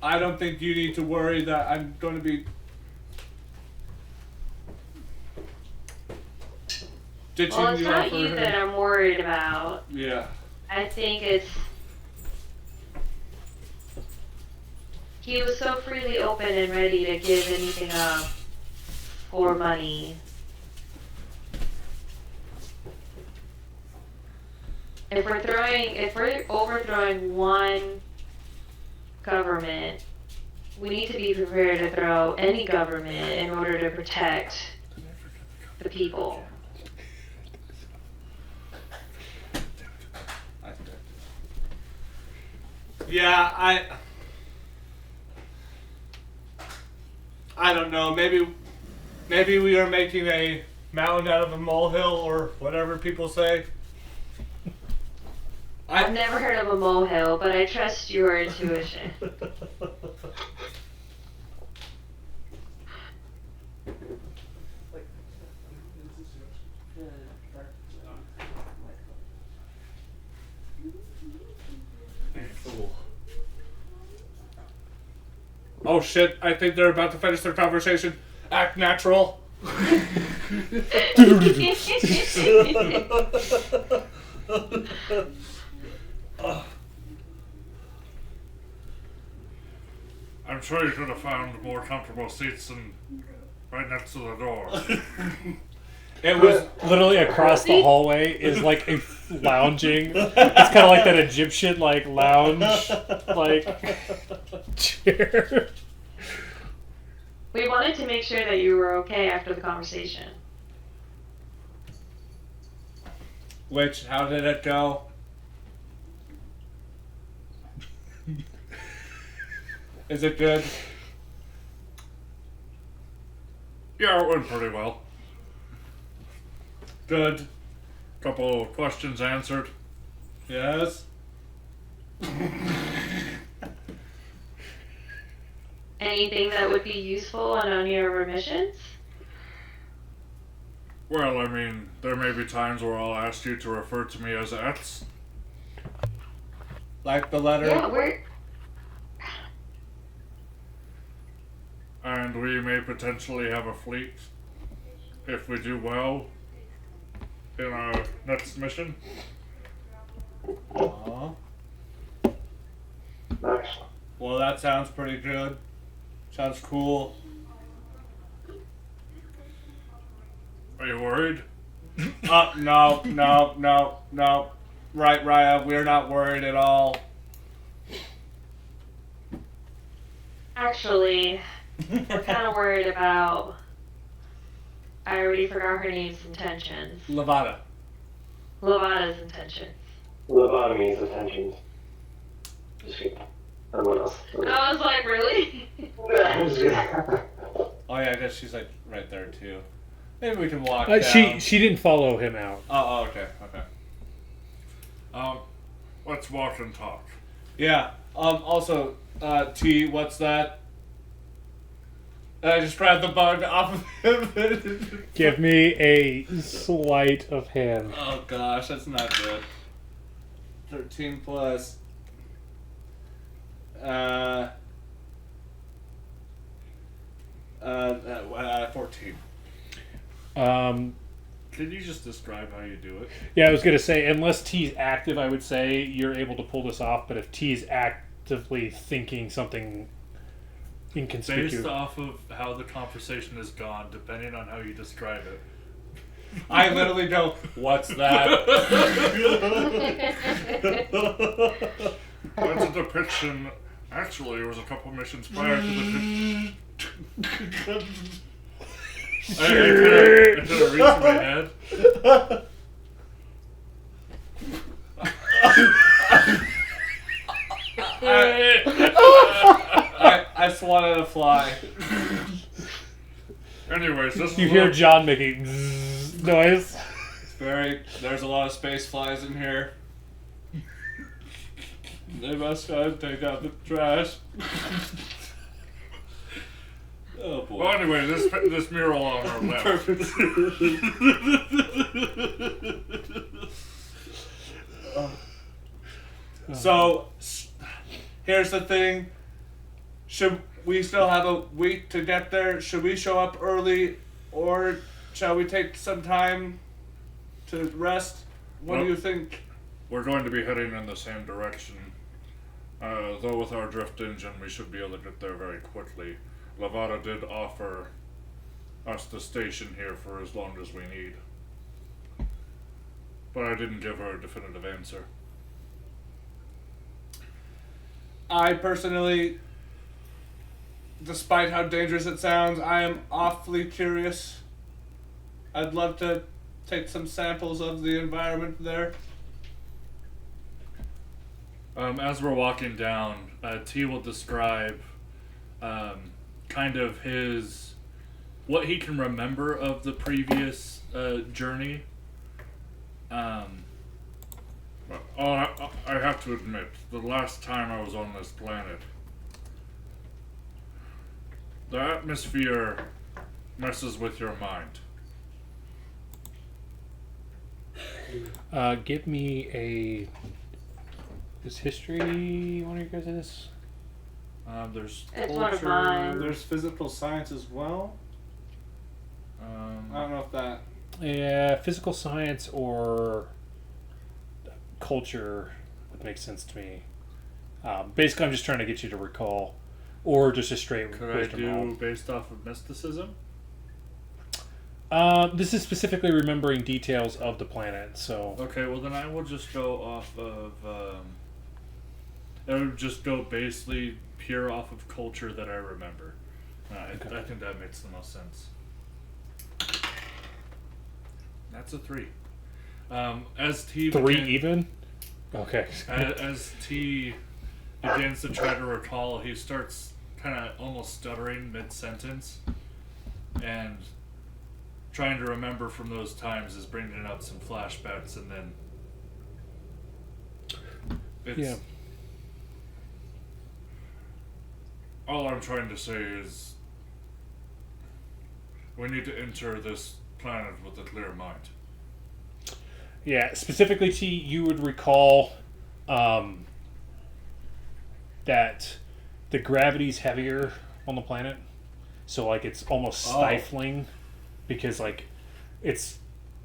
[SPEAKER 3] I don't think you need to worry that I'm going to be ditching
[SPEAKER 5] Well, it's
[SPEAKER 3] you
[SPEAKER 5] not
[SPEAKER 3] off
[SPEAKER 5] you
[SPEAKER 3] for
[SPEAKER 5] that I'm worried about.
[SPEAKER 3] Yeah.
[SPEAKER 5] I think it's... He was so freely open and ready to give anything up for money. If we're overthrowing one government, we need to be prepared to throw any government in order to protect the people.
[SPEAKER 3] Yeah, I don't know. Maybe we are making a mountain out of a molehill, or whatever people say.
[SPEAKER 5] I've never heard of a molehill, but I trust your intuition.
[SPEAKER 3] Oh shit, I think they're about to finish their conversation. Act natural.
[SPEAKER 4] I'm sure you could have found more comfortable seats than right next to the door.
[SPEAKER 3] It was
[SPEAKER 2] Literally across the hallway is like a lounging. It's kind of like that Egyptian like lounge like chair.
[SPEAKER 5] We wanted to make sure that you were okay after the conversation.
[SPEAKER 3] Which, how did it go? Is it good?
[SPEAKER 4] Yeah, it went pretty well.
[SPEAKER 3] Good.
[SPEAKER 4] Couple of questions answered.
[SPEAKER 3] Yes.
[SPEAKER 5] Anything that would be useful on your missions?
[SPEAKER 4] Well, I mean, there may be times where I'll ask you to refer to me as X.
[SPEAKER 3] Like the letter?
[SPEAKER 5] Yeah, we're...
[SPEAKER 4] And we may potentially have a fleet if we do well in our next mission.
[SPEAKER 3] Aw.
[SPEAKER 6] Nice.
[SPEAKER 3] Well, that sounds pretty good. Sounds cool.
[SPEAKER 4] Are you worried?
[SPEAKER 3] No. Right, Raya, we're not worried at all.
[SPEAKER 5] Actually, we're kind of worried about... I already forgot her name's intentions.
[SPEAKER 3] Lavada.
[SPEAKER 5] Lavada's intentions.
[SPEAKER 6] Lobotomy's attentions. Just kidding. Everyone else.
[SPEAKER 5] I was like, really?
[SPEAKER 3] Oh yeah, I guess she's like right there too. Maybe we can walk
[SPEAKER 2] She didn't follow him out.
[SPEAKER 3] Oh, okay.
[SPEAKER 4] Let's walk and talk.
[SPEAKER 3] Yeah. Also, T, what's that? I just grabbed the bug off of him.
[SPEAKER 2] Give me a sleight of hand.
[SPEAKER 3] Oh gosh, that's not good. 13 plus. 14.
[SPEAKER 4] Can you just describe how you do it?
[SPEAKER 2] Yeah, I was going to say, unless T's active, I would say you're able to pull this off, but if T's actively thinking something inconspicuous...
[SPEAKER 4] Based off of how the conversation has gone, depending on how you describe it.
[SPEAKER 3] I literally go, what's that?
[SPEAKER 4] That's a depiction. Actually, it was a couple missions prior to the... I could have reached my head.
[SPEAKER 3] I swatted a fly.
[SPEAKER 4] Anyways, this
[SPEAKER 2] You
[SPEAKER 4] is
[SPEAKER 2] hear
[SPEAKER 4] a-
[SPEAKER 2] John making zzz noise.
[SPEAKER 3] There's a lot of space flies in here. They must try to take out the trash. Oh boy.
[SPEAKER 4] Well, anyway, this mural on our left.
[SPEAKER 3] So, here's the thing. Should we still have a week to get there? Should we show up early, or shall we take some time to rest? What do
[SPEAKER 4] Well-
[SPEAKER 3] you think?
[SPEAKER 4] We're going to be heading in the same direction. Though with our drift engine, we should be able to get there very quickly. Lavada did offer us the station here for as long as we need. But I didn't give her a definitive answer.
[SPEAKER 3] I personally, despite how dangerous it sounds, I am awfully curious. I'd love to take some samples of the environment there.
[SPEAKER 4] As we're walking down, T will describe kind of what he can remember of the previous journey. I have to admit, the last time I was on this planet, the atmosphere messes with your mind.
[SPEAKER 2] Give me a... Is history one of your guys'?
[SPEAKER 4] There's
[SPEAKER 5] It's
[SPEAKER 4] culture.
[SPEAKER 5] one of mine.
[SPEAKER 3] There's physical science as well. I don't know if that...
[SPEAKER 2] Yeah, physical science or culture would make sense to me. Basically, I'm just trying to get you to recall, or just a straight
[SPEAKER 4] Could I
[SPEAKER 2] wisdom
[SPEAKER 4] do
[SPEAKER 2] roll.
[SPEAKER 4] based off of mysticism?
[SPEAKER 2] This is specifically remembering details of the planet, so...
[SPEAKER 4] Okay, well then I will just go off of. I would just go basically pure off of culture that I remember.
[SPEAKER 2] Okay.
[SPEAKER 4] I think that makes the most sense. That's a 3. As T
[SPEAKER 2] 3
[SPEAKER 4] began-
[SPEAKER 2] even? Okay.
[SPEAKER 4] as begins to try to recall. He starts kind of almost stuttering mid-sentence, and trying to remember from those times is bringing up some flashbacks, and then it's... All I'm trying to say is we need to enter this planet with a clear mind.
[SPEAKER 2] Yeah, specifically, T, you would recall that the gravity's heavier on the planet, so like it's almost stifling because like it's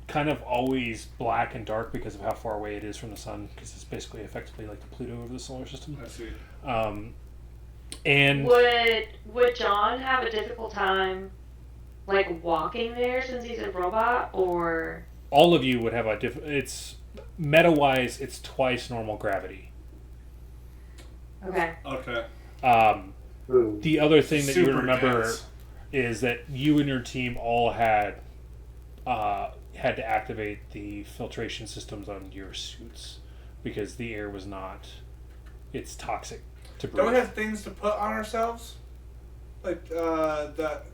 [SPEAKER 2] kind of always black and dark because of how far away it is from the sun, because it's basically effectively like the Pluto of the solar system.
[SPEAKER 3] I see.
[SPEAKER 2] And
[SPEAKER 5] would John have a difficult time like walking there since he's a robot, or
[SPEAKER 2] all of you would have it's meta-wise, it's twice normal gravity.
[SPEAKER 5] okay.
[SPEAKER 2] The other thing that you would
[SPEAKER 3] Super
[SPEAKER 2] remember
[SPEAKER 3] dense.
[SPEAKER 2] is that you and your team all had to activate the filtration systems on your suits because the air was not. It's toxic to breathe.
[SPEAKER 3] Don't we have things to put on ourselves? Like, that...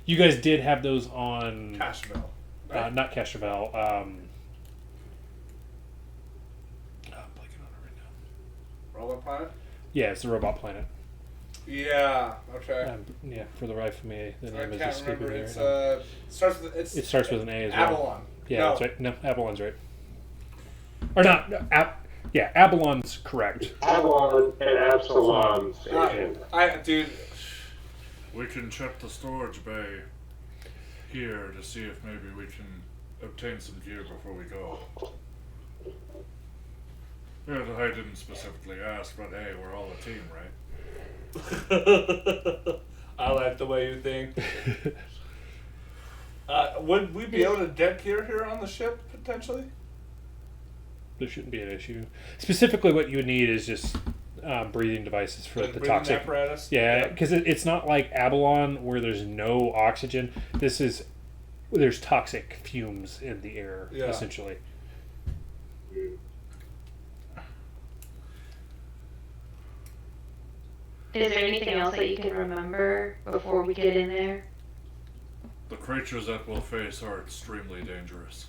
[SPEAKER 2] You guys did have those on...
[SPEAKER 3] Cashville. Right?
[SPEAKER 2] Not Castrovel. I'm blanking on it right now.
[SPEAKER 3] Robot Planet?
[SPEAKER 2] Yeah, it's the Robot Planet.
[SPEAKER 3] Yeah, okay.
[SPEAKER 2] Yeah, for the life of me, the name
[SPEAKER 3] I
[SPEAKER 2] is
[SPEAKER 3] can't
[SPEAKER 2] escaping
[SPEAKER 3] remember.
[SPEAKER 2] me
[SPEAKER 3] It's,
[SPEAKER 2] right now.
[SPEAKER 3] it
[SPEAKER 2] It starts with an A as well.
[SPEAKER 3] Avalon.
[SPEAKER 2] Yeah,
[SPEAKER 3] No.
[SPEAKER 2] that's right. No, Avalon's right. Or not. Yeah, Avalon's correct.
[SPEAKER 6] Avalon and Absalom station.
[SPEAKER 3] Dude,
[SPEAKER 4] We can check the storage bay here to see if maybe we can obtain some gear before we go. Yeah, I didn't specifically ask, but hey, we're all a team, right?
[SPEAKER 3] I like the way you think. Would we be able to deck gear here on the ship, potentially?
[SPEAKER 2] There shouldn't be an issue. Specifically, what you would need is just breathing devices for
[SPEAKER 3] Like
[SPEAKER 2] the
[SPEAKER 3] breathing
[SPEAKER 2] toxic.
[SPEAKER 3] apparatus?
[SPEAKER 2] Yeah, because it's not like Avalon where there's no oxygen. There's toxic fumes in the air,
[SPEAKER 3] Yeah.
[SPEAKER 2] essentially.
[SPEAKER 5] Is there anything else that you can remember before we get in there?
[SPEAKER 4] The creatures that we'll face are extremely dangerous.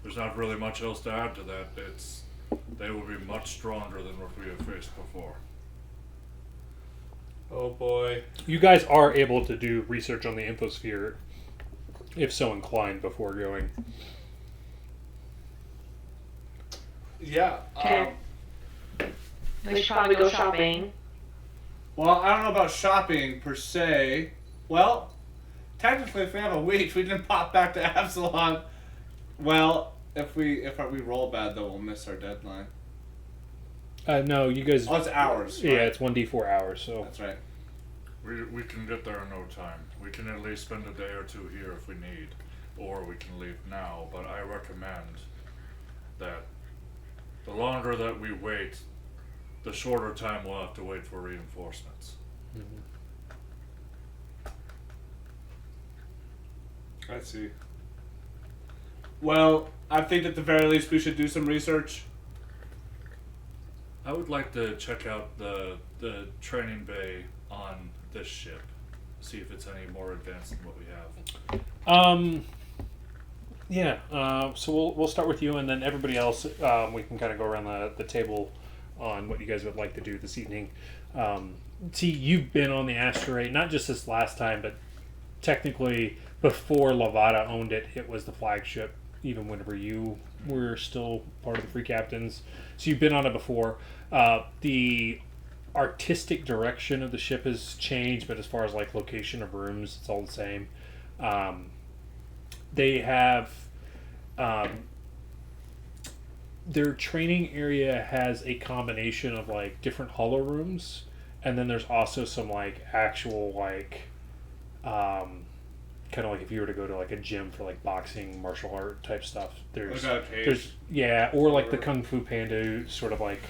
[SPEAKER 4] There's not really much else to add to that. They will be much stronger than what we have faced before.
[SPEAKER 3] Oh boy.
[SPEAKER 2] You guys are able to do research on the infosphere, if so inclined, before going.
[SPEAKER 3] Yeah.
[SPEAKER 5] Okay. We should probably go shopping.
[SPEAKER 3] Well, I don't know about shopping per se. Well, technically, if we have a week, we can pop back to Absalon. Well, if we roll bad, though, we'll miss our deadline.
[SPEAKER 2] No, you guys.
[SPEAKER 3] Oh, it's hours.
[SPEAKER 2] Yeah,
[SPEAKER 3] right?
[SPEAKER 2] it's 1d4 hours, so.
[SPEAKER 3] That's right.
[SPEAKER 4] We can get there in no time. We can at least spend a day or two here if we need, or we can leave now. But I recommend that the longer that we wait, the shorter time we'll have to wait for reinforcements.
[SPEAKER 3] I see. Well, I think at the very least we should do some research.
[SPEAKER 4] I would like to check out the training bay on this ship, see if it's any more advanced than what we have.
[SPEAKER 2] Yeah. So we'll start with you, and then everybody else. We can kind of go around the table on what you guys would like to do this evening. T, you've been on the Asteray, not just this last time, but technically before Lavada owned it, it was the flagship. Even whenever you were still part of the Free Captains, so you've been on it before. The artistic direction of the ship has changed, but as far as like location of rooms, it's all the same. They have their training area has a combination of like different hollow rooms, and then there's also some like actual like kind of like if you were to go to like a gym for like boxing, martial art type stuff. There's or like the Kung Fu Panda sort of like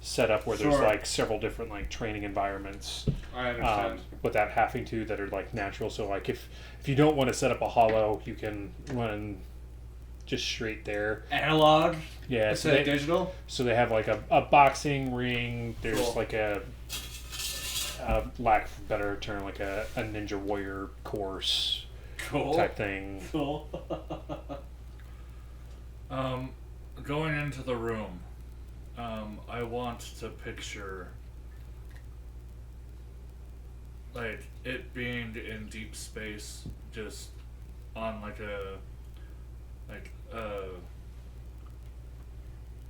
[SPEAKER 2] setup where there's like several different like training environments.
[SPEAKER 3] I understand.
[SPEAKER 2] Without having to, that are like natural. So like if you don't want to set up a hollow, you can run just straight there.
[SPEAKER 3] Analog.
[SPEAKER 2] Yeah,
[SPEAKER 3] Instead of digital.
[SPEAKER 2] So they have like a boxing ring. There's
[SPEAKER 3] Cool.
[SPEAKER 2] like a lack of a better term, like a Ninja Warrior course
[SPEAKER 3] Cool.
[SPEAKER 2] type thing.
[SPEAKER 3] Cool.
[SPEAKER 4] Going into the room, I want to picture like it being in deep space, just on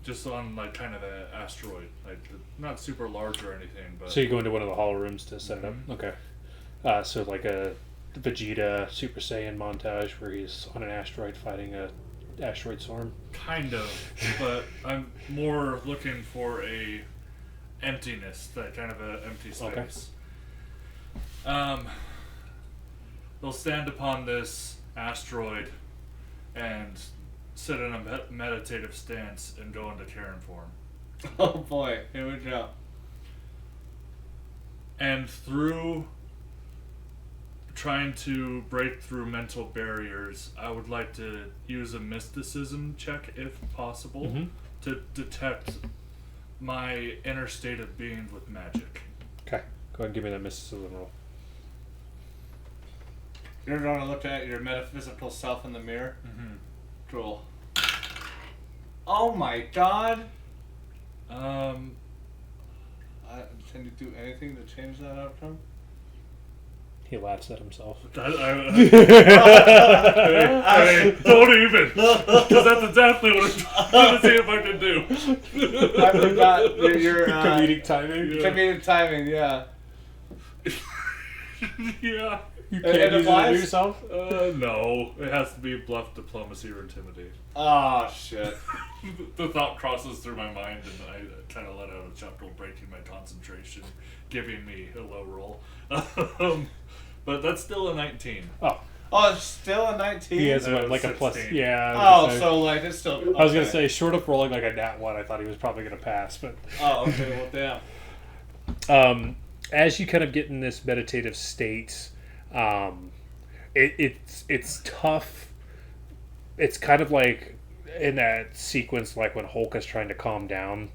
[SPEAKER 4] just on like kind of an asteroid, like not super large or anything, but
[SPEAKER 2] So you go into one of the hall rooms to set it up. Okay. So like a Vegeta Super Saiyan montage where he's on an asteroid fighting a asteroid storm.
[SPEAKER 4] kind of. But I'm more looking for a emptiness, that kind of an empty space. They'll stand upon this asteroid and sit in a meditative stance and go into Karen form.
[SPEAKER 3] Oh boy, here we go.
[SPEAKER 4] And through trying to break through mental barriers, I would like to use a mysticism check, if possible, to detect my inner state of being with magic.
[SPEAKER 2] Okay. Go ahead and give me that mysticism roll.
[SPEAKER 3] You're going to look at your metaphysical self in the mirror?
[SPEAKER 4] Mm-hmm.
[SPEAKER 3] Cool. Oh my god! Can you do anything to change that outcome?
[SPEAKER 2] He laughs at himself.
[SPEAKER 4] Hey, don't even, because that's exactly what I'm trying to see if I can do.
[SPEAKER 3] I forgot your
[SPEAKER 2] Comedic timing.
[SPEAKER 3] comedic timing, yeah.
[SPEAKER 4] Yeah.
[SPEAKER 2] You
[SPEAKER 3] And
[SPEAKER 2] can't use it
[SPEAKER 3] applies?
[SPEAKER 2] on yourself?
[SPEAKER 4] No, it has to be bluff, diplomacy, or intimidate.
[SPEAKER 3] Oh shit.
[SPEAKER 4] The thought crosses through my mind, and I kind of let out a chuckle, breaking my concentration, giving me a low roll. But that's still a 19.
[SPEAKER 2] Oh.
[SPEAKER 3] Oh, it's still a 19?
[SPEAKER 2] He has
[SPEAKER 4] No,
[SPEAKER 2] like a plus.
[SPEAKER 4] 16.
[SPEAKER 2] Yeah.
[SPEAKER 3] Oh, so like it's still. Okay.
[SPEAKER 2] I was gonna say, short of rolling like a nat 1, I thought he was probably gonna pass, but.
[SPEAKER 3] Oh, okay. Well, damn.
[SPEAKER 2] As you kind of get in this meditative state, it's tough. It's kind of like in that sequence, like when Hulk is trying to calm down.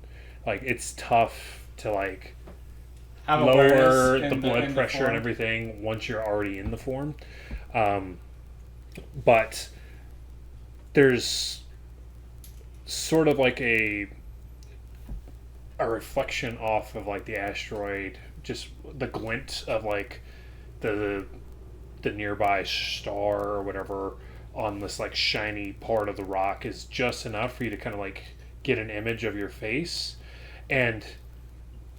[SPEAKER 2] Like it's tough to like
[SPEAKER 3] Have
[SPEAKER 2] lower
[SPEAKER 3] awareness
[SPEAKER 2] the
[SPEAKER 3] in
[SPEAKER 2] blood
[SPEAKER 3] in
[SPEAKER 2] pressure
[SPEAKER 3] form.
[SPEAKER 2] and everything once you're already in the form. But there's sort of like a reflection off of like the asteroid, just the glint of like the nearby star or whatever on this like shiny part of the rock is just enough for you to kind of like get an image of your face, and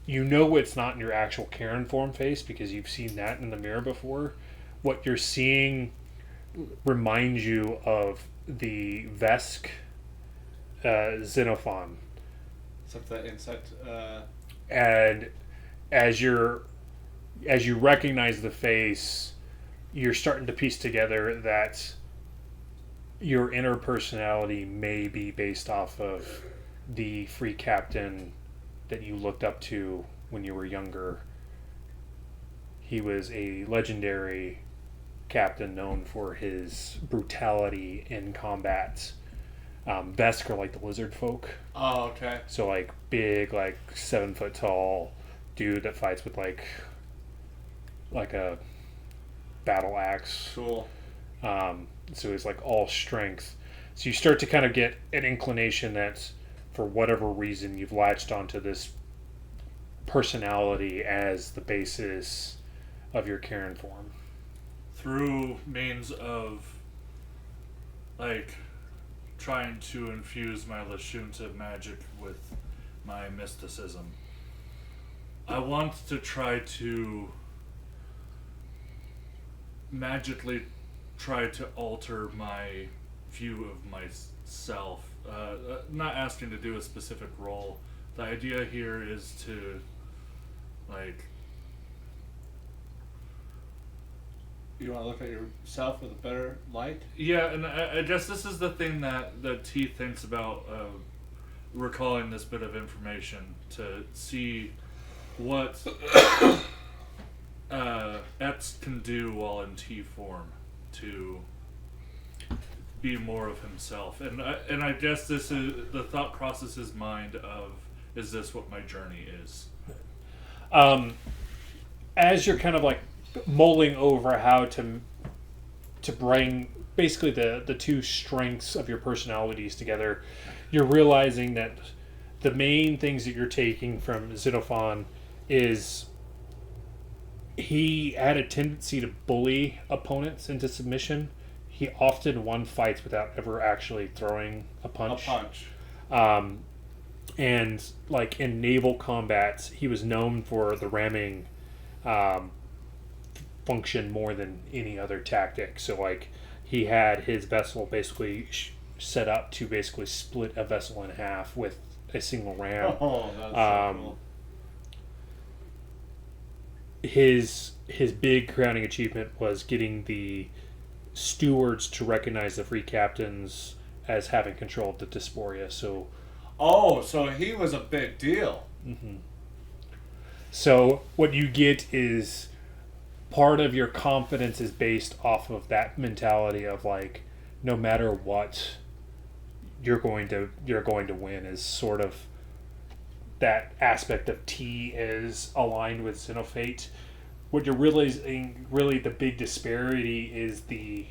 [SPEAKER 2] you know it's not in your actual Karen form face because you've seen that in the mirror before. What you're seeing reminds you of the Vesk Xenophon.
[SPEAKER 3] It's like the insect.
[SPEAKER 2] And as you recognize the face, you're starting to piece together that your inner personality may be based off of the free captain that you looked up to when you were younger. He was a legendary captain known for his brutality in combat. Vesk are like the lizard folk.
[SPEAKER 3] Oh, okay.
[SPEAKER 2] So like big, like 7 foot tall dude that fights with like a battle axe.
[SPEAKER 3] Cool.
[SPEAKER 2] So he's like all strength. So you start to kind of get an inclination that for whatever reason you've latched onto this personality as the basis of your Karen form.
[SPEAKER 4] Through means of like trying to infuse my Lashunta magic with my mysticism, I want to try to magically try to alter my view of myself. Not asking to do a specific role. The idea here is to like
[SPEAKER 3] You want to look at yourself with a better light?
[SPEAKER 4] Yeah, and I guess this is the thing that T thinks about recalling this bit of information to see what X can do while in T form to be more of himself. And I guess this is the thought process his mind of, is this what my journey is?
[SPEAKER 2] As you're kind of like mulling over how to bring basically the two strengths of your personalities together, you're realizing that the main things that you're taking from Xenophon is he had a tendency to bully opponents into submission. He often won fights without ever actually throwing a punch. And like in naval combats, he was known for the ramming function more than any other tactic. So like he had his vessel basically set up to basically split a vessel in half with a single ram.
[SPEAKER 3] Oh, that's so cool.
[SPEAKER 2] His big crowning achievement was getting the stewards to recognize the free captains as having control of the Disporia. So
[SPEAKER 3] he was a big deal.
[SPEAKER 2] Mm-hmm. So what you get is part of your confidence is based off of that mentality of like, no matter what, you're going to win. Is sort of that aspect of T is aligned with Xenofate. What you're realizing, really, the big disparity is the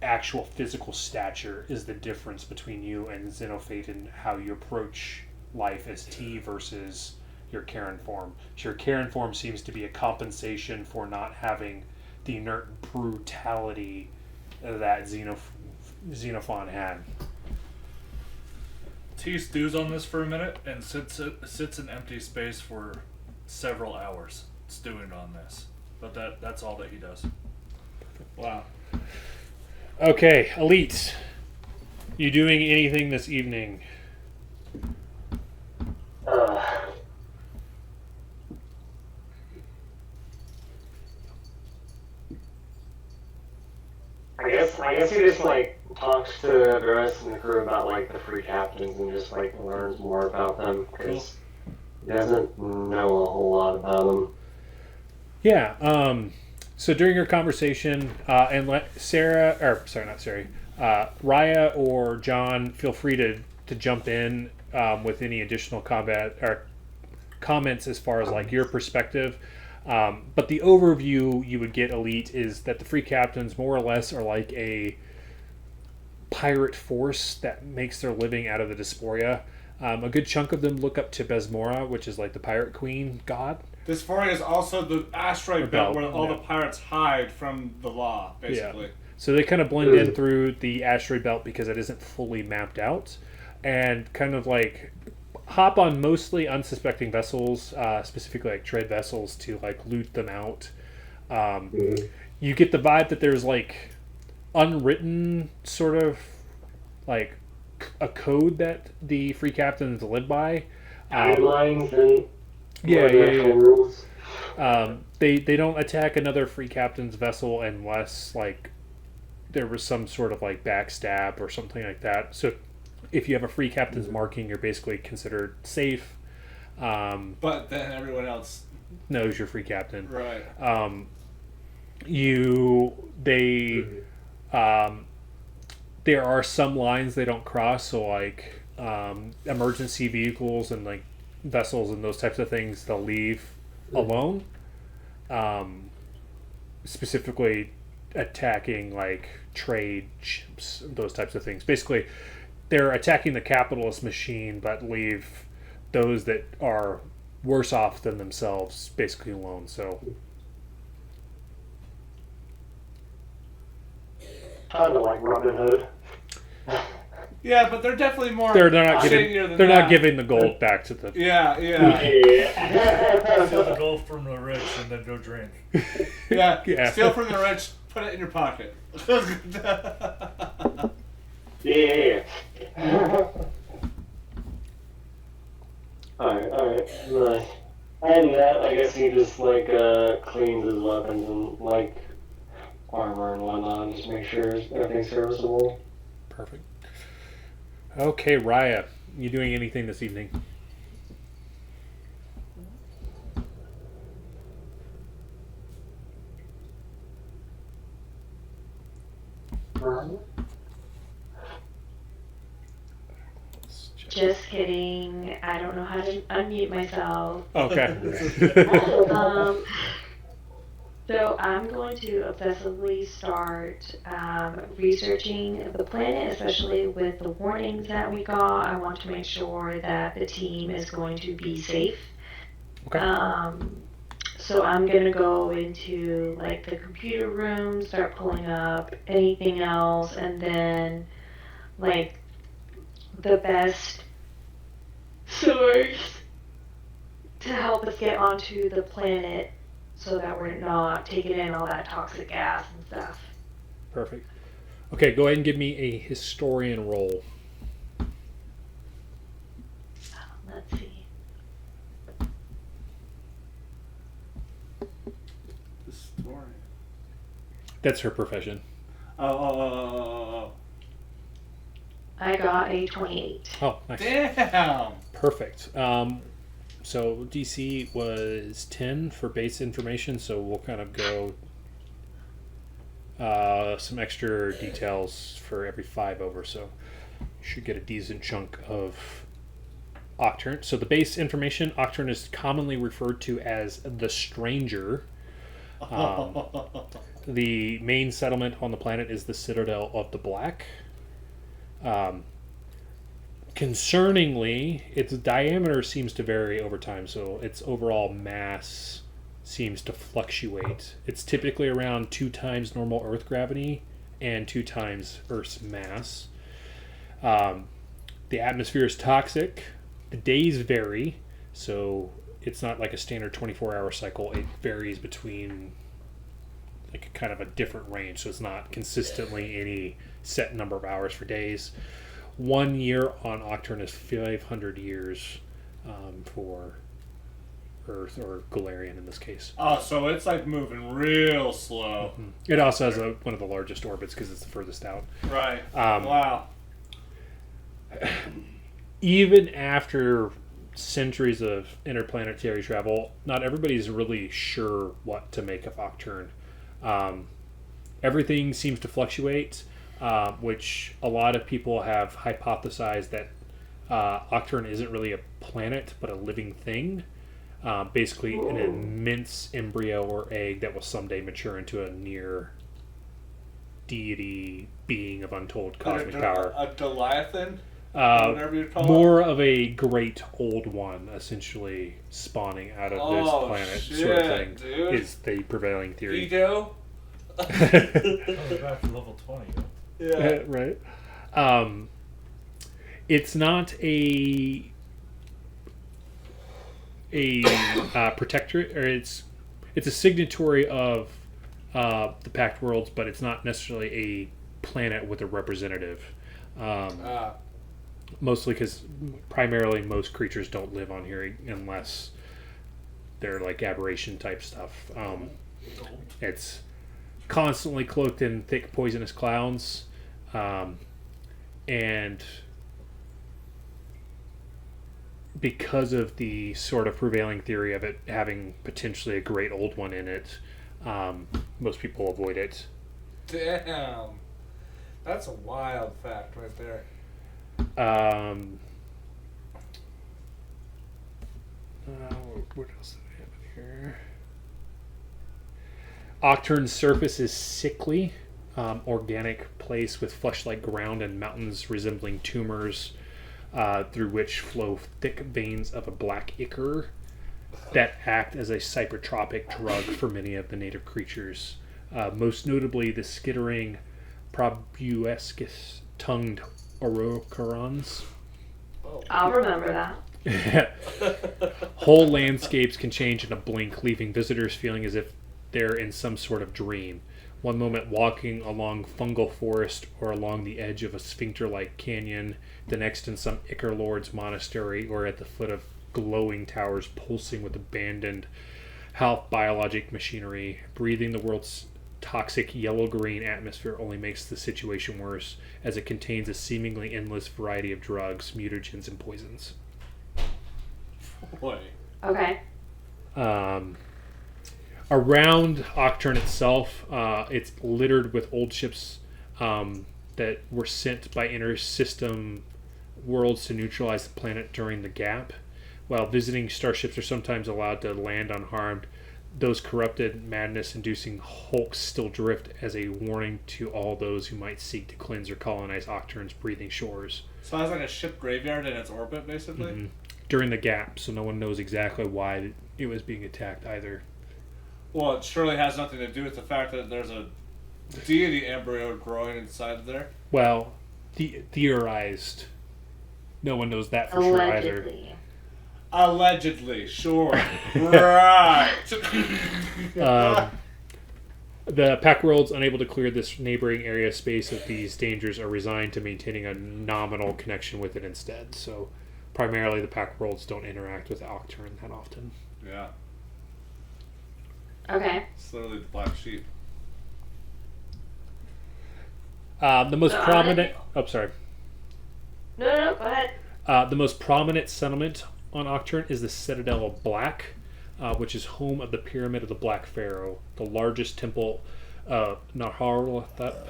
[SPEAKER 2] actual physical stature is the difference between you and Xenofate and how you approach life as T versus your Karen form. So your Karen form seems to be a compensation for not having the inert brutality that Xenophon had.
[SPEAKER 4] T stews on this for a minute and sits in empty space for several hours stewing on this. But that's all that he does.
[SPEAKER 3] Wow.
[SPEAKER 2] Okay, Elite. You doing anything this evening?
[SPEAKER 6] I guess he just like talks to the rest of the crew about like the free captains and just like learns more about them because he doesn't know a whole lot about them.
[SPEAKER 2] Yeah. So during your conversation, and let Raya or John, feel free to jump in with any additional combat or comments as far as like your perspective. But the overview you would get, Elite, is that the free captains more or less are like a pirate force that makes their living out of the Disporia. A good chunk of them look up to Besmora, which is like the pirate queen god.
[SPEAKER 3] Disporia is also the asteroid belt where all the pirates hide from the law, basically.
[SPEAKER 2] Yeah. So they kind of blend in through the asteroid belt because it isn't fully mapped out, and kind of like hop on mostly unsuspecting vessels, specifically like trade vessels, to like loot them out. You get the vibe that there's like unwritten sort of like a code that the free captains live by.
[SPEAKER 6] Guidelines and
[SPEAKER 2] Yeah.
[SPEAKER 6] rules.
[SPEAKER 2] They don't attack another free captain's vessel unless like there was some sort of like backstab or something like that. So if you have a free captain's marking, you're basically considered safe.
[SPEAKER 3] But then everyone else
[SPEAKER 2] knows you're free captain.
[SPEAKER 3] Right.
[SPEAKER 2] There are some lines they don't cross. So like emergency vehicles and like vessels and those types of things, they'll leave alone. Specifically attacking like trade ships, those types of things. Basically, they're attacking the capitalist machine, but leave those that are worse off than themselves basically alone. So
[SPEAKER 6] Kind of like Robin Hood.
[SPEAKER 3] Yeah, but they're definitely more.
[SPEAKER 2] they're not
[SPEAKER 3] shadier
[SPEAKER 2] giving
[SPEAKER 3] than that.
[SPEAKER 2] not giving the gold back to the.
[SPEAKER 3] Yeah.
[SPEAKER 4] Steal the gold from the rich and then go drink.
[SPEAKER 3] Yeah. Steal from the rich, put it in your pocket.
[SPEAKER 6] Yeah. Alright. Nice. And that, I guess he just like cleans his weapons and like armor and whatnot, and just make sure everything's serviceable.
[SPEAKER 2] Perfect. Okay, Raya, you doing anything this evening?
[SPEAKER 5] Just kidding. I don't know how to unmute myself.
[SPEAKER 2] Okay.
[SPEAKER 5] So I'm going to obsessively start researching the planet, especially with the warnings that we got. I want to make sure that the team is going to be safe.
[SPEAKER 2] Okay.
[SPEAKER 5] So I'm gonna go into like the computer room, start pulling up anything else, and then like the best source to help us get onto the planet so that we're not taking in all that toxic gas and stuff.
[SPEAKER 2] Perfect. Okay, go ahead and give me a historian roll.
[SPEAKER 5] Let's see.
[SPEAKER 3] The story.
[SPEAKER 2] That's her profession.
[SPEAKER 3] Oh.
[SPEAKER 5] I got a 28.
[SPEAKER 2] Oh, nice.
[SPEAKER 3] Damn.
[SPEAKER 2] Perfect. So DC was 10 for base information, so we'll kind of go some extra details for every 5 over, so you should get a decent chunk of Aucturn. So the base information, Aucturn is commonly referred to as the Stranger. The main settlement on the planet is the Citadel of the Black. Concerningly, its diameter seems to vary over time, so its overall mass seems to fluctuate. It's typically around 2 times normal Earth gravity and 2 times Earth's mass. The atmosphere is toxic. The days vary, so it's not like a standard 24-hour cycle. It varies between like kind of a different range, so it's not consistently any set number of hours for days. 1 year on Aucturn is 500 years for Earth, or Galarian in this case.
[SPEAKER 3] Oh, so it's like moving real slow.
[SPEAKER 2] Mm-hmm. It also has one of the largest orbits because it's the furthest out.
[SPEAKER 3] Right. Wow.
[SPEAKER 2] Even after centuries of interplanetary travel, not everybody's really sure what to make of Aucturn. Everything seems to fluctuate. Which a lot of people have hypothesized that Aucturn isn't really a planet, but a living thing. Basically, an immense embryo or egg that will someday mature into a near deity being of untold cosmic power.
[SPEAKER 3] A Goliathan? Whatever you call
[SPEAKER 2] More of a great old one, essentially spawning out of this planet, sort of thing,
[SPEAKER 3] dude.
[SPEAKER 2] is the prevailing theory.
[SPEAKER 3] Ego?
[SPEAKER 4] Oh, we're back to level 20.
[SPEAKER 3] Yeah.
[SPEAKER 2] Right. It's not a protectorate, or it's a signatory of the Pact Worlds, but it's not necessarily a planet with a representative. Mostly because primarily most creatures don't live on here unless they're like aberration type stuff. It's constantly cloaked in thick poisonous clouds, and because of the sort of prevailing theory of it having potentially a great old one in it, most people avoid it.
[SPEAKER 3] Damn. That's a wild fact right there.
[SPEAKER 2] What else do we have in here? Aucturn's surface is sickly, organic place with flesh-like ground and mountains resembling tumors, through which flow thick veins of a black ichor that act as a psychotropic drug for many of the native creatures. Most notably, the skittering proboscis-tongued orocorons.
[SPEAKER 5] I'll remember that.
[SPEAKER 2] Whole landscapes can change in a blink, leaving visitors feeling as if they're in some sort of dream. One moment walking along fungal forest or along the edge of a sphincter-like canyon, the next in some Ichor Lord's monastery or at the foot of glowing towers pulsing with abandoned health biologic machinery. Breathing the world's toxic yellow-green atmosphere only makes the situation worse, as it contains a seemingly endless variety of drugs, mutagens, and poisons.
[SPEAKER 3] Boy.
[SPEAKER 5] Okay.
[SPEAKER 2] Around Aucturn itself, it's littered with old ships that were sent by inter-system worlds to neutralize the planet during the gap. While visiting starships are sometimes allowed to land unharmed, those corrupted, madness-inducing hulks still drift as a warning to all those who might seek to cleanse or colonize Aucturn's breathing shores.
[SPEAKER 3] So it's like a ship graveyard in its orbit, basically?
[SPEAKER 2] Mm-hmm. During the gap, so no one knows exactly why it was being attacked either.
[SPEAKER 3] Well, it surely has nothing to do with the fact that there's a deity embryo growing inside there.
[SPEAKER 2] Well, theorized. No one knows that for sure either.
[SPEAKER 3] Allegedly, sure. Right.
[SPEAKER 2] The Pact Worlds, unable to clear this neighboring area space of these dangers, are resigned to maintaining a nominal connection with it instead. So, primarily, the Pact Worlds don't interact with Aucturn that often.
[SPEAKER 3] Yeah.
[SPEAKER 5] Okay.
[SPEAKER 3] It's literally the black sheep.
[SPEAKER 2] The most prominent... Oh, sorry.
[SPEAKER 5] No, go ahead.
[SPEAKER 2] The most prominent settlement on Aucturn is the Citadel of Black, which is home of the Pyramid of the Black Pharaoh, the largest temple of Naharlathep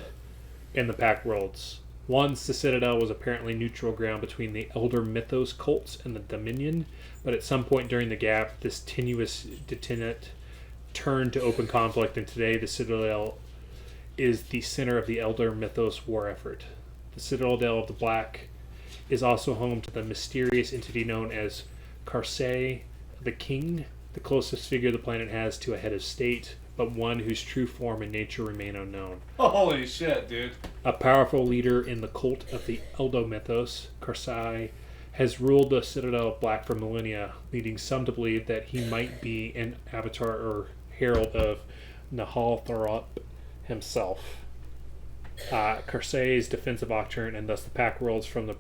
[SPEAKER 2] in the Pact Worlds. Once the Citadel was apparently neutral ground between the Elder Mythos cults and the Dominion, but at some point during the gap, this tenuous detonate turned to open conflict, and today the Citadel is the center of the Elder Mythos war effort. The Citadel of the Black is also home to the mysterious entity known as Karsay the King, the closest figure the planet has to a head of state, but one whose true form and nature remain unknown.
[SPEAKER 3] Holy shit, dude.
[SPEAKER 2] A powerful leader in the cult of the Eldo Mythos, Karsay has ruled the Citadel of Black for millennia, leading some to believe that he might be an avatar or herald of Nahaltharop himself. Karsay's defense of Aucturn, and thus the Pact Worlds, from the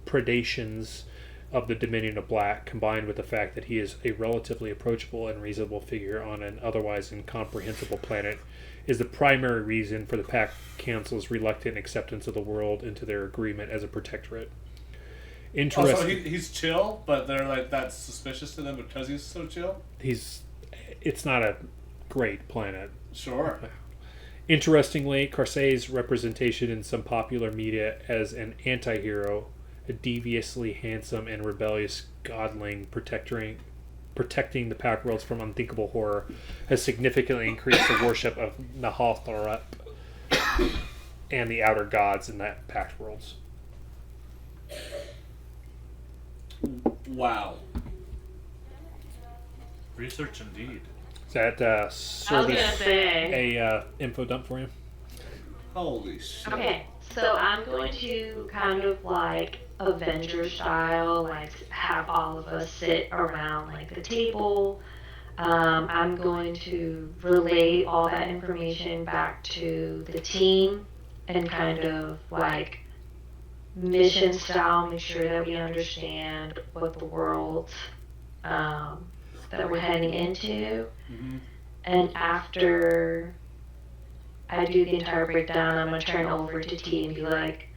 [SPEAKER 2] predations of the Dominion of Black, combined with the fact that he is a relatively approachable and reasonable figure on an otherwise incomprehensible planet, is the primary reason for the Pact Council's reluctant acceptance of the world into their agreement as a protectorate.
[SPEAKER 3] Also, he's chill, but they're like, that's suspicious to them because he's so chill?
[SPEAKER 2] It's not a great planet.
[SPEAKER 3] Sure.
[SPEAKER 2] Interestingly, Karsay's representation in some popular media as an anti-hero, a deviously handsome and rebellious godling protecting the Pact Worlds from unthinkable horror, has significantly increased the worship of Nahaltharep and the outer gods in that Pact Worlds.
[SPEAKER 3] Wow.
[SPEAKER 4] Research indeed.
[SPEAKER 2] Is that sort of a info dump for you?
[SPEAKER 3] Holy shit.
[SPEAKER 5] Okay, so I'm going to kind of like Avenger style, like have all of us sit around like the table. I'm going to relay all that information back to the team and kind of like mission style, make sure that we understand what the world that we're heading into.
[SPEAKER 3] Mm-hmm.
[SPEAKER 5] And after I do the entire breakdown, I'm going to turn over to T and be like,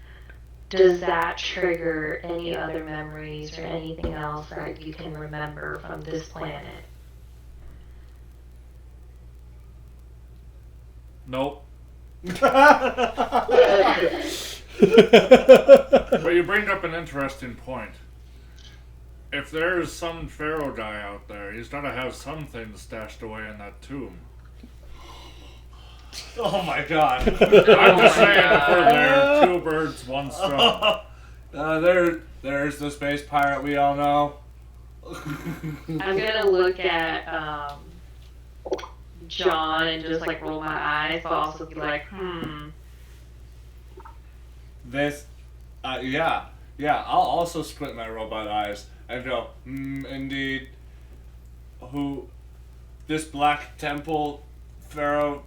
[SPEAKER 5] does that trigger any other memories or anything else that you can remember from this planet?
[SPEAKER 4] Nope. But you bring up an interesting point. If there's some pharaoh guy out there, he's got to have some things stashed away in that tomb.
[SPEAKER 3] Oh my god.
[SPEAKER 4] I'm just saying, before there, two birds, one stone.
[SPEAKER 3] There's the space pirate we all know.
[SPEAKER 5] I'm going to look at John and just like roll my eyes, but also be like,
[SPEAKER 3] This, yeah, I'll also squint my robot eyes and go, indeed. This Black Temple Pharaoh.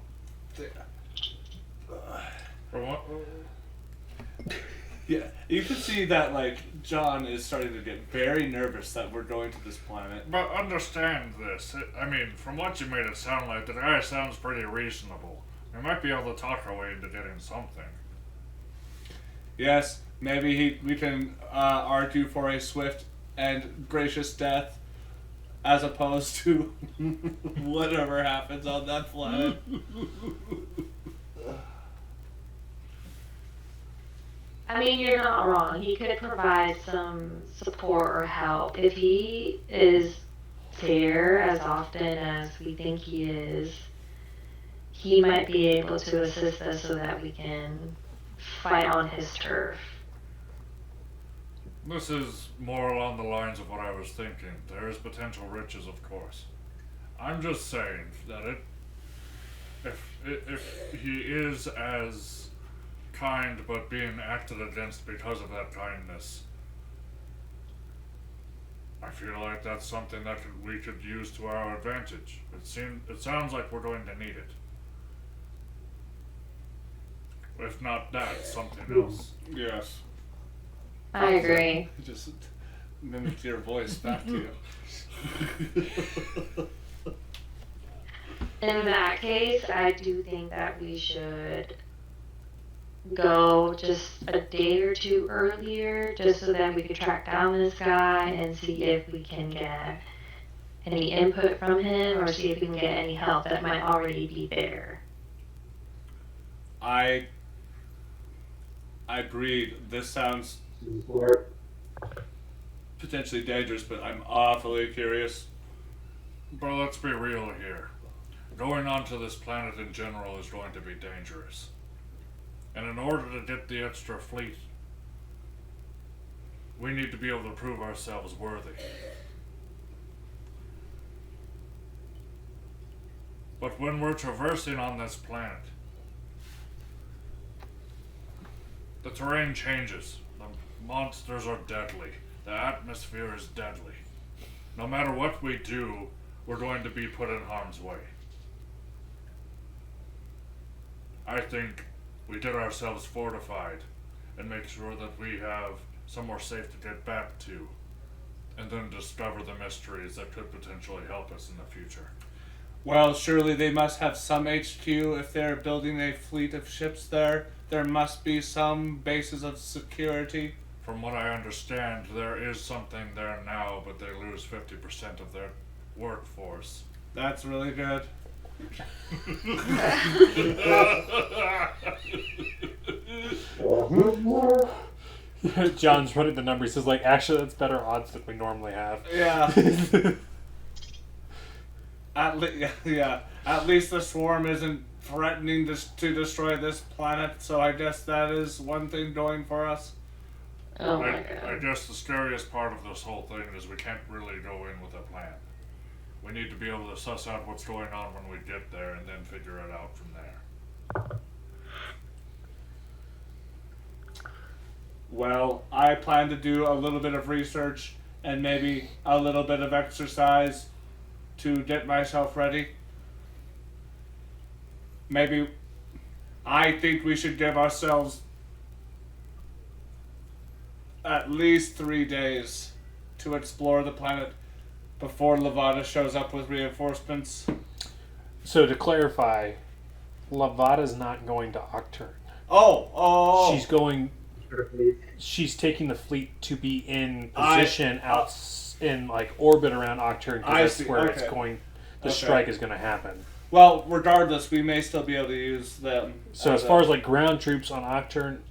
[SPEAKER 3] Yeah, you can see that like John is starting to get very nervous that we're going to this planet.
[SPEAKER 4] But understand this. I mean, from what you made it sound like, the guy sounds pretty reasonable. We might be able to talk our way into getting something.
[SPEAKER 3] Yes, maybe we can argue for a swift and gracious death, as opposed to whatever happens on that planet.
[SPEAKER 5] I mean, you're not wrong. He could provide some support or help. If he is there as often as we think he is, he might be able to assist us so that we can fight on his turf.
[SPEAKER 4] This is more along the lines of what I was thinking. There is potential riches, of course. I'm just saying that if he is as kind but being acted against because of that kindness, I feel like that's something that we could use to our advantage. It sounds like we're going to need it. If not that, something else.
[SPEAKER 3] Yes.
[SPEAKER 5] I agree.
[SPEAKER 3] Just mimic your voice back to you.
[SPEAKER 5] In that case, I do think that we should go just a day or two earlier, just so that we could track down this guy and see if we can get any input from him, or see if we can get any help that might already be there.
[SPEAKER 3] I agreed. This sounds potentially dangerous, but I'm awfully curious.
[SPEAKER 4] But let's be real here. Going onto this planet in general is going to be dangerous. And in order to get the extra fleet, we need to be able to prove ourselves worthy. But when we're traversing on this planet, the terrain changes. The monsters are deadly. The atmosphere is deadly. No matter what we do, we're going to be put in harm's way. I think we get ourselves fortified and make sure that we have somewhere safe to get back to, and then discover the mysteries that could potentially help us in the future.
[SPEAKER 3] Well, surely they must have some HQ if they're building a fleet of ships there. There must be some bases of security.
[SPEAKER 4] From what I understand, there is something there now, but they lose 50% of their workforce.
[SPEAKER 3] That's really good.
[SPEAKER 2] John's running the numbers. He says, like, actually, that's better odds than we normally have.
[SPEAKER 3] Yeah. At least the swarm isn't threatening to destroy this planet, so I guess that is one thing going for us.
[SPEAKER 5] Oh my god.
[SPEAKER 4] I guess the scariest part of this whole thing is we can't really go in with a plan. We need to be able to suss out what's going on when we get there and then figure it out from there.
[SPEAKER 3] Well, I plan to do a little bit of research and maybe a little bit of exercise to get myself ready. Maybe I think we should give ourselves at least 3 days to explore the planet before Lavada shows up with reinforcements.
[SPEAKER 2] So to clarify, Lavada's not going to Aucturn.
[SPEAKER 3] Oh!
[SPEAKER 2] She's taking the fleet to be in position in like orbit around Aucturn, because that's where it's going. The strike is going to happen.
[SPEAKER 3] Well, regardless, we may still be able to use them.
[SPEAKER 2] So as far as like ground troops on Aucturn,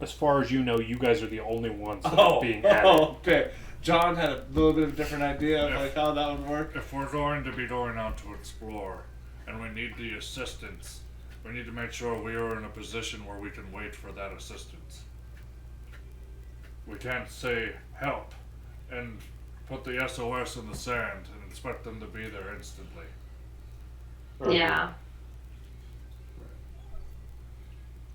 [SPEAKER 2] as far as you know, you guys are the only ones that are being added.
[SPEAKER 3] Okay. John had a little bit of a different idea of like how that would work.
[SPEAKER 4] If we're going to be going out to explore and we need the assistance, we need to make sure we are in a position where we can wait for that assistance. We can't say help and put the SOS in the sand and expect them to be there instantly.
[SPEAKER 5] Yeah.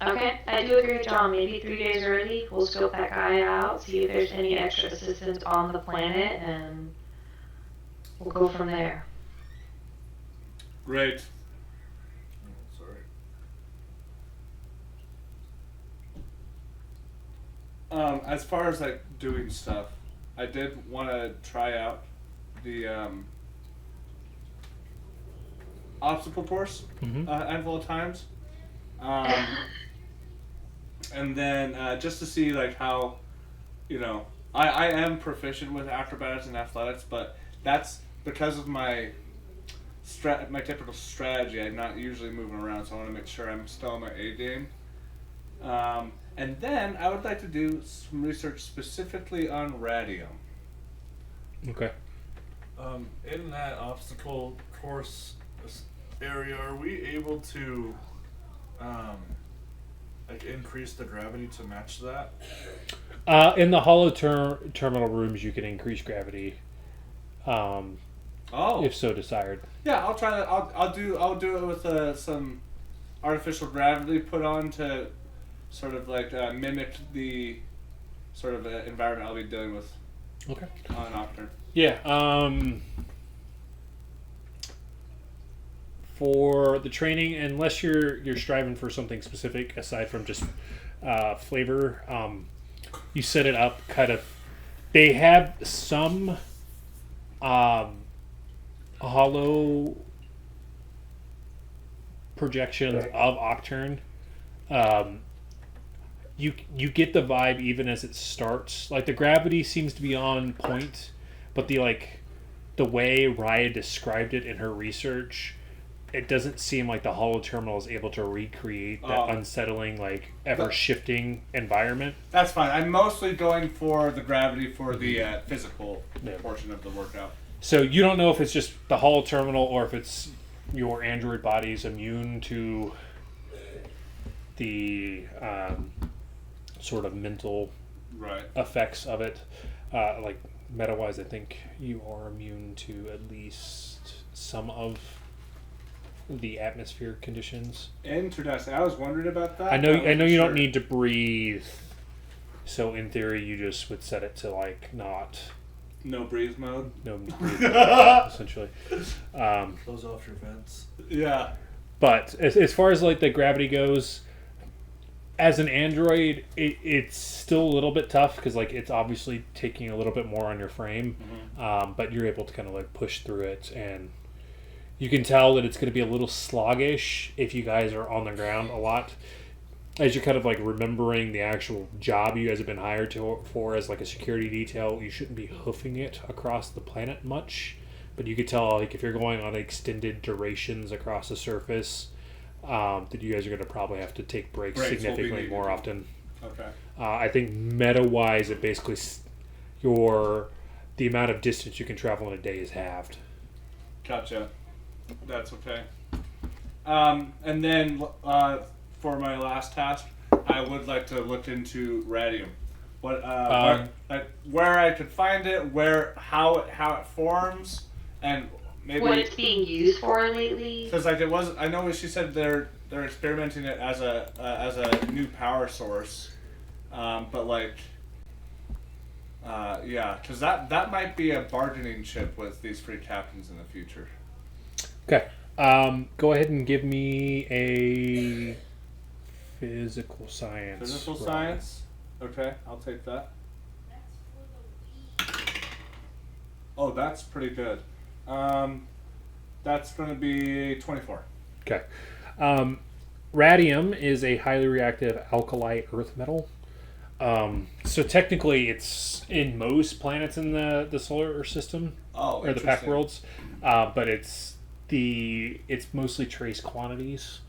[SPEAKER 5] Okay, I do agree with John. Maybe 3 days early, we'll scope that guy out, see if there's any extra assistance on the planet, and we'll go from there.
[SPEAKER 3] Great.
[SPEAKER 4] Sorry.
[SPEAKER 3] As far as like doing stuff, I did want to try out the obstacle course a handful of times. And then just to see like how, I am proficient with acrobatics and athletics, but that's because of my typical strategy. I'm not usually moving around, so I want to make sure I'm still on my A game. And then I would like to do some research specifically on radium.
[SPEAKER 2] Okay.
[SPEAKER 4] In that obstacle course area, are we able to like increase the gravity to match that?
[SPEAKER 2] In the hollow terminal rooms, you can increase gravity, if so desired.
[SPEAKER 3] Yeah, I'll try that. I'll do it with some artificial gravity put on to sort of like mimic the sort of environment I'll be dealing with.
[SPEAKER 2] Okay.
[SPEAKER 3] On Aucturn.
[SPEAKER 2] Yeah. For the training, unless you're striving for something specific aside from just flavor, you set it up kind of. They have some hollow projections of Aucturn. You get the vibe even as it starts. Like the gravity seems to be on point, but the way Raya described it in her research, it doesn't seem like the hollow terminal is able to recreate that unsettling, like ever shifting environment.
[SPEAKER 3] That's fine. I'm mostly going for the gravity for the physical portion of the workout.
[SPEAKER 2] So you don't know if it's just the hollow terminal or if it's your android body's immune to the sort of mental effects of it. Like meta-wise, I think you are immune to at least some of the atmosphere conditions.
[SPEAKER 3] Interesting. I was wondering about that.
[SPEAKER 2] I know you don't need to breathe, so in theory you just would set it to like not
[SPEAKER 3] no breathe mode.
[SPEAKER 2] No breathe mode, essentially.
[SPEAKER 4] Close off your vents.
[SPEAKER 3] Yeah.
[SPEAKER 2] But as far as like the gravity goes, as an android, it's still a little bit tough because like it's obviously taking a little bit more on your frame, but you're able to kind of like push through it, and you can tell that it's going to be a little sluggish if you guys are on the ground a lot. As you're kind of like remembering the actual job you guys have been hired for as like a security detail, you shouldn't be hoofing it across the planet much, but you could tell like if you're going on extended durations across the surface, that you guys are going to probably have to take breaks significantly more often.
[SPEAKER 3] Okay.
[SPEAKER 2] I think meta-wise, it basically the amount of distance you can travel in a day is halved.
[SPEAKER 3] Gotcha. That's okay. And then for my last task, I would like to look into radium. Where I could find it, how it forms, and maybe
[SPEAKER 5] what it's being used for lately.
[SPEAKER 3] Because like it wasn't. I know she said they're experimenting it as a new power source, but like. Yeah, because that might be a bargaining chip with these free captains in the future.
[SPEAKER 2] Okay. Go ahead and give me a physical science.
[SPEAKER 3] Physical science? Okay, I'll take that. Oh, that's pretty good. That's going to be 24.
[SPEAKER 2] Okay. Radium is a highly reactive alkali earth metal. So technically it's in most planets in the solar system, or the Pact Worlds, but it's mostly trace quantities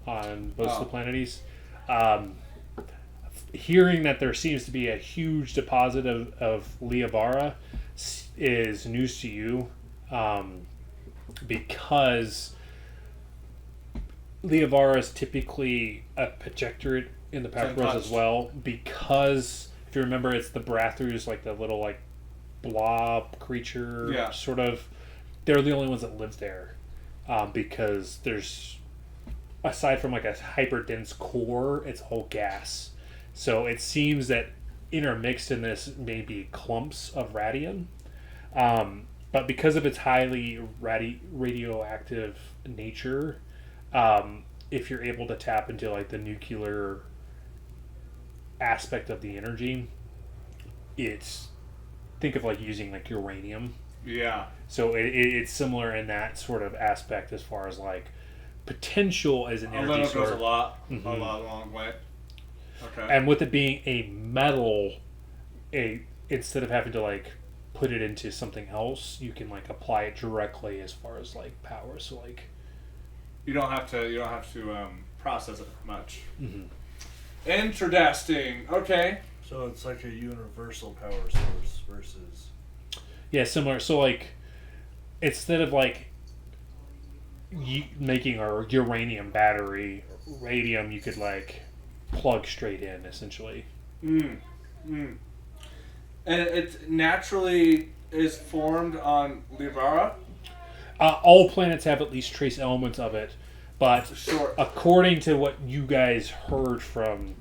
[SPEAKER 2] on most of the planeties. Hearing that there seems to be a huge deposit of Lavada is news to you, because Lavada is typically a projectorate in the Pact Worlds as well, because if you remember, it's the Brathus, like the little like blob creature, sort of. They're the only ones that live there, because there's, aside from like a hyper dense core, it's all gas. So it seems that intermixed in this may be clumps of radium, but because of its highly radioactive nature, if you're able to tap into like the nuclear aspect of the energy, think of like using like uranium.
[SPEAKER 3] Yeah.
[SPEAKER 2] So it's similar in that sort of aspect as far as like potential as an energy source.
[SPEAKER 3] Goes a long way. Okay.
[SPEAKER 2] And with it being a metal, instead of having to like put it into something else, you can like apply it directly as far as like power. So like
[SPEAKER 3] you don't have to process it much.
[SPEAKER 2] Mm-hmm.
[SPEAKER 3] Interesting. Okay.
[SPEAKER 4] So it's like a universal power source versus...
[SPEAKER 2] Yeah, similar. So, like, instead of, like, making a uranium battery, radium you could, like, plug straight in, essentially.
[SPEAKER 3] And it naturally is formed on Lavada?
[SPEAKER 2] All planets have at least trace elements of it, but
[SPEAKER 3] Sure.
[SPEAKER 2] according to what you guys heard from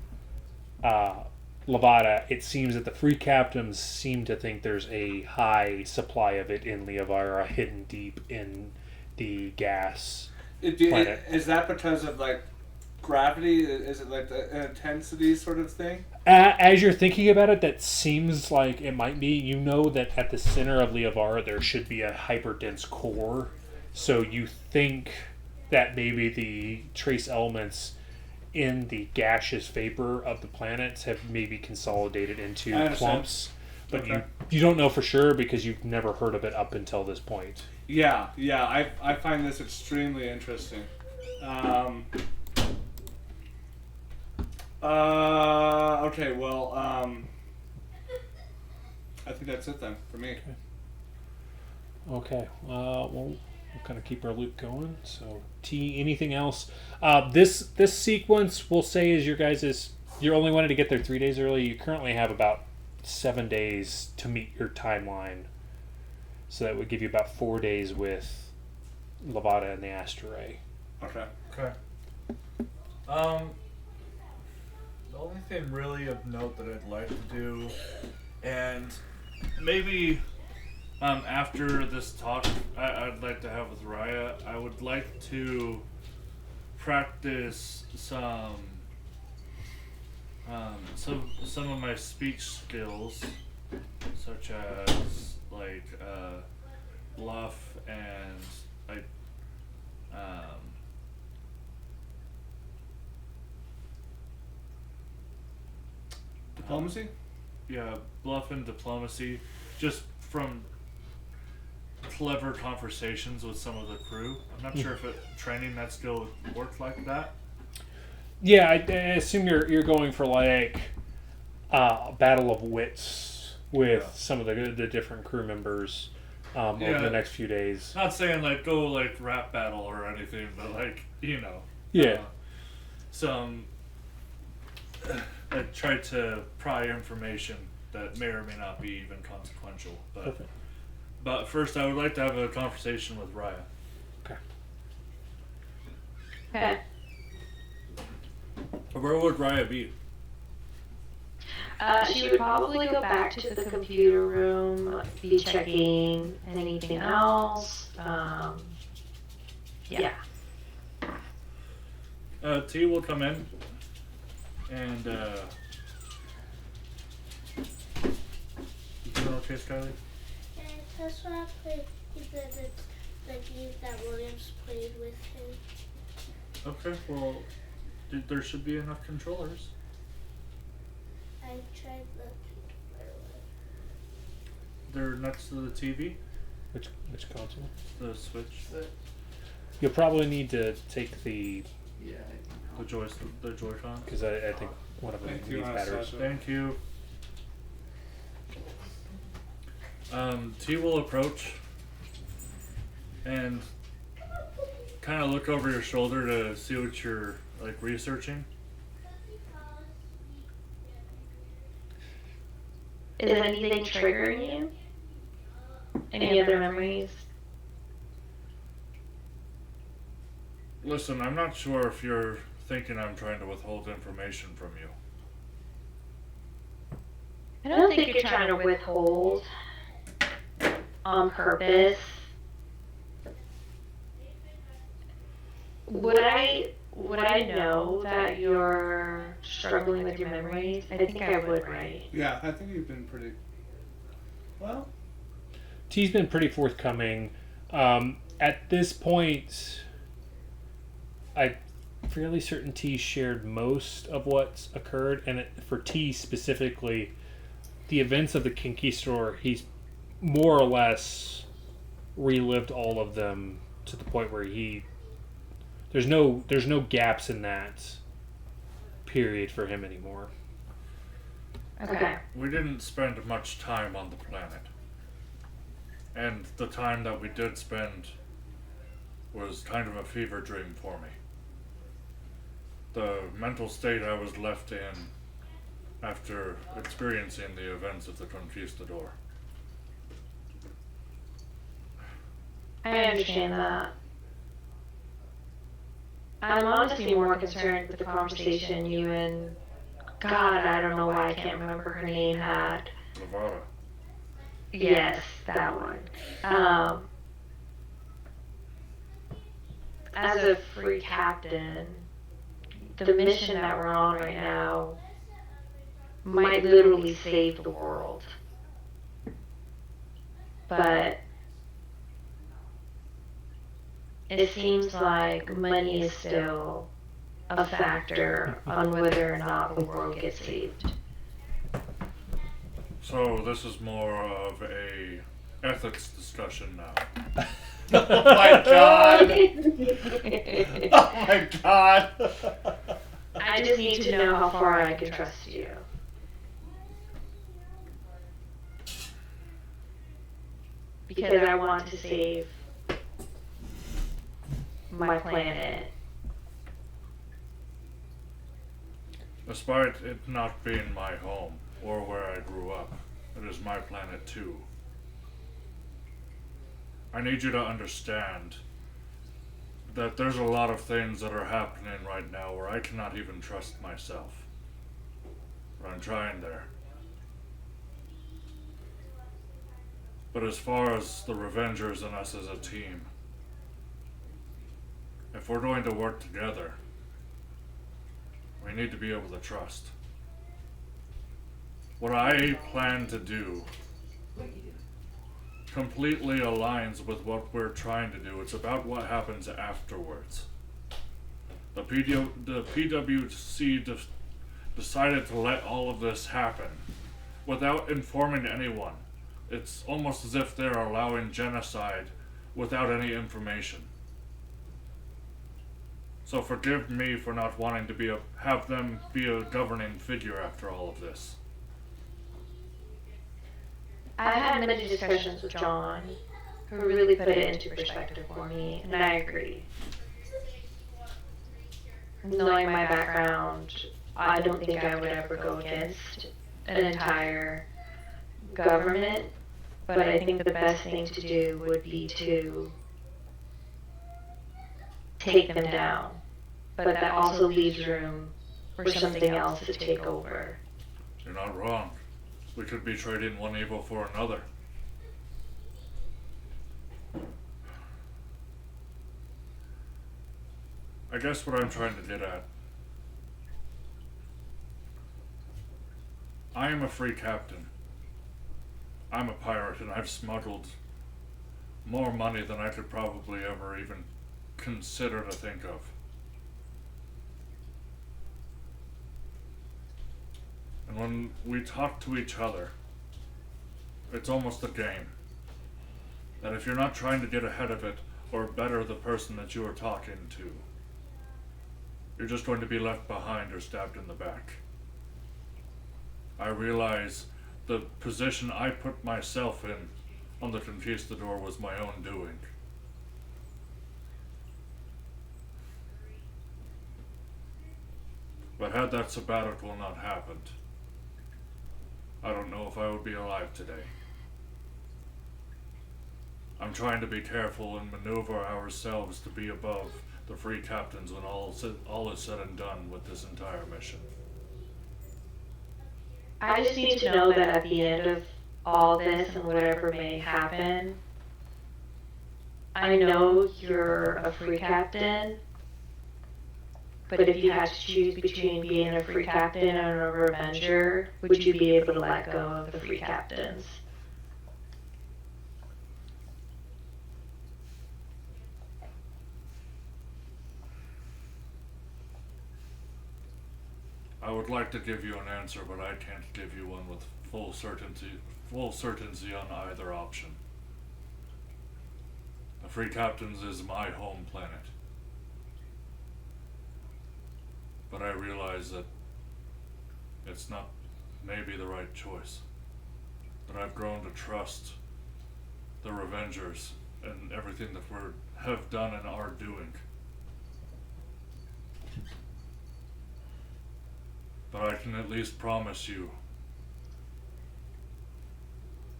[SPEAKER 2] Lavada, it seems that the free captains seem to think there's a high supply of it in Lavada, hidden deep in the gas planet.
[SPEAKER 3] Is that because of, like, gravity? Is it, like, an intensity sort of thing?
[SPEAKER 2] As you're thinking about it, that seems like it might be. You know that at the center of Lavada there should be a hyperdense core, so you think that maybe the trace elements in the gaseous vapor of the planets have maybe consolidated into clumps, but you don't know for sure because you've never heard of it up until this point.
[SPEAKER 3] Yeah, I find this extremely interesting. Okay, well, I think that's it then for me.
[SPEAKER 2] Okay, we'll kind of keep our loop going. So, T, anything else? This sequence, we'll say, is your guys' you're only wanted to get there 3 days early. You currently have about 7 days to meet your timeline. So that would give you about 4 days with Lavada and the Asteray.
[SPEAKER 3] Okay.
[SPEAKER 4] The only thing really of note that I'd like to do, and maybe after this talk I'd like to have with Raya, I would like to practice some of my speech skills, such as like bluff and like
[SPEAKER 3] Diplomacy?
[SPEAKER 4] Yeah, bluff and diplomacy, just from clever conversations with some of the crew. I'm not sure if training that skill worked like that.
[SPEAKER 2] Yeah, I assume you're going for like battle of wits with some of the different crew members over the next few days.
[SPEAKER 4] Not saying like go like rap battle or anything, but like some. I tried to pry information that may or may not be even consequential. But first, I would like to have a conversation with Raya.
[SPEAKER 5] Okay.
[SPEAKER 4] Where would Raya be?
[SPEAKER 5] She would probably go back to the computer room, be checking anything else. Yeah.
[SPEAKER 4] T will come in. And, you doing okay, Skyler?
[SPEAKER 7] Yeah, that's what I played. He said it's the game that Williams played with him.
[SPEAKER 4] Okay, well, there should be enough controllers.
[SPEAKER 7] I tried looking for one.
[SPEAKER 4] They're next to the TV?
[SPEAKER 2] Which console?
[SPEAKER 4] The Switch?
[SPEAKER 2] You'll probably need to take the
[SPEAKER 4] The Joy-Con?
[SPEAKER 2] because I think one of them needs batteries.
[SPEAKER 4] Thank you. T will approach and kind of look over your shoulder to see what you're like researching.
[SPEAKER 5] Is anything triggering you? Any other memories?
[SPEAKER 4] Listen, I'm not sure if you're thinking I'm trying to withhold information from you.
[SPEAKER 5] I don't think you're trying to withhold on purpose. Would I know that you're struggling with your memories? I think I would, right?
[SPEAKER 3] Yeah, I think you've been pretty well.
[SPEAKER 2] T's been pretty forthcoming. At this point, I'm fairly certain T shared most of what's occurred, and for T specifically, the events of the Conquistador, he's more or less relived all of them to the point where there's no gaps in that period for him anymore.
[SPEAKER 5] Okay.
[SPEAKER 4] We didn't spend much time on the planet. And the time that we did spend was kind of a fever dream for me. The mental state I was left in after experiencing the events of the Conquistador.
[SPEAKER 5] I understand that. I'm honestly more concerned with the conversation you and God, I don't know why I can't remember her name had.
[SPEAKER 4] Lavada.
[SPEAKER 5] Yes, that one. As a free captain, the mission that we're on right now might literally save the world. But it seems like money is still a factor on whether or not the world gets saved.
[SPEAKER 4] So this is more of a ethics discussion now.
[SPEAKER 3] Oh my god! Oh my god!
[SPEAKER 5] I just need to know how far I can trust you. Because I want to save my planet.
[SPEAKER 4] Despite it not being my home or where I grew up, it is my planet too. I need you to understand that there's a lot of things that are happening right now where I cannot even trust myself. But I'm trying there. But as far as the Revengers and us as a team, if we're going to work together, we need to be able to trust. What I plan to do completely aligns with what we're trying to do. It's about what happens afterwards. The PWC decided to let all of this happen without informing anyone. It's almost as if they're allowing genocide without any information. So forgive me for not wanting to have them be a governing figure after all of this.
[SPEAKER 5] I've had many discussions with John, who really put it into perspective for me, and I agree. Knowing my background, I don't think I would ever go against an entire government, but I think the best thing to do would be to take them down. But that also leaves room for something else to take over.
[SPEAKER 4] You're not wrong. We could be trading one evil for another. I guess what I'm trying to get at. I am a free captain. I'm a pirate and I've smuggled more money than I could probably ever even consider to think of. And when we talk to each other, it's almost a game. That if you're not trying to get ahead of it or better the person that you are talking to, you're just going to be left behind or stabbed in the back. I realize the position I put myself in on the Conquistador was my own doing. But had that sabbatical not happened, I don't know if I would be alive today. I'm trying to be careful and maneuver ourselves to be above the free captains when all is said and done with this entire mission.
[SPEAKER 5] I just need to know that at the end of all this and whatever may happen, I know you're a free captain, but if you had to choose between being a free captain and a revenger, would you be able to let go of the free captains?
[SPEAKER 4] I would like to give you an answer, but I can't give you one with full certainty on either option. The Free Captains is my home planet. But I realize that It's not maybe the right choice. But I've grown to trust the Revengers and everything that we have done and are doing. But I can at least promise you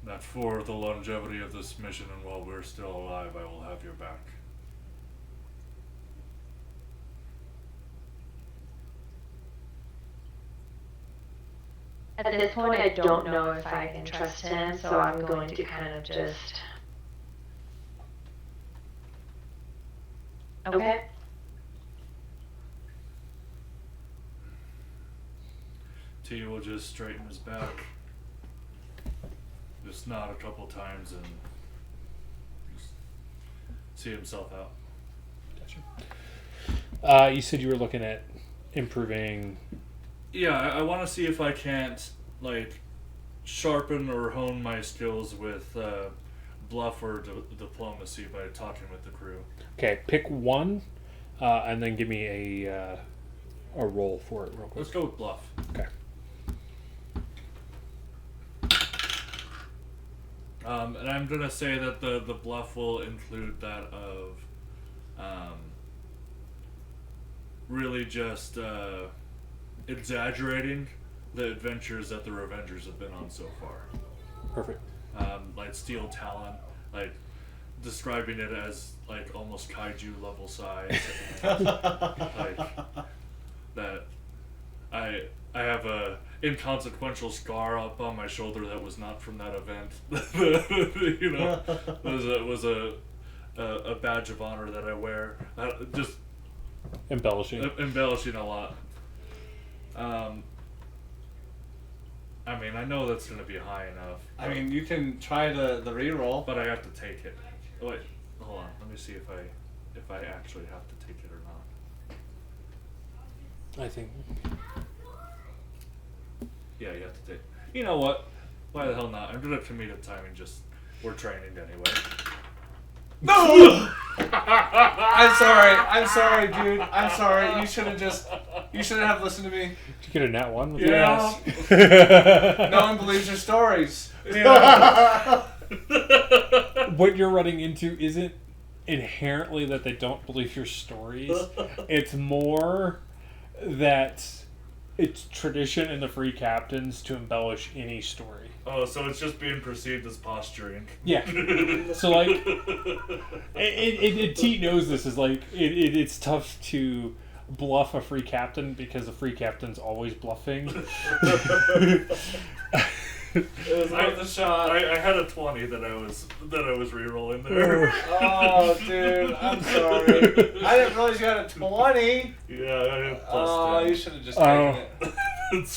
[SPEAKER 4] that for the longevity of this mission and while we're still alive, I will have your back.
[SPEAKER 5] At this point, I don't know if I can trust him, so I'm going to kind of just... Okay.
[SPEAKER 4] T will just straighten his back, just nod a couple times and just see himself out.
[SPEAKER 2] Gotcha. You said you were looking at improving.
[SPEAKER 4] Yeah, I want to see if I can't, like, sharpen or hone my skills with bluff or diplomacy by talking with the crew.
[SPEAKER 2] Okay, pick one, and then give me a roll for it real quick.
[SPEAKER 4] Let's go with bluff.
[SPEAKER 2] Okay.
[SPEAKER 4] And I'm going to say that the bluff will include that of really just exaggerating the adventures that the Revengers have been on so far.
[SPEAKER 2] Perfect.
[SPEAKER 4] Like steel talent, like describing it as like almost kaiju level size, and, like that. I have a inconsequential scar up on my shoulder that was not from that event. You know, was a badge of honor that I wear. Just
[SPEAKER 2] embellishing
[SPEAKER 4] a lot. I mean, I know that's going to be high enough.
[SPEAKER 3] I mean, you can try the reroll,
[SPEAKER 4] but I have to take it. Wait, hold on. Let me see if I actually have to take it or not.
[SPEAKER 2] I think.
[SPEAKER 4] Yeah, you have to take. You know what? Why the hell not? I'm gonna commit of timing. Just we're training anyway.
[SPEAKER 3] No! I'm sorry, dude. I'm sorry. You should have listened to me.
[SPEAKER 2] Did you get a nat one? With
[SPEAKER 3] Yeah. No one believes your stories.
[SPEAKER 2] What you're running into isn't inherently that they don't believe your stories. It's more that it's tradition in the free captains to embellish any story.
[SPEAKER 4] Oh, so it's just being perceived as posturing.
[SPEAKER 2] Yeah. So like, Teat knows this is like it's tough to bluff a free captain because a free captain's always bluffing.
[SPEAKER 3] It was worth the shot.
[SPEAKER 4] I had a 20 that I was re-rolling there.
[SPEAKER 3] Oh, dude, I'm sorry. I didn't realize you had a 20.
[SPEAKER 4] Yeah, I had plus 10.
[SPEAKER 3] You should have just taken it.
[SPEAKER 4] It's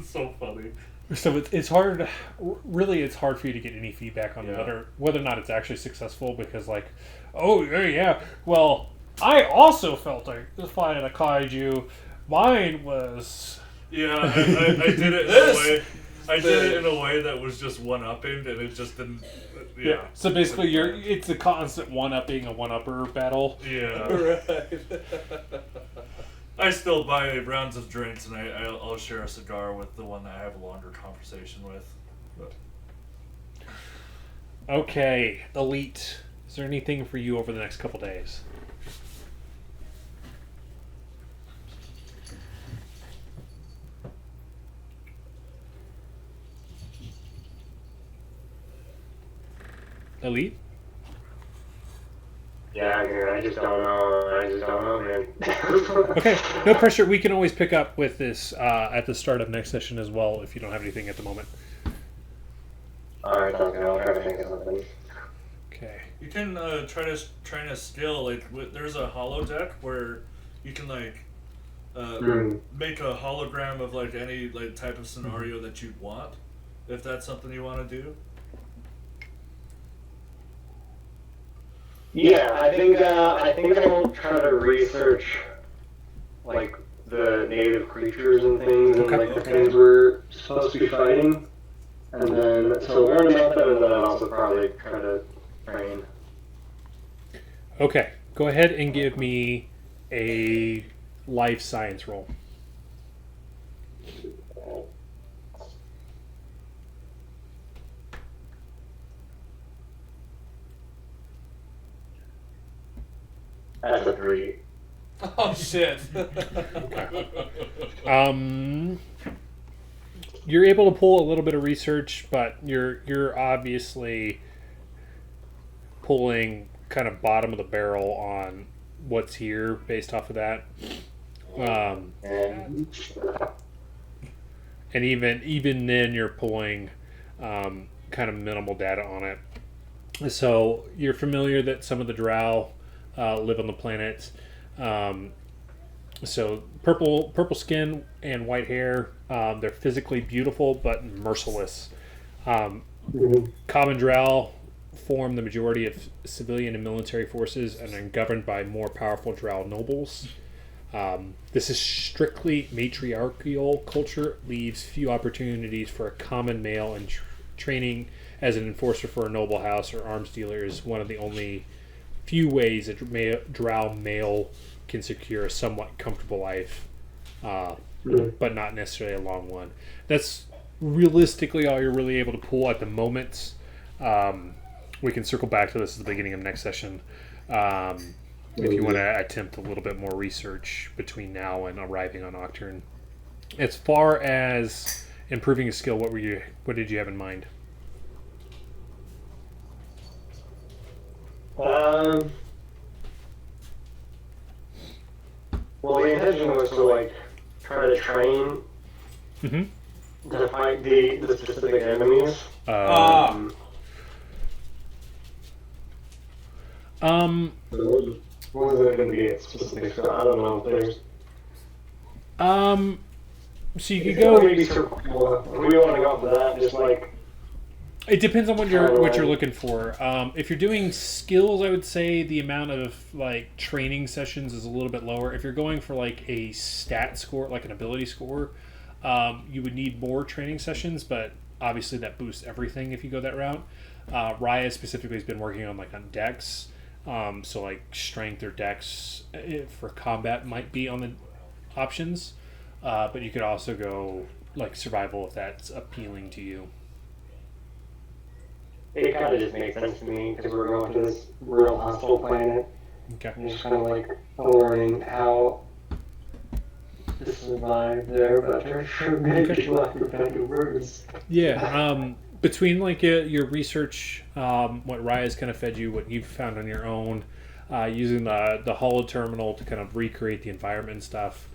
[SPEAKER 4] so funny.
[SPEAKER 2] So it's hard. Really, it's hard for you to get any feedback on whether or not it's actually successful because, like, oh yeah. Well, I also felt like fighting a kaiju. Mine was.
[SPEAKER 4] Yeah, I did it in a way. I did it in a way that was just one-upping, and it just didn't. Yeah.
[SPEAKER 2] So basically, it's a constant one-upping, a one-upper battle.
[SPEAKER 4] Yeah.
[SPEAKER 3] Right.
[SPEAKER 4] I still buy rounds of drinks, and I'll share a cigar with the one that I have a longer conversation with. But.
[SPEAKER 2] Okay, Elite. Is there anything for you over the next couple days? Elite?
[SPEAKER 6] Yeah, I'm here. I just don't know, man.
[SPEAKER 2] Okay, no pressure. We can always pick up with this at the start of next session as well if you don't have anything at the moment.
[SPEAKER 6] Alright, sounds good. I'll try to think of something.
[SPEAKER 2] Okay.
[SPEAKER 4] You can try to train a skill. Like there's a holodeck where you can like make a hologram of like any like type of scenario that you'd want, if that's something you want to do.
[SPEAKER 6] Yeah, I think I'll try to research like the native creatures and things and like the things we're supposed to be fighting, and then so learn about them and then also probably try to train.
[SPEAKER 2] Okay, go ahead and give me a life science roll.
[SPEAKER 6] That's a 3.
[SPEAKER 3] Oh shit.
[SPEAKER 2] You're able to pull a little bit of research, but you're obviously pulling kind of bottom of the barrel on what's here based off of that. And even then, you're pulling kind of minimal data on it. So you're familiar that some of the drow live on the planet. So purple skin and white hair. They're physically beautiful but merciless. Common drow form the majority of civilian and military forces and are governed by more powerful drow nobles. This is strictly matriarchal culture, leaves few opportunities for a common male, and training as an enforcer for a noble house or arms dealer is one of the only few ways a drow male can secure a somewhat comfortable life, but not necessarily a long one. That's realistically all you're really able to pull at the moment. We can circle back to this at the beginning of next session if you want to attempt a little bit more research between now and arriving on Aucturn. As far as improving a skill, what did you have in mind?
[SPEAKER 6] Well, the intention was to try to train to fight the specific enemies. What is it going to be specific? So I don't know if there's.
[SPEAKER 2] So you could go.
[SPEAKER 6] Maybe circle. We want to go for that. Just
[SPEAKER 2] it depends on what you're looking for. If you're doing skills, I would say the amount of training sessions is a little bit lower. If you're going for a stat score, like an ability score, you would need more training sessions. But obviously that boosts everything if you go that route. Raya specifically has been working on on dex, so strength or dex for combat might be on the options. But you could also go survival if that's appealing to you.
[SPEAKER 6] It kind of just makes sense to me because we're going to this real hostile planet.
[SPEAKER 2] Okay.
[SPEAKER 6] And just kind of learning how to survive there better. Maybe better words.
[SPEAKER 2] Yeah. Between your research, what Raya's kind of fed you, what you've found on your own, using the holo terminal to kind of recreate the environment and stuff,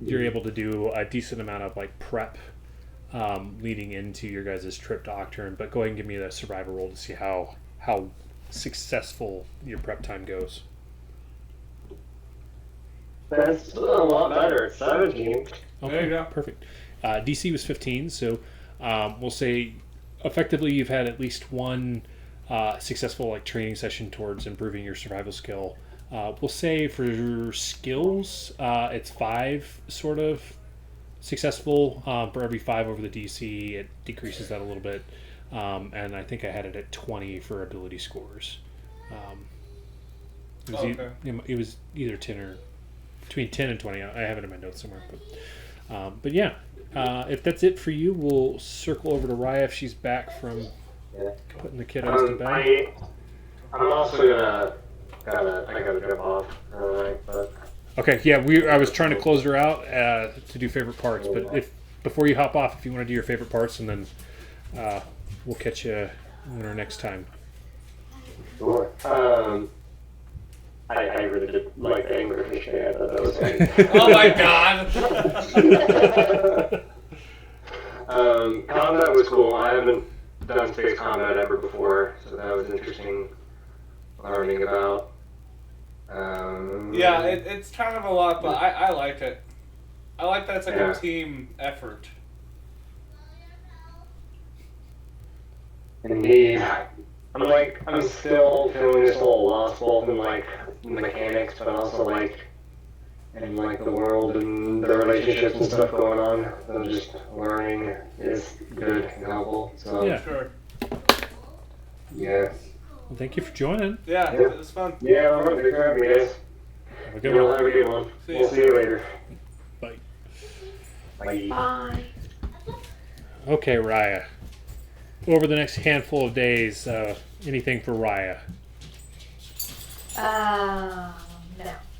[SPEAKER 2] you're able to do a decent amount of prep leading into your guys' trip to Aucturn. But go ahead and give me the survivor roll to see how successful your prep time goes.
[SPEAKER 6] That's a lot better. It's 17.
[SPEAKER 2] Okay,
[SPEAKER 3] There you go.
[SPEAKER 2] Perfect. DC was 15, so we'll say effectively you've had at least one successful training session towards improving your survival skill. We'll say for skills, it's 5 sort of successful. For every 5 over the DC, it decreases that a little bit. And I think I had it at 20 for ability scores. It was either 10 or between 10 and 20. I have it in my notes somewhere. But yeah, if that's it for you, we'll circle over to Raya if she's back from putting the kiddos to bed.
[SPEAKER 6] I'm also I gotta jump off. But
[SPEAKER 2] Okay, yeah, I was trying to close her out to do favorite parts, but before you hop off, if you want to do your favorite parts, and then we'll catch you our next time.
[SPEAKER 6] Sure. I really did like the anglerfish day. I thought that was funny.
[SPEAKER 3] Oh my god!
[SPEAKER 6] Combat was cool. I haven't done space combat ever before, so that was interesting learning about.
[SPEAKER 3] Yeah, it's kind of a lot, but I liked it. I like that it's a team effort.
[SPEAKER 6] Indeed. I'm still feeling just a little lost, both in the mechanics, but also in the world and the relationships and stuff going on. So just learning is good and helpful. So
[SPEAKER 2] Yeah.
[SPEAKER 3] Sure.
[SPEAKER 6] yeah.
[SPEAKER 2] Well, thank you for joining.
[SPEAKER 3] Yeah, it was fun.
[SPEAKER 6] Yeah, I'm gonna be grabbing you guys.
[SPEAKER 2] Have a good
[SPEAKER 6] You'll
[SPEAKER 2] one.
[SPEAKER 6] have a good one.
[SPEAKER 3] See ya.
[SPEAKER 6] We'll see you later.
[SPEAKER 2] Bye.
[SPEAKER 6] Bye.
[SPEAKER 5] Bye.
[SPEAKER 2] Okay, Raya. Over the next handful of days, anything for Raya?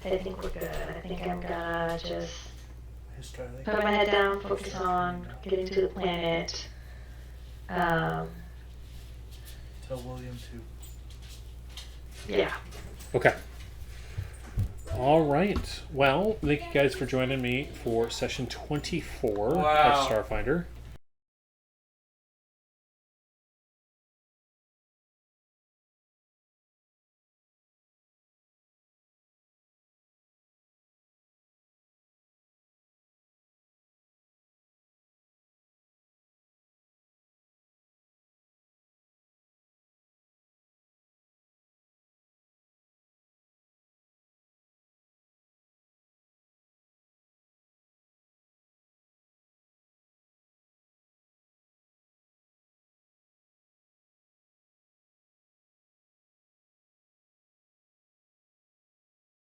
[SPEAKER 5] I think we're good. I think I'm gonna just
[SPEAKER 4] Starlight.
[SPEAKER 5] put my head down, focus on getting to the planet.
[SPEAKER 4] Tell William to.
[SPEAKER 5] Yeah.
[SPEAKER 2] Okay. All right. Well, thank you guys for joining me for session 24
[SPEAKER 3] Wow.
[SPEAKER 2] of Starfinder.